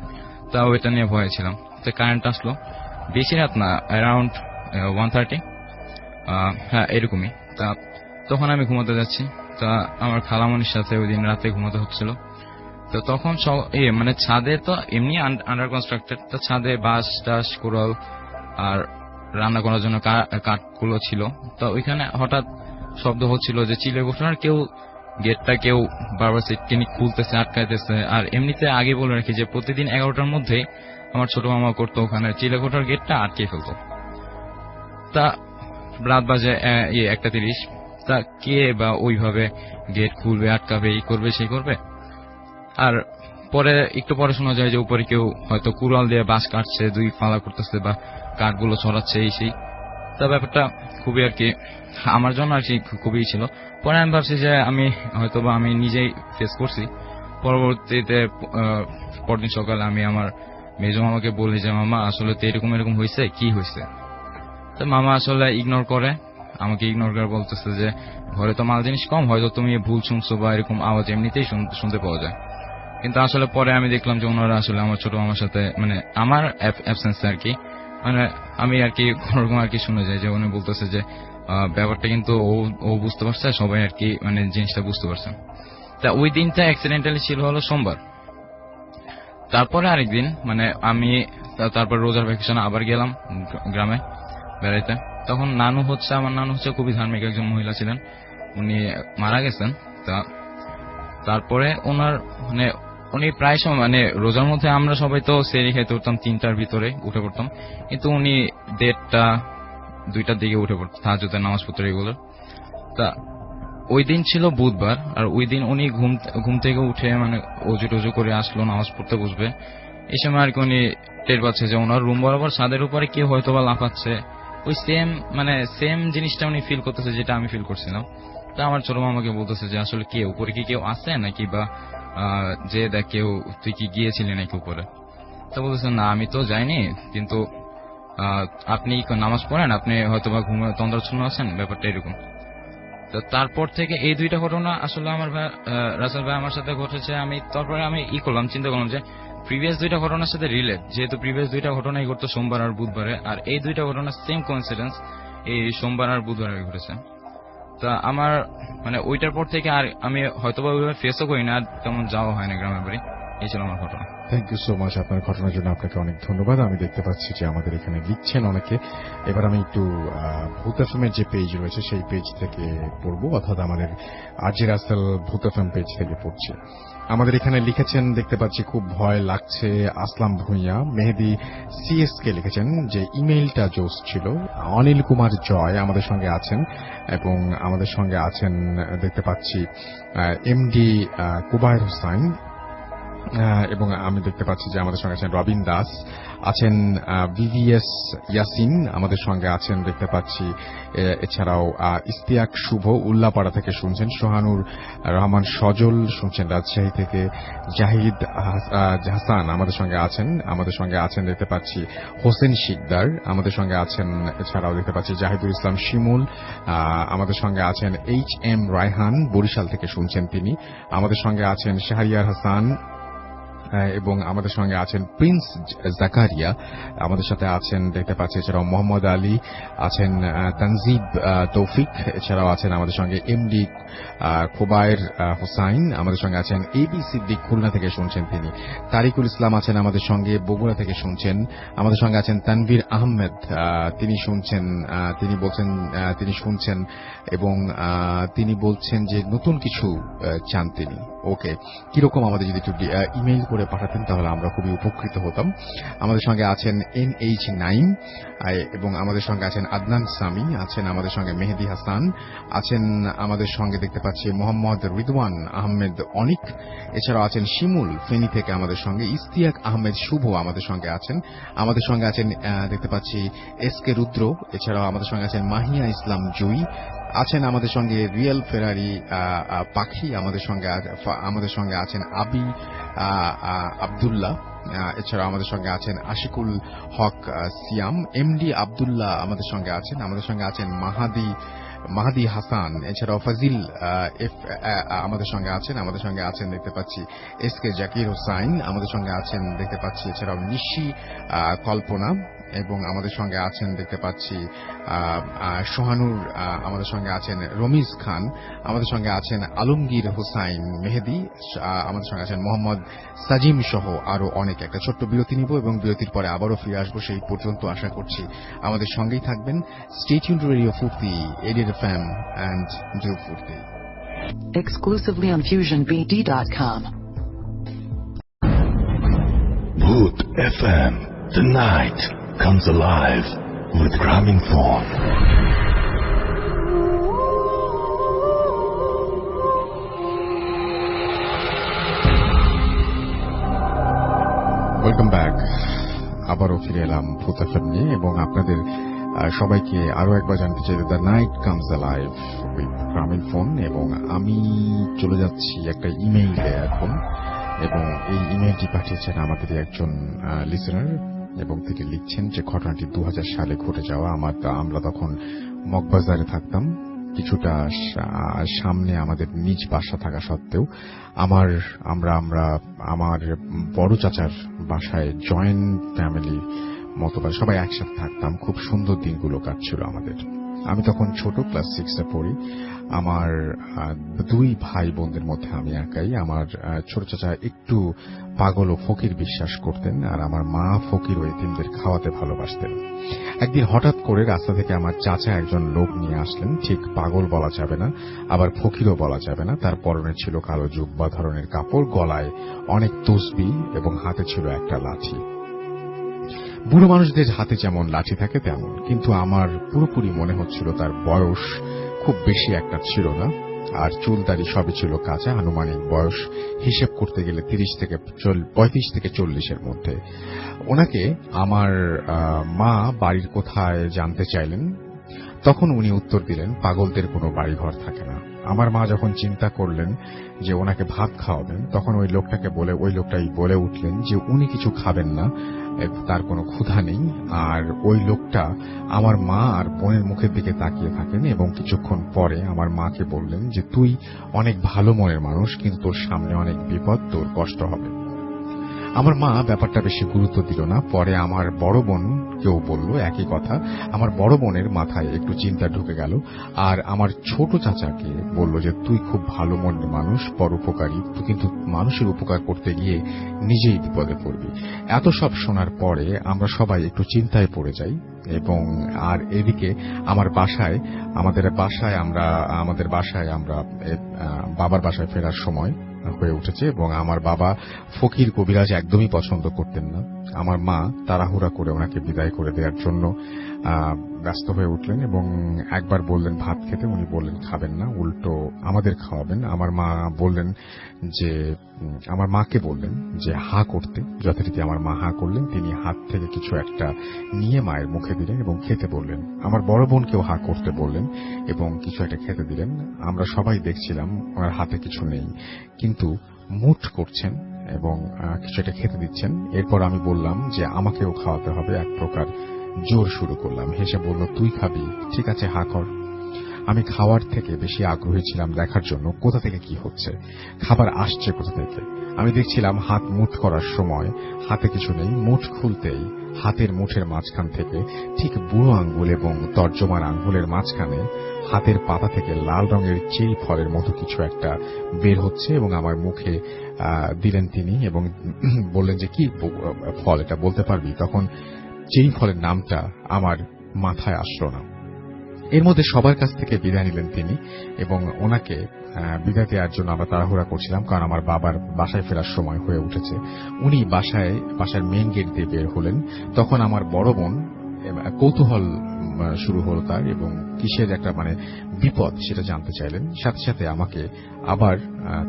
তা ওইটা নিয়ে ভয় ছিলাম। তো কারেন্ট আসলো বেশি রাত না, অ্যারাউন্ড 1:30 হ্যাঁ এরকমই। তা তখন আমি ঘুমাতে যাচ্ছি, তা আমার খালামণির সাথে ওই দিন রাতে ঘুমাতে হচ্ছিল। তো তখন মানে ছাদে তো এমনি আন্ডার কনস্ট্রাক্টেড, তো ছাদে বাঁশ টাস কুড়াল আর রান্না করার জন্য কাঠগুলো ছিল। তো ওইখানে হঠাৎ শব্দ হচ্ছিল যে চিলে ঘটনার গেটটা কেউ বারবার সিটকে খুলতেছে, আটকাইতেছে। আর এমনিতে আগে বলে রাখি যে প্রতিদিন 11টার মধ্যে আমার ছোট মামা করতো ওখানে চিলেকোঠার গেটটা আটকে ফেলতো। তা রাত বাজে 1:30, তা কে বা ওইভাবে গেট খুলবে, আটকাবে, এই করবে সেই করবে। আর পরে একটু পরে শোনা যায় যে উপরে কেউ হয়তো কুড়াল দিয়ে বাঁশ কাটছে, 2 ফালা করতেছে বা কাঠগুলো ছড়াচ্ছে এই সেই। তা ব্যাপারটা খুবই আর কি আমার জন্য আর কি খুবই ছিল। পরে আমি ভাবছি যে আমি হয়তো বা আমি নিজেই ফেস করছি। পরবর্তীতে পরদিন সকালে আমি আমার মেজো মামাকে বলি যে মামা আসলে তো এরকম এরকম হয়েছে, কি হয়েছে। তো মামা আসলে ইগনোর করে, আমাকে ইগনোর করে বলতেছে যে ঘরে তো মাল জিনিস কম, হয়তো তুমি ভুল শুনছো বা এরকম আওয়াজ এমনিতেই শুনতে পাওয়া যায়। কিন্তু আসলে পরে আমি দেখলাম যে ওনারা আসলে আমার ছোট মামার সাথে মানে আমার অ্যাবসেন্সে আর কি মানে আমি আর কি কোনোরকম আর কি শুনে যাই যে উনি বলতেছে যে ব্যাপারটা কিন্তু ও বুঝতে পারছে, সবাই আর কি মানে জিনিসটা বুঝতে পারছে। তা ওই দিনটা অ্যাক্সিডেন্টালি ছিল হলো সোমবার। তারপরে আরেকদিন মানে আমি তারপর রোজার ভ্যাকেশনে আবার গেলাম গ্রামে বেড়াইতে। তখন আমার নানু হচ্ছে খুবই ধার্মিক একজন মহিলা ছিলেন, উনি মারা গেছেন। তারপরে ওনার মানে উনি প্রায় সময় মানে রোজার মধ্যে আমরা সবাই তো সেরি খাইতে উঠতাম 3টার ভিতরে উঠে পড়তাম, কিন্তু উনি 1:30 2টার দিকে উঠে পড়তেন তাহাজ্জুদের নামাজ পড়তে রেগুলার। তা ওই দিন ছিল বুধবার, আর ওই দিন উনি ঘুম থেকে উঠে মানে অজু টজু করে আসলো, নামাজ পড়তে বসবে। এই সময় আর কি উনি টের পাচ্ছে যে ওনার রুম বরাবর ছাদের উপরে কেউ হয়তো বা লাফাচ্ছে। ওই সেম জিনিসটা উনি ফিল করতেছে যেটা আমি ফিল করছিলাম। তা আমার ছোট মামাকে বলতেছে যে আসলে কে উপরে কি কেউ আছে নাকি, বা যে দেখ কেউ, তুই কি গিয়েছিলি নাকি উপরে। তা বলতেছে না আমি তো যাইনি, কিন্তু আপনি নামাজ পড়েন, আপনি হয়তো বা ঘুমে তন্দ্রাচ্ছন্ন আছেন, ব্যাপারটা এরকম। তো তারপর থেকে এই 2টা ঘটনা আসলে আমার রাসেল ভাই আমার সাথে ঘটেছে। আমি তারপরে আমি চিন্তা করলাম যে প্রিভিয়াস 2টা ঘটনার সাথে রিলেট, যেহেতু প্রিভিয়াস 2টা ঘটনাই ঘটতো সোমবার আর বুধবারে, আর এই 2টা ঘটনা সেম কোইন্সিডেন্স এই সোমবার আর বুধবারে ঘটেছে। তা আমার মানে ওইটার পর থেকে আর আমি হয়তো বা ওইভাবে ফেসও করি না, আর তেমন যাওয়া হয় না গ্রামের বাড়ি। এই ছিল আমার ঘটনা। থ্যাংক ইউ সো মাচ আপনার ঘটনার জন্য, আপনাকে অনেক ধন্যবাদ। আমি দেখতে পাচ্ছি যে আমাদের এখানে লিখছেন অনেকে। এবার আমি একটু ভূত এফএমের যে পেজ রয়েছে সেই পেজ থেকে পড়বো, অর্থাৎ আমাদের আরজে রাসেল ভূত এফএম পেজ থেকে পড়ছি। আমাদের এখানে লিখেছেন দেখতে পাচ্ছি, খুব ভয় লাগছে আসলাম ভুঁইয়া। মেহেদি সিএসকে লিখেছেন যে ইমেইলটা জোস ছিল। অনিল কুমার জয় আমাদের সঙ্গে আছেন, এবং আমাদের সঙ্গে আছেন দেখতে পাচ্ছি এমডি কুবায়ের হোসাইন, এবং আমি দেখতে পাচ্ছি যে আমাদের সঙ্গে আছেন রবিন দাস, আছেন ভিভিএস ইয়াসিন, আমাদের সঙ্গে আছেন দেখতে পাচ্ছি এছাড়াও ইস্তিয়াক শুভ উল্লাপাড়া থেকে শুনছেন, সোহানুর রহমান সজল শুনছেন রাজশাহী থেকে, জাহিদ হাসান আমাদের সঙ্গে আছেন দেখতে পাচ্ছি হোসেন শিকদার আমাদের সঙ্গে আছেন, এছাড়াও দেখতে পাচ্ছি জাহিদুল ইসলাম শিমুল আমাদের সঙ্গে আছেন, এইচ এম রায়হান বরিশাল থেকে শুনছেন তিনি, আমাদের সঙ্গে আছেন শাহরিয়ার হাসান এবং আমাদের সঙ্গে আছেন প্রিন্স জাকারিয়া, আমাদের সাথে আছেন দেখতে পাচ্ছি এছাড়াও মোহাম্মদ আলী, আছেন তানজিব তৌফিক, এছাড়াও আছেন আমাদের সঙ্গে এমডি খোবায়ের হোসাইন, আমাদের সঙ্গে আছেন এবি সিদ্দিক খুলনা থেকে শুনছেন তিনি, তারিকুল ইসলাম আছেন আমাদের সঙ্গে বগুড়া থেকে শুনছেন, আমাদের সঙ্গে আছেন তানভীর আহমেদ, তিনি শুনছেন, তিনি বলছেন তিনি শুনছেন এবং তিনি বলছেন যে নতুন কিছু চান তিনি। ওকে, কিরকম আমাদের যদি একটু ইমেইল করে পাঠাতেন তাহলে আমরা খুবই উপকৃত হতাম। আমাদের সঙ্গে আছেন NH9 এবং আমাদের সঙ্গে আছেন আদনান সামি, আছেন আমাদের সঙ্গে মেহেদি হাসান, আছেন আমাদের সঙ্গে দেখতে পাচ্ছি মোহাম্মদ রিদওয়ান আহমেদ অনিক, এছাড়াও আছেন শিমুল ফেনী থেকে আমাদের সঙ্গে, ইস্তিয়াক আহমেদ শুভ আমাদের সঙ্গে আছেন, আমাদের সঙ্গে আছেন দেখতে পাচ্ছি SK রুদ্র, এছাড়াও আমাদের সঙ্গে আছেন মাহিয়া ইসলাম জুই, আছেন আমাদের সঙ্গে রিয়েল ফেরারি পাখি, আমাদের সঙ্গে আছেন আবি আব্দুল্লাহ, এছাড়া আমাদের সঙ্গে আছেন আশিকুল হক সিয়াম, এমডি আব্দুল্লাহ আমাদের সঙ্গে আছেন মাহাদি হাসান, এছাড়াও ফাজিল আমাদের সঙ্গে আছেন দেখতে পাচ্ছি SK জাকির হোসাইন, আমাদের সঙ্গে আছেন দেখতে পাচ্ছি এছাড়াও নিশি কল্পনা, এবং আমাদের সঙ্গে আছেন দেখতে পাচ্ছি সোহানুর, আমাদের সঙ্গে আছেন রমিজ খান, আমাদের সঙ্গে আছেন আলমগীর হোসাইন মেহেদি, আমাদের সঙ্গে আছেন মোহাম্মদ সাজিম সহ আরো অনেক। একটা ছোট্ট বিরতি নিব এবং বিরতির পরে আবারও ফিরে আসবো। সেই পর্যন্ত আশা করছি আমাদের সঙ্গেই থাকবেন। স্টে টিউনড টু রেডিও ফুর্তি, এডিট FM and do ফুর্তি। Exclusively on FusionBD.com. Booth FM, the night comes alive with Graminphone. Welcome back, আবারও ফিরে এলাম ভূত এফএম নিয়ে এবং আপনাদের সবাইকে আরো একবার জানতে চাই the night comes alive with Grameenphone. এবং আমি চলে যাচ্ছি একটা ইমেইলে এখন, এবং এই ইমেইলটি পাঠিয়েছেন আমাদের একজন লিসেনার এবং তিনি লিখছেন যে ঘটনাটি 2000 সালে ঘটে যাওয়া। আমরা তখন মগবাজারে থাকতাম, কিছুটা সামনে আমাদের নিজ বাসা থাকা সত্ত্বেও আমার বড় চাচার বাসায় জয়েন্ট ফ্যামিলি মতো সবাই একসাথে থাকতাম। খুব সুন্দর দিনগুলো কাটছিল আমাদের। আমি তখন ছোট, ক্লাস 6-এ পড়ি। আমার দুই ভাই বোনদের মধ্যে আমি একাই। আমার ছোট চাচা একটু পাগল ও ফকির বিশ্বাস করতেন, আর আমার মা ফকির ও এতিমদের খাওয়াতে ভালোবাসতেন। একদিন হঠাৎ করে রাস্তা থেকে আমার চাচা একজন লোক নিয়ে আসলেন। ঠিক পাগল বলা যাবে না, আবার ফকিরও বলা যাবে না। তার পরনে ছিল কালো জুব্বা ধরনের কাপড়, গলায় অনেক তসবিহ এবং হাতে ছিল একটা লাঠি। বুড়ো মানুষদের হাতে যেমন লাঠি থাকে তেমন, কিন্তু আমার পুরোপুরি মনে হচ্ছিল তার বয়স খুব বেশি একটা ছিল না, আর চুল দাড়ি সবই ছিল কাঁচা। আনুমানিক বয়স হিসেব করতে গেলে 35 থেকে 40-এর মধ্যে। ওনাকে আমার মা বাড়ির কোথায় জানতে চাইলেন, তখন উনি উত্তর দিলেন পাগলদের কোনো বাড়িঘর থাকে না। আমার মা যখন চিন্তা করলেন যে ওনাকে ভাত খাওয়াবেন, তখন ওই লোকটাই বলে উঠলেন যে উনি কিছু খাবেন না, তার কোনো ক্ষুধা নেই। আর ওই লোকটা আমার মা আর বোনের মুখের দিকে তাকিয়ে থাকেন এবং কিছুক্ষণ পরে আমার মাকে বললেন যে তুই অনেক ভালো মনের মানুষ, কিন্তু তোর সামনে অনেক বিপদ, তোর কষ্ট হবে। আমার মা ব্যাপারটা বেশি গুরুত্ব দিল না। পরে আমার বড় বোন কেউ বলল একই কথা। আমার বড় বোনের মাথায় একটু চিন্তা ঢুকে গেল, আর আমার ছোট চাচাকে বলল যে তুই খুব ভালো মনের মানুষ, পরোপকারী, কিন্তু মানুষের উপকার করতে গিয়ে নিজেই বিপদে পড়বি। এত সব শোনার পরে আমরা সবাই একটু চিন্তায় পড়ে যাই। এবং আর এদিকে আমাদের বাসায় আমরা বাবার বাসায় ফেরার সময় হয়ে উঠেছে এবং আমার বাবা ফকির কবিরাজ একদমই পছন্দ করতেন না। আমার মা তাড়াহুড়া করে ওনাকে বিদায় করে দেওয়ার জন্য ব্যস্ত হয়ে উঠলেন এবং একবার বললেন ভাত খেতে, উনি বললেন খাবেন না, উল্টো আমাদের খাওয়াবেন। আমার মাকে বললেন যে হা করতে, যথারীতি আমার মা হা করলেন। তিনি হাত থেকে কিছু একটা নিয়ে মায়ের মুখে দিলেন এবং খেতে বললেন। আমার বড় বোনকেও হা করতে বললেন এবং কিছু একটা খেতে দিলেন। আমরা সবাই দেখছিলাম ওনার হাতে কিছু নেই, কিন্তু মুঠ করছেন এবং কিছু একটা খেতে দিচ্ছেন। এরপর আমি বললাম যে আমাকেও খাওয়াতে হবে, এক প্রকার জোর শুরু করলাম। হেসে বলল, তুই খাবি, ঠিক আছে হা কর। আমি খাওয়ার থেকে বেশি আগ্রহী ছিলাম দেখার জন্য কোথা থেকে কি হচ্ছে, খাবার আসছে কোথা থেকে। আমি দেখছিলাম হাত মুঠ করার সময় হাতে কিছু নেই, মুঠ খুলতেই হাতের মুঠের মাঝখান থেকে ঠিক বুড়ো আঙ্গুল এবং তর্জমার আঙ্গুলের মাঝখানে হাতের পাতা থেকে লাল রঙের চেরি ফলের মতো কিছু একটা বের হচ্ছে এবং আমার মুখে দিলেন তিনি এবং বললেন যে কি ফল এটা বলতে পারবি? তখন চেরি ফলের নামটা আমার মাথায় আসলো না। এর মধ্যে সবার কাছ থেকে বিদায় নিলেন তিনি এবং ওনাকে বিদায় দেওয়ার জন্য আমরা তাড়াহুড়া করছিলাম, কারণ আমার বাবার বাসায় ফেরার সময় হয়ে উঠেছে। উনি বাসার মেইন গেট দিয়ে বের হলেন। তখন আমার বড় বোন কৌতূহল শুরু হল তার এবং কিসের একটা বিপদ সেটা জানতে চাইলেন। সাথে সাথে আমাকে আবার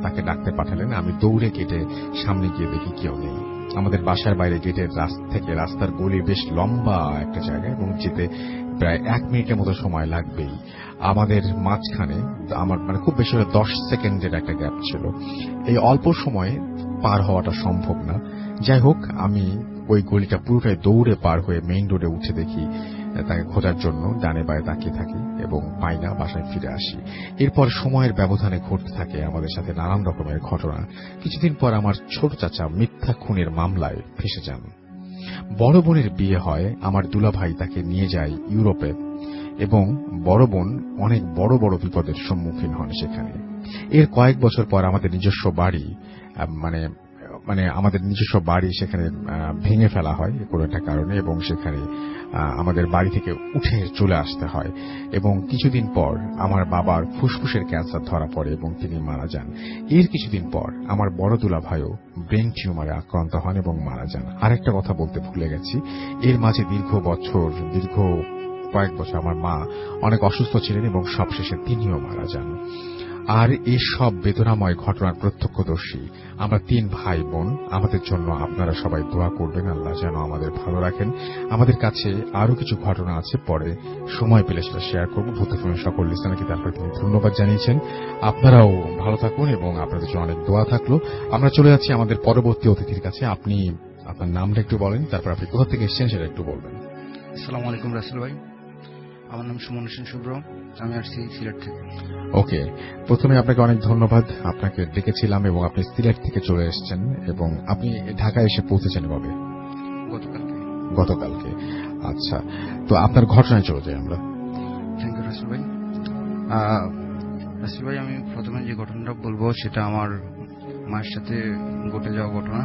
তাকে ডাকতে পাঠালেন। আমি দৌড়ে গেটে সামনে গিয়ে দেখি কেউ নেই। আমাদের বাসার বাইরে গেটের থেকে রাস্তার গলি বেশ লম্বা একটা জায়গা এবং যেতে প্রায় 1 মিনিটের মতো সময় লাগবেই। আমাদের মাঝখানে আমার খুব বেশি হলে 10 সেকেন্ডের একটা গ্যাপ ছিল। এই অল্প সময়ে পার হওয়াটা সম্ভব না। যাই হোক, আমি ওই গলিটা পুরোটাই দৌড়ে পার হয়ে মেইন রোডে উঠে দেখি তাকে খোঁজার জন্য ডানে বায়ে তাকিয়ে থাকি এবং পাই না, বাসায় ফিরে আসি। এরপর সময়ের ব্যবধানে ঘটতে থাকে আমাদের সাথে নানান রকমের ঘটনা। কিছুদিন পর আমার ছোট চাচা মিথ্যা খুনের মামলায় ফেঁসে যান। বড় বোনের বিয়ে হয়, আমার দুলাভাই তাকে নিয়ে যায় ইউরোপে এবং বড় বোন অনেক বড় বড় বিপদের সম্মুখীন হন সেখানে। এর কয়েক বছর পর আমাদের নিজস্ব বাড়ি সেখানে ভেঙে ফেলা হয় কোনো একটা কারণে এবং সেখানে আমাদের বাড়ি থেকে উঠে চলে আসতে হয় এবং কিছুদিন পর আমার বাবার ফুসফুসের ক্যান্সার ধরা পড়ে এবং তিনি মারা যান। এর কিছুদিন পর আমার বড় দুলাভাইও ব্রেন টিউমারে আক্রান্ত হন এবং মারা যান। আরেকটা কথা বলতে ভুলে গেছি, এর মাঝে দীর্ঘ কয়েক বছর আমার মা অনেক অসুস্থ ছিলেন এবং সবশেষে তিনিও মারা যান। আর এই সব বেদনাময় ঘটনার প্রত্যক্ষদর্শী আমরা 3 ভাই বোন। আমাদের জন্য আপনারা সবাই দোয়া করবেন, আল্লাহ যেন আমাদের ভালো রাখেন। আমাদের কাছে আরো কিছু ঘটনা আছে, পরে সময় পেলে সেটা শেয়ার করব। ভূতফিল্মের সকল লিসনারকে তারপরে তিনি ধন্যবাদ জানিয়েছেন। আপনারাও ভালো থাকুন এবং আপনাদের জন্য অনেক দোয়া থাকলো। আমরা চলে যাচ্ছি আমাদের পরবর্তী অতিথির কাছে। আপনি আপনার নামটা একটু বলেন, তারপর আপনি কোথা থেকে এসেছেন সেটা একটু বলবেন। আসসালামু আলাইকুম রাসেল ভাই, আমার নাম সুমন হোসেন শুভ্র, আমি আসছি সিলেট থেকে। ওকে, প্রথমে আপনাকে অনেক ধন্যবাদ। আপনাকে ডেকেছিলাম এবং আপনি সিলেট থেকে চলে এসেছেন এবং আপনি ঢাকায় এসে পৌঁছেছেন কবে? গতকালকে। আচ্ছা, তো আপনার ঘটনায় চলে যাই আমরা। থ্যাংক ইউ রাসেল ভাই। রাসেল ভাই, আমি প্রথমে যে ঘটনাটা বলবো সেটা আমার মায়ের সাথে ঘটে যাওয়া ঘটনা।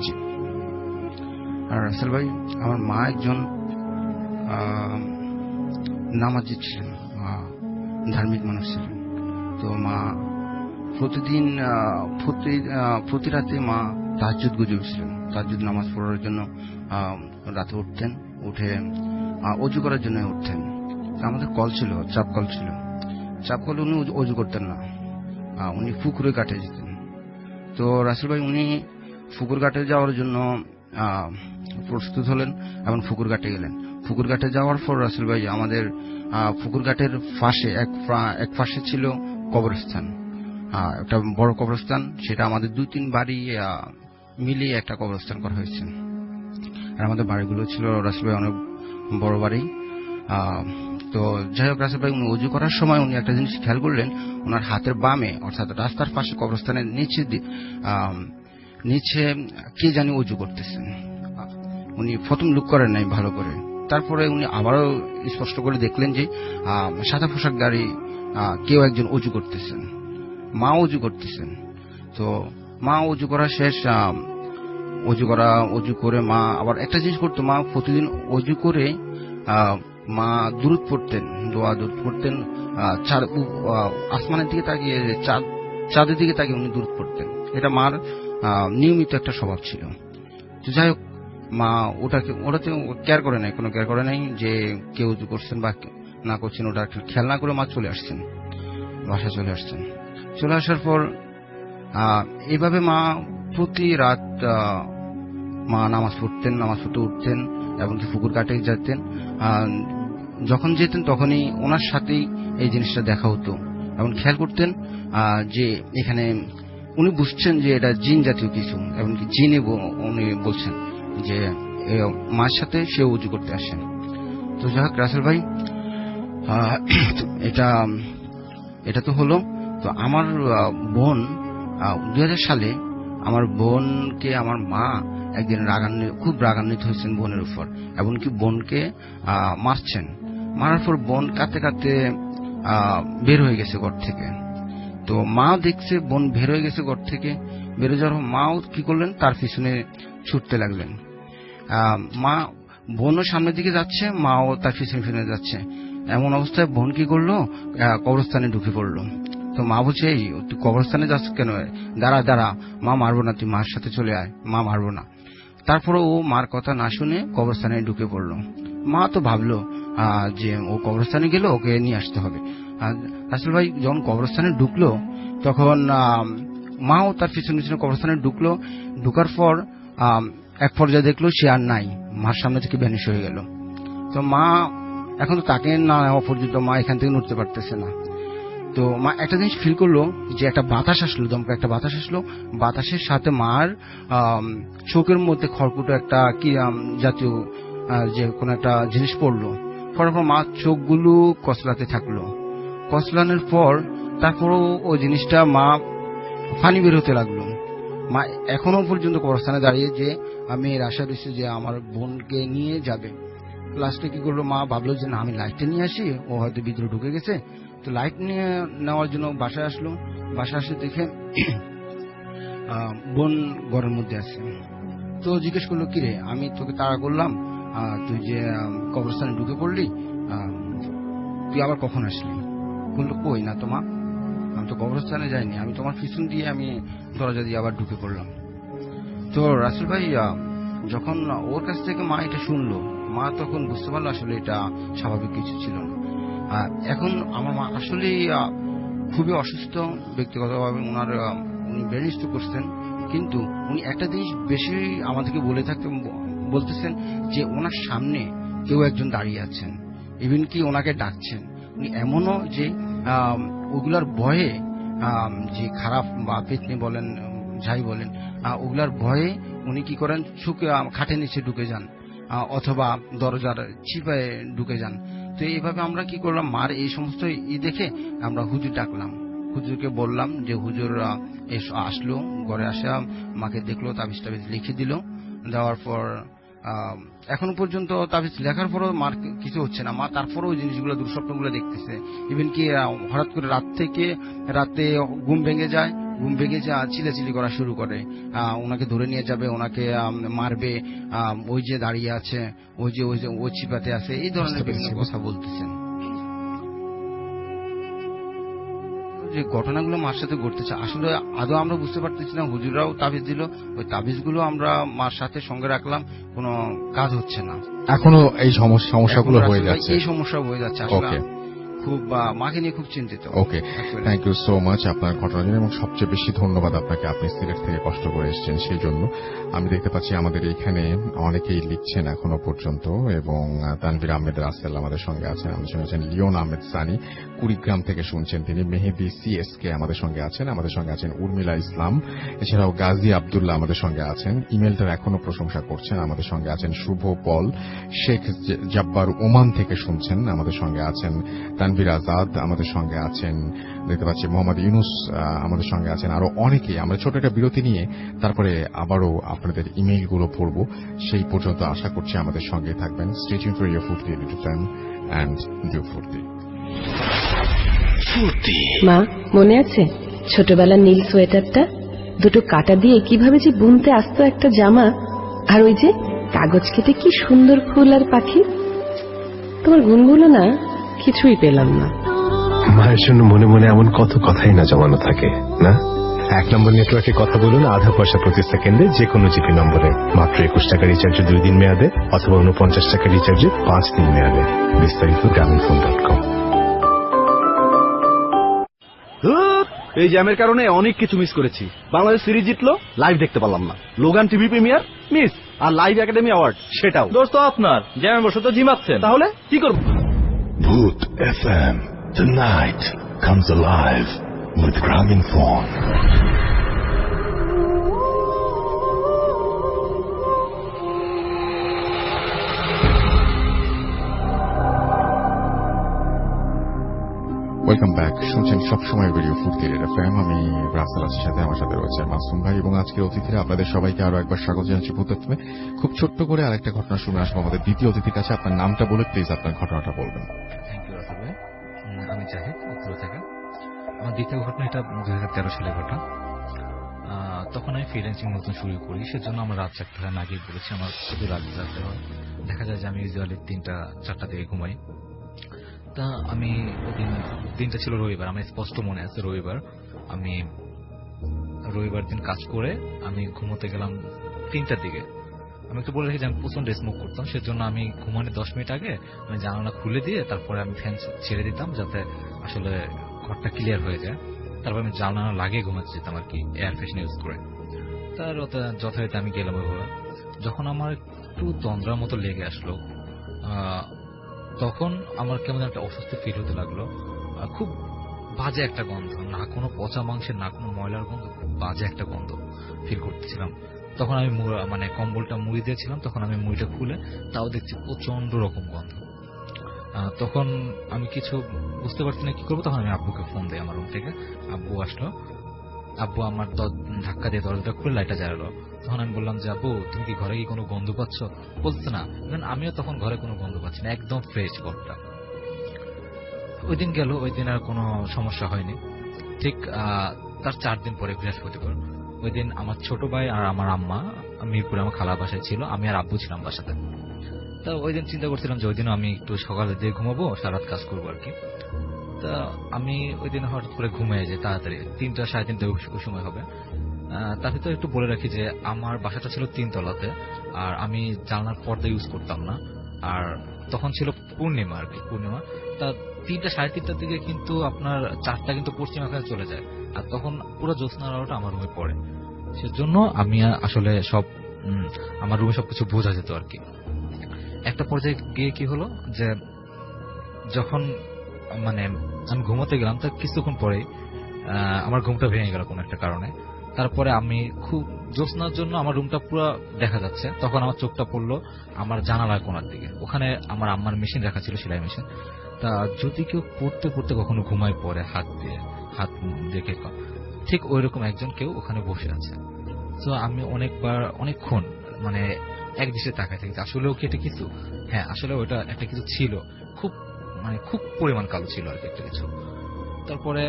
জি। আর রাসেল ভাই, আমার মা একজন নামাজি ছিলেন, ধার্মিক মানুষ ছিলেন। তো মা প্রতি রাতে মা তাহাজ্জুদ গুজে উঠছিলেন। তাহাজ্জুদ নামাজ পড়ার জন্য রাতে উঠতেন, উঠে অজু করার জন্য উঠতেন। আমাদের কল ছিল, চাপ কল ছিল। চাপ কলে উনি অজু করতেন না, উনি পুকুরে ঘাটে যেতেন। তো রাসেল ভাই, উনি পুকুর ঘাটে যাওয়ার জন্য প্রস্তুত হলেন এবং পুকুর ঘাটে গেলেন। পুকুর ঘাটে যাওয়ার পর রাসেল ভাই, আমাদের পুকুর ঘাটের পাশে এক পাশে ছিল কবরস্থান, একটা বড় কবরস্থান। সেটা আমাদের 2-3 বাড়ি মিলিয়ে একটা কবরস্থান করা হয়েছে। আর আমাদের বাড়িগুলো ছিল রাসেল ভাই অনেক বড় বাড়ি। তো যাই হোক রাসেল ভাই, উনি অজু করার সময় উনি একটা জিনিস খেয়াল করলেন, ওনার হাতের বামে অর্থাৎ রাস্তার পাশে কবরস্থানের নিচে কে জানি অজু করতেছেন। উনি প্রথম লুক করেন নাই ভালো করে, তারপরে উনি আবারও স্পষ্ট করে দেখলেন যে সাদা পোশাকধারী কেউ একজন অজু করতেছেন, মা অজু করতেছেন। তো মা অজু করা শেষ, অজু করে মা আবার একটা জিনিস করতো, মা প্রতিদিন অজু করে মা দুরূদ পড়তেন, দোয়া দুরূদ পড়তেন। আসমানের দিকে তাকিয়ে, চাঁদের দিকে তাকিয়ে উনি দুরূদ পড়তেন। এটা মার নিয়মিত একটা স্বভাব ছিল। তো যাই হোক, মা ওটাতে কেয়ার করে নাই, কোনো কেয়ার করে নাই যে কেউ উজু করছেন বা না করছেন, ওটা খেয়াল না করে মা চলে আসছেন, বাসায় চলে আসছেন। চলে আসার পর এইভাবে মা প্রতি রাত মা নামাজ পড়তে উঠতেন, এমনকি পুকুর ঘাটে যেতেন। যখন যেতেন তখনই ওনার সাথেই এই জিনিসটা দেখা হতো, এবং খেয়াল করতেন যে এখানে উনি বুঝছেন যে এটা জিন জাতীয় কিছু, এমনকি জিনে উনি বলছেন যে মার সাথে সে উজু করতে আসেন। তো যাই হোক রাসেল ভাই, এটা তো হলো। তো আমার বোন 2000 সালে আমার বোনকে আমার মা একদিন খুব রাগান্বিত হয়েছেন বোনের উপর, এমনকি বোনকে মারছেন। মারার পর বোন কাঁদতে কাঁদতে বের হয়ে গেছে ঘর থেকে। তো মা দেখছে বোন বের হয়ে গেছে ঘর থেকে, বেরো যাওয়ার মাও কি করলেন, তার পিছনে ছুটতে লাগলেন। মা বোনও সামনের দিকে যাচ্ছে, মাও তার পিছনে যাচ্ছে। এমন অবস্থায় বোন কি করলো, কবরস্থানে ঢুকে পড়লো। তো মা বলছে, এই তুই কবরস্থানে যাচ্ছ কেন? দাঁড়া, মা মারবো না, তুই মার সাথে চলে আয়, মা মারবো না। তারপরে ও মার কথা না শুনে কবরস্থানে ঢুকে পড়লো। মা তো ভাবলো যে ও কবরস্থানে গেল, ওকে নিয়ে আসতে হবে। রাসেল ভাই যখন কবরস্থানে ঢুকলো তখন মাও তার পিছনে কবরস্থানে ঢুকলো। ঢুকার পর এক পর্যায়ে দেখলো সে আর নাই, মার সামনে থেকে ভ্যানিশ হয়ে গেল। তো মা এখন তো তাকে না নেওয়া পর্যন্ত মা এখান থেকে নড়তে পারতেছে না। তো মা একটা জিনিস ফিল করলো যে একটা বাতাস আসলো, দমকা একটা বাতাস আসলো। বাতাসের সাথে মার চোখের মধ্যে খড়কুটো একটা কি জাতীয় যে কোনো একটা জিনিস পড়লো। পড়ার পর মা চোখগুলো কসলাতে থাকলো। কসলানোর পর তারপরও ওই জিনিসটা মা পানি বের হতে লাগলো। মা এখনো পর্যন্ত কবরস্থানে দাঁড়িয়ে যে আমি এর আশা দিচ্ছি যে আমার বোনকে নিয়ে যাবে। লাস্টে কি করলো, মা ভাবলো যে না, আমি লাইটটা নিয়ে আসি, ও হয়তো ভিতরে ঢুকে গেছে। তো লাইট নিয়ে নেওয়ার জন্য বাসায় আসলো। বাসায় আসে দেখে বোন ঘরের মধ্যে আছে। তো জিজ্ঞেস করলো, কিরে আমি তোকে তাড়া করলাম, তুই যে কবরস্থানে ঢুকে পড়লি, তুই আবার কখন আসলি? বললো, কই না তো মা, আমি তো কবরস্থানে যাইনি, আমি তোমার পিছন দিয়ে আমি দরজা দিয়ে আবার ঢুকে পড়লাম। তো রাসেল ভাই যখন ওর কাছ থেকে মা এটা শুনলো, মা তখন বুঝতে পারলো আসলে এটা স্বাভাবিক কিছু ছিল না। এখন আমার মা আসলে খুবই অসুস্থ ব্যক্তিগতভাবে, উনি ব্রেন স্ট্রোক করছেন। কিন্তু উনি একটা জিনিস বেশি আমাদেরকে বলতেছেন যে ওনার সামনে কেউ একজন দাঁড়িয়ে আছেন, ইভেন কি ওনাকে ডাকছেন। উনি এমনও যে ওগুলার ভয়ে, যে খারাপ বা পেতনি বলেন যাই বলেন, ওগুলার ভয়ে উনি কি করেন, খাটের নিচে ঢুকে যান অথবা দরজার চিপায় ঢুকে যান। তো এইভাবে আমরা কি করলাম, মার এই সমস্ত দেখে আমরা হুজুর ডাকলাম। হুজুরকে বললাম যে হুজুর আসলো, ঘরে আসা মাকে দেখলো, তাবিজ লিখে দিল। দেওয়ার পর এখনো পর্যন্ত তাবিজ লেখার পরও মার কিছু হচ্ছে না। মা তারপরেও ওই জিনিসগুলো, দুঃস্বপ্নগুলো দেখতেছে। ইভেন কি হঠাৎ করে রাতে ঘুম ভেঙে যায়, চিলাচিলি করা শুরু করে, ওনাকে ধরে নিয়ে যাবে, ওনাকে মারবে, ওই যে দাঁড়িয়ে আছে, ওই চিপাতে আছে, এই ধরনের বিভিন্ন কথা বলতেছেন। যে ঘটনাগুলো মার সাথে ঘটতেছে আসলে আদৌ আমরা বুঝতে পারতেছি না। হুজুরাও তাবিজ দিল, ওই তাবিজগুলো আমরা মার সাথে সঙ্গে রাখলাম, কোনো কাজ হচ্ছে না। এখনো এই সমস্যাগুলো হয়ে যাচ্ছে, এই সমস্যা হয়ে যাচ্ছে। আসলে খুব মাকে নিয়ে খুব চিন্তিত। ওকে, থ্যাংক ইউ সো মাচ আপনার ঘটনার জন্য, এবং সবচেয়ে বেশি ধন্যবাদ আপনাকে, আপনি সিলেট থেকে কষ্ট করে এসেছেন সেই জন্য। আমি দেখতে পাচ্ছি আমাদের এখানে অনেকেই লিখছেন এখনো পর্যন্ত, এবং তানভীর আহমেদ রাসেল আমাদের সঙ্গে আছেন, আমাদের সঙ্গে আছেন লিওন আহমেদ সানি, কুড়িগ্রাম থেকে শুনছেন তিনি, মেহেদি সিএসকে আমাদের সঙ্গে আছেন উর্মিলা ইসলাম, এছাড়াও গাজী আব্দুল্লাহ আমাদের সঙ্গে আছেন, ইমেলটার এখনো প্রশংসা করছেন। আমাদের সঙ্গে আছেন শুভ পল, শেখ জব্বার ওমান থেকে শুনছেন, আমাদের সঙ্গে আছেন তানভীর আজাদ, আমাদের সঙ্গে আছেন দেখতে পাচ্ছি মোহাম্মদ ইউনুস, আমাদের সঙ্গে আছেন আরো অনেকেই। আমরা ছোট একটা বিরতি নিয়ে তারপরে আবারও আপনাদের ইমেইলগুলো পড়ব। সেই পর্যন্ত আশা করছি আমাদের সঙ্গে থাকবেন। স্টে টিউনড ফর ইওর ফুর্তি এন্টারটেইনমেন্ট এন্ড ডু ফুর্তি। মা, মনে আছে ছোটবেলার নীল সোয়েটারটা? দুটো কাটা দিয়ে কিভাবে যে বুনতে আসতো একটা জামা, আর ওই যে কাগজ কেটে কি সুন্দর ফুল আর পাখি। তোমার গুণগুলো না কিছুই পেলাম না। মায়ের জন্য মনে মনে এমন কত কথাই না জমানো থাকে না। 1 নম্বর নেটওয়ার্কে কথা বলুন আধা পয়সা প্রতি সেকেন্ডে যে কোনো জিপি নম্বরে। মাত্র 21 টাকা রিচার্জে 2 দিন মেয়াদে অথবা 49 টাকা রিচার্জে 5 দিন মেয়াদে। বিস্তারিত গ্রামীণফোন.com। এই জ্যামের কারণে অনেক কিছু মিস করেছি। বাংলাদেশ সিরিজ জিতলো, লাইভ দেখতে পারলাম না। লোগান টিভি প্রিমিয়ার মিস, আর লাইভ একাডেমি অ্যাওয়ার্ড সেটাও। দোস্ত আপনার জ্যামের বসে তো জিমাচ্ছেন, তাহলে কি করব? Bhoot FM. The night comes alive with Grameenphone. Welcome back. শুনছেন সবসময় রেডিও ফুর্তি রেড এফএম। আমি রাসেল আসির সাথে, আমার সাথে রয়েছে মাসুম ভাই এবং আজকের অতিথিরা। আপনাদের সবাইকে আরো একবার স্বাগত জানাচ্ছি ফুর্তি এফএমে। খুব ছোট্ট করে আরেকটা ঘটনা শুনে আসবো আমাদের দ্বিতীয় অতিথির কাছে। আপনার নামটা বলে প্লিজ আপনার ঘটনাটা বলবেন। থ্যাংক ইউ রাসেল ভাই। আমি জাহিদ, উত্তর থেকে। আমার দ্বিতীয় ঘটনা এটা 2013 সালে ঘটা। তখন আমি ফ্রিল্যান্সিং নতুন শুরু করি, সেজন্য আমার রাত 4টা না গিয়ে বলেছি। আমার শুধু রাত জাগতে হয়। দেখা যায় যে আমি ইউজুয়ালি 3টা-4টা দিকে ঘুমাই। তা আমি দিনটা ছিল রবিবার, আমার স্পষ্ট মনে আছে রবিবার। আমি রবিবার দিন কাজ করে আমি ঘুমোতে গেলাম 3টার দিকে। আমি একটু বলে রাখি যে আমি প্রচন্ড স্মোক করতাম, সেজন্য আমি ঘুমানোর 10 মিনিট আগে আমি জানালা খুলে দিয়ে তারপরে আমি ফ্যান ছেড়ে দিতাম যাতে আসলে ঘরটা ক্লিয়ার হয়ে যায়। তারপর আমি জানালা লাগিয়ে ঘুমাতে যেতাম আর কি, এয়ার ফ্রেশনার ইউজ করে। তার যথারীতি আমি গেলাম ওইভাবে। যখন আমার একটু তন্দ্রার মতো লেগে আসলো, তখন আমার কেমন একটা অস্বস্তি ফিল হতে লাগলো। খুব বাজে একটা গন্ধ, না কোনো পচা মাংসের না কোনো ময়লার গন্ধ, খুব বাজে একটা গন্ধ ফিল করতেছিলাম। তখন আমি কম্বলটা মুড়ি দিয়েছিলাম, তখন আমি মুড়িটা খুলে তাও দেখছি প্রচন্ড রকম গন্ধ। তখন আমি কিছু বুঝতে পারছি না কি করবো। তখন আমি আব্বুকে ফোন দিই আমার রুম থেকে। আব্বু আসলো, আব্বু আমার ধাক্কা দিয়ে দরজাটা খুলে লাইটটা জ্বালালো। তখন আমি বললাম যে আব্বু তুমি কি ঘরে কি কোনো গন্ধ পাচ্ছ? বলছে না। আমিও তখন ঘরে কোনো গন্ধ পাচ্ছি না, একদম ফ্রেশ ঘরটা। ওই দিন গেল, ওই দিন আর কোনো সমস্যা হয়নি। ঠিক তার 4 দিন পরে বৃহস্পতিবার, ওই দিন আমার ছোট ভাই আর আমার আম্মা মিরপুরে আমার খালার বাসায় ছিল, আমি আর আব্বু ছিলাম বাসাতে। তা ওই দিন চিন্তা করছিলাম যে ওই দিন আমি একটু সকালে দিয়ে ঘুমাবো, সারাত কাজ করবো আর কি। তা আমি ওই দিন হঠাৎ করে ঘুমিয়ে যাই তাড়াতাড়ি, 3টা সাড়ে 3টা ওই সময় হবে। তাতে তো একটু বলে রাখি যে আমার বাসাটা ছিল 3 তলাতে, আর আমি জানলার পর্দা ইউজ করতাম না। আর তখন ছিল পূর্ণিমা আর কি, পূর্ণিমা। তা 3টা সাড়ে 3টার দিকে কিন্তু আপনার 4টা কিন্তু পশ্চিম আকাশে চলে যায়, আর তখন পুরো জ্যোৎস্নার আলোটা আমার রুমে পড়ে। সেজন্য আমি আসলে আমার রুমে সবকিছু বোঝা যেত আর কি। একটা পর্যায়ে গিয়ে কি হলো যে যখন আমি ঘুমাতে গেলাম, তার কিছুক্ষণ পরে আমার ঘুমটা ভেঙে গেল কোনো একটা কারণে। তারপরে আমি খুব জ্যোৎস্নার জন্য আমার রুমটা পুরো দেখা যাচ্ছে। তখন আমার চোখটা পড়লো আমার জানালার কোণার দিকে, ওখানে আমার আম্মার মেশিন রাখা ছিল, সেলাই মেশিন। তা যদি কেউ পড়তে পড়তে কখনো ঘুমায় পড়ে হাত দেখে, ঠিক ওই রকম একজন কেউ ওখানে বসে আছে। তো আমি অনেকক্ষণ এক দৃষ্টে তাকায় থাকি, আসলেও কি এটা কিছু? হ্যাঁ, আসলে ওটা একটা কিছু ছিল, খুব পরিমাণ কালো ছিল আর কি একটা কিছু। তারপরে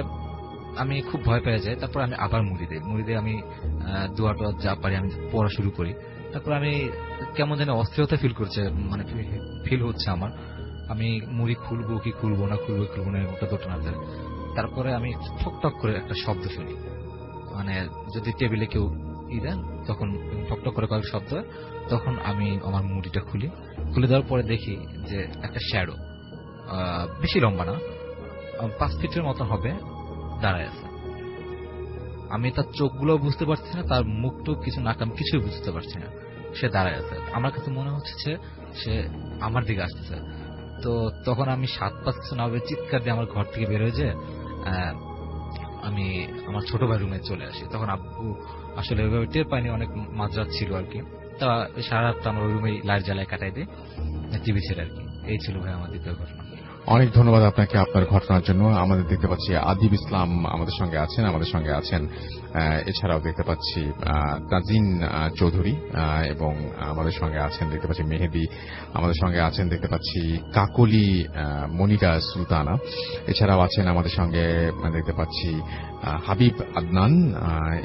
আমি খুব ভয় পেয়ে যাই। তারপর আমি আবার মুড়ি দিয়ে আমি দোয়া টোয়া যা পারি আমি পড়া শুরু করি। তারপর আমি কেমন যেন অস্থিরতা ফিল হচ্ছে আমার। আমি মুড়ি খুলবো কি খুলবো না ওটা দুটো না যায়। তারপরে আমি ঠকঠক করে একটা শব্দ শুনি, যদি টেবিলে কেউ দেন তখন ঠকঠক করে কয়েক শব্দ। তখন আমি আমার মুড়িটা খুলে দেওয়ার পরে দেখি যে একটা শ্যাডো, বেশি লম্বা না, 5 ফিটের মতো হবে, দাঁড়ায় আছে। আমি তার চোখগুলো বুঝতে পারছি না, তার মুখটো কিছু নাকাম কিছুই বুঝতে পারছি না। সে দাঁড়ায় আছে, আমার কাছে মনে হচ্ছে সে আমার দিকে আসতেছে। তো তখন আমি 7-5 কিছু না হবে চিৎকার দিয়ে আমার ঘর থেকে বের হয়ে যায়। আমি আমার ছোট ভাই রুমে চলে আসি। তখন আব্বু আসলে ওইভাবে টের পাইনি, অনেক মাঝরাত ছিল আর কি। তা সারা রাতটা আমার ওই রুমে লাইট জ্বালায় কাটাই দিই, টিভি ছেড়ে আর কি। এই ছিল ভাই আমার দ্বিতীয় ঘটনা। অনেক ধন্যবাদ আপনাকে আপনার ঘটনার জন্য। আমাদের দেখতে পাচ্ছি আদিব ইসলাম আমাদের সঙ্গে আছেন, এছাড়াও দেখতে পাচ্ছি তাজিন চৌধুরী, এবং আমাদের সঙ্গে আছেন দেখতে পাচ্ছি মেহেদি, আমাদের সঙ্গে আছেন দেখতে পাচ্ছি কাকলি মনিরা সুলতানা, এছাড়াও আছেন আমাদের সঙ্গে দেখতে পাচ্ছি হাবিব আদনান,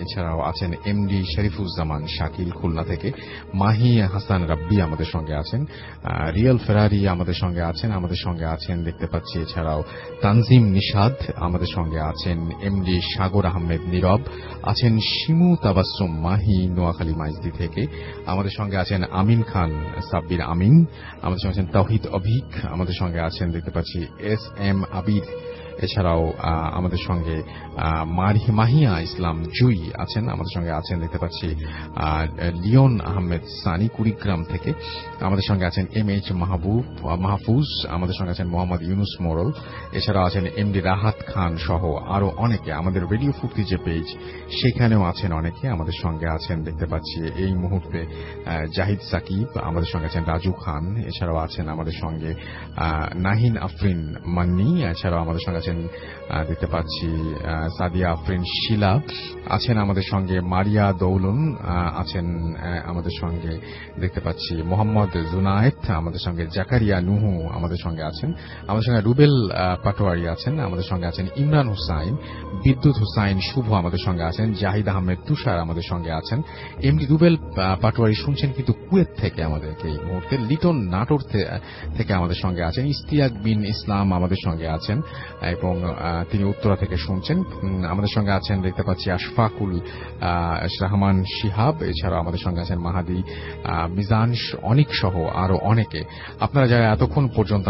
এছাড়াও আছেন এমডি শরীফুজ্জামান শাকিল খুলনা থেকে, মাহি হাসান রাব্বি আমাদের সঙ্গে আছেন, রিয়াল ফেরারি আমাদের সঙ্গে আছেন দেখতে পাচ্ছি, এছাড়াও তানজিম নিশাদ আমাদের সঙ্গে আছেন, এমডি সাগর আহমেদ নীরব আছেন, শিমু তাবাসসুম মাহি নোয়াখালী মাইজদি থেকে আমাদের সঙ্গে আছেন, আমিন খান সাব্বির আমিন আমাদের সঙ্গে আছেন, তাওহিদ অভিক আমাদের সঙ্গে আছেন, দেখতে পাচ্ছি এস এম আবিদ, এছাড়াও আমাদের সঙ্গে মাহিয়া ইসলাম জুই আছেন, আমাদের সঙ্গে আছেন, দেখতে পাচ্ছি লিওন আহমেদ সানি কুড়িগ্রাম থেকে আমাদের সঙ্গে আছেন, এম এইচ মাহফুজ আমাদের সঙ্গে আছেন, মোহাম্মদ ইউনুস মোড়ল, এছাড়াও আছেন এমডি রাহাত খান সহ আরো অনেকে। আমাদের রেডিও ফুর্তি যে পেজ সেখানেও আছেন অনেকে আমাদের সঙ্গে আছেন, দেখতে পাচ্ছি এই মুহূর্তে জাহিদ সাকিব আমাদের সঙ্গে আছেন, রাজু খান, এছাড়াও আছেন আমাদের সঙ্গে নাহিন আফরিন মান্নি, এছাড়াও আমাদের সঙ্গে আছেন, দেখতে পাচ্ছি সাদিয়া আফরিন শিলা আছেন আমাদের সঙ্গে, মারিয়া দৌলন আছেন আমাদের সঙ্গে, দেখতে পাচ্ছি মোহাম্মদ জুনায়েদ আমাদের সঙ্গে, জাকারিয়া নুহু আমাদের সঙ্গে আছেন, আমাদের সঙ্গে রুবেল পাটোয়ারি আছেন, আমাদের সঙ্গে আছেন ইমরান হুসাইন, বিদ্যুৎ হুসাইন শুভ আমাদের সঙ্গে আছেন, জাহিদ আহমেদ তুষার আমাদের সঙ্গে আছেন। এমডি রুবেল পাটোয়ারি শুনছেন কিন্তু কুয়েত থেকে আমাদেরকে এই মুহূর্তে, লিটন নাটোর থেকে আমাদের সঙ্গে আছেন, ইস্তিয়াক বিন ইসলাম আমাদের সঙ্গে আছেন এবং তিনি উত্তরা থেকে শুনছেন। আমাদের সঙ্গে আছেন, দেখতে পাচ্ছি আশফাকুল রহমান শিহাব, এছাড়াও আমাদের সঙ্গে আছেন মাহাদি মিজান অনিক সহ আরো অনেকে। আপনারা যারা এতক্ষণ পর্যন্ত